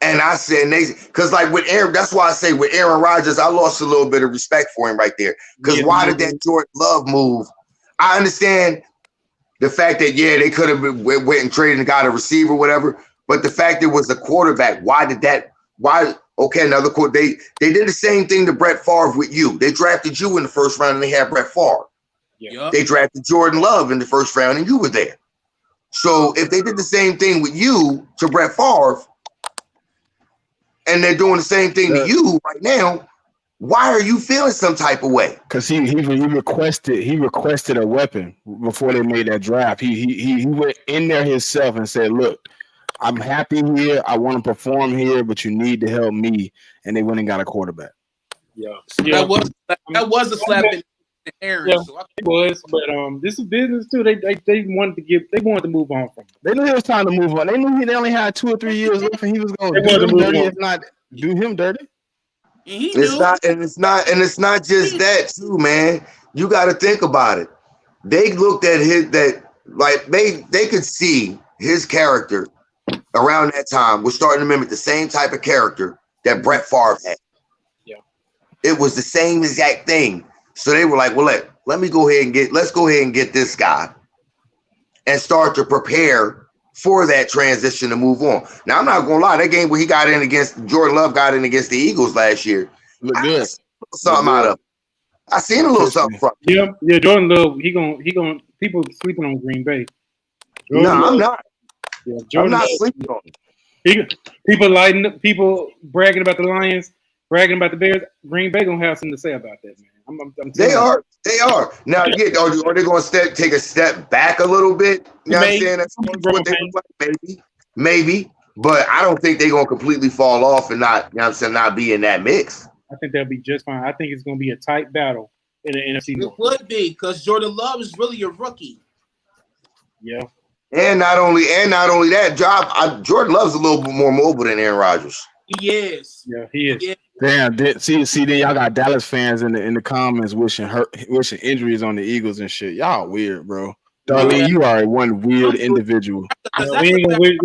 Speaker 6: and I said, because like with Aaron, that's why I say with Aaron Rodgers, I lost a little bit of respect for him right there. Because why did that Jordan Love move? I understand the fact that they could have went and traded and got a receiver, whatever. But the fact it was a quarterback, another quarterback. They did the same thing to Brett Favre with you. They drafted you in the first round and they had Brett Favre. Yeah. They drafted Jordan Love in the first round and you were there. So if they did the same thing with you to Brett Favre, and they're doing the same thing to you right now, why are you feeling some type of way?
Speaker 4: Because he requested a weapon before they made that draft. He went in there himself and said, "Look, I'm happy here. I want to perform here, but you need to help me." And they went and got a quarterback.
Speaker 2: Yeah.
Speaker 5: That was a slap in the Aaron.
Speaker 2: Yeah, so it was, but this is business too. They wanted to move on from him.
Speaker 4: They knew it was time to move on. They knew they only had 2 or 3 years left, and he was going to do him dirty, if not do him dirty.
Speaker 6: It's not just that too, man. You got to think about it. They looked at they could see his character around that time was starting to mimic the same type of character that Brett Favre had.
Speaker 2: Yeah,
Speaker 6: it was the same exact thing. So they were like, "Well, let's go ahead and get this guy and start to prepare for that transition to move on." Now, I'm not gonna lie, that game where Jordan Love got in against the Eagles last year,
Speaker 4: looked good.
Speaker 6: Something out of it. I seen a little something from
Speaker 2: him. Yeah, Jordan Love, he gonna people sleeping on Green Bay.
Speaker 6: I'm not. Yeah, I'm not sleeping on him.
Speaker 2: People bragging about the Lions, bragging about the Bears. Green Bay gonna have something to say about that, man.
Speaker 6: They are. Now, are they going to take a step back a little bit? You know what I'm saying? That's what they look like. Maybe. But I don't think they're going to completely fall off and not be in that mix.
Speaker 2: I think they'll be just fine. I think it's going to be a tight battle in the NFC North.
Speaker 5: It would be, because Jordan Love is really a rookie.
Speaker 2: Yeah.
Speaker 6: And not only that, Jordan Love's a little bit more mobile than Aaron Rodgers.
Speaker 5: He is.
Speaker 2: Yeah, he is.
Speaker 5: Yeah.
Speaker 4: Damn, see, then y'all got Dallas fans in the comments wishing injuries on the Eagles and shit. Y'all weird, bro. Darlene, you are one weird individual.
Speaker 2: Yeah, we ain't gonna wish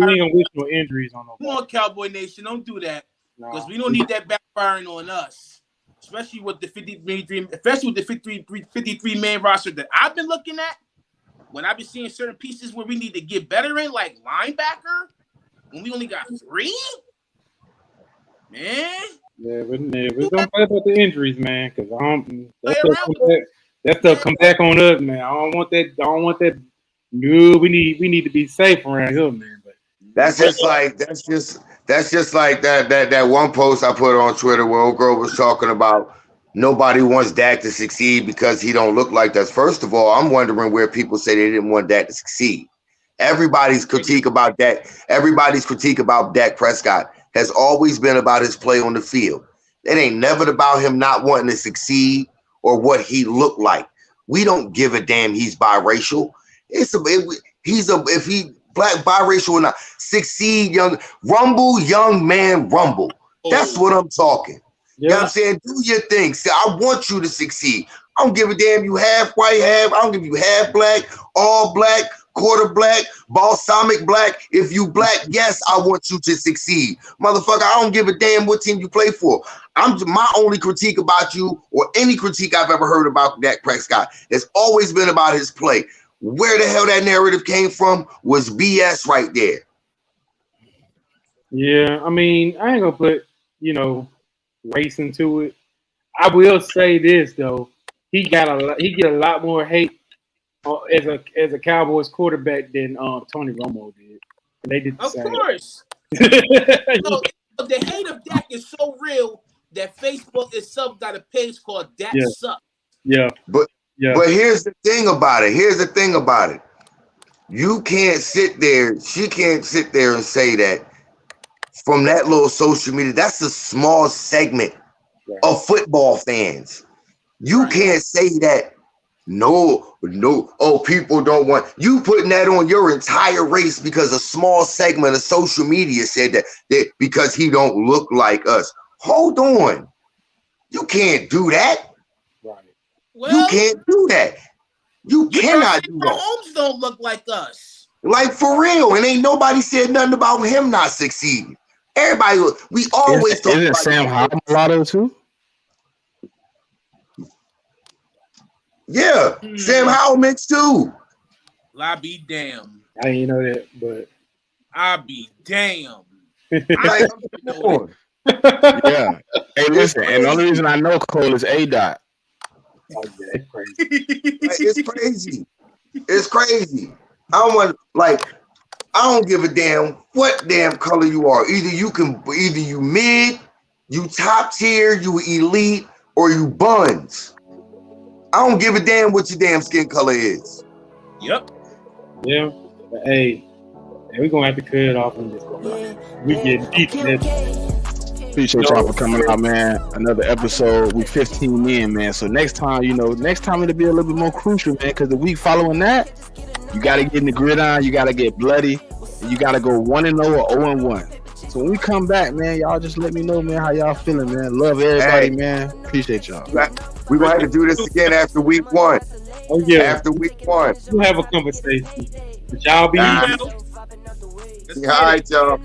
Speaker 2: no injuries on nobody.
Speaker 5: Come on, Cowboy Nation, don't do that because
Speaker 2: No.
Speaker 5: we don't need that backfiring on us, especially with the 53 man roster that I've been looking at. When I've been seeing certain pieces where we need to get better in, like linebacker, when we only got 3, man.
Speaker 2: Yeah, we're gonna play about the injuries, man, because that stuff come back on us, man. I don't want that. No, we need to be safe around here, man. But
Speaker 6: That's just like that one post I put on Twitter where old girl was talking about nobody wants Dak to succeed because he don't look like that. First of all, I'm wondering where people say they didn't want Dak to succeed. Everybody's critique about Dak Prescott has always been about his play on the field. It ain't never about him not wanting to succeed or what he looked like. We don't give a damn he's biracial. If he black, biracial or not, succeed, young man, rumble. That's what I'm talking. You know what I'm saying? Do your thing. See, I want you to succeed. I don't give a damn you half white, I don't give you half black, all black, quarter black, balsamic black. If you black, yes, I want you to succeed. Motherfucker, I don't give a damn what team you play for. My only critique about you, or any critique I've ever heard about Dak Prescott, has always been about his play. Where the hell that narrative came from was BS right there.
Speaker 2: yeah, I mean, I ain't gonna put race into it. I will say this though, he get a lot more hate as a Cowboys quarterback than Tony Romo did. And they did the same.
Speaker 5: Of course. The hate of Dak is so real that Facebook itself got a page called Dak Sucks.
Speaker 2: Yeah.
Speaker 6: But here's the thing about it. You can't sit there. She can't sit there and say that from that little social media. That's a small segment of football fans. You can't say that. No. Oh, people don't want you putting that on your entire race because a small segment of social media said that because he don't look like us. Hold on. You can't do that.
Speaker 2: Right.
Speaker 5: Well,
Speaker 6: you can't do that. You cannot do that.
Speaker 5: Mahomes don't look like us.
Speaker 6: Like for real. And ain't nobody said nothing about him not succeeding. Everybody, we always talk
Speaker 4: about Sam Howell mulatto too?
Speaker 6: Yeah, Sam Howell mixed too.
Speaker 5: I be damn.
Speaker 2: I didn't know that, but
Speaker 5: I be damn.
Speaker 6: Like,
Speaker 4: yeah. Hey, listen, and the only reason I know Cole is A-Dot.
Speaker 2: oh, yeah, it's crazy.
Speaker 6: It's crazy. It's crazy. I don't give a damn what damn color you are. Either you mid, you top tier, you elite, or you buns. I don't give a damn what your damn skin color is.
Speaker 5: Yep.
Speaker 2: Yeah. But hey, we're gonna have to cut it off on this one. We get deep in this.
Speaker 4: Appreciate y'all for coming out, man. Another episode. We 15 in, man. So next time it'll be a little bit more crucial, man, because the week following that, you gotta get in the gridiron, you gotta get bloody, and you gotta go 1-0 or 0-1. So when we come back, man, y'all just let me know, man, how y'all feeling, man. Love everybody, man. Appreciate y'all.
Speaker 6: We're going to have to do this again after week 1.
Speaker 2: Oh, yeah.
Speaker 6: After week 1.
Speaker 2: We'll have a conversation. But y'all be
Speaker 6: all right, y'all.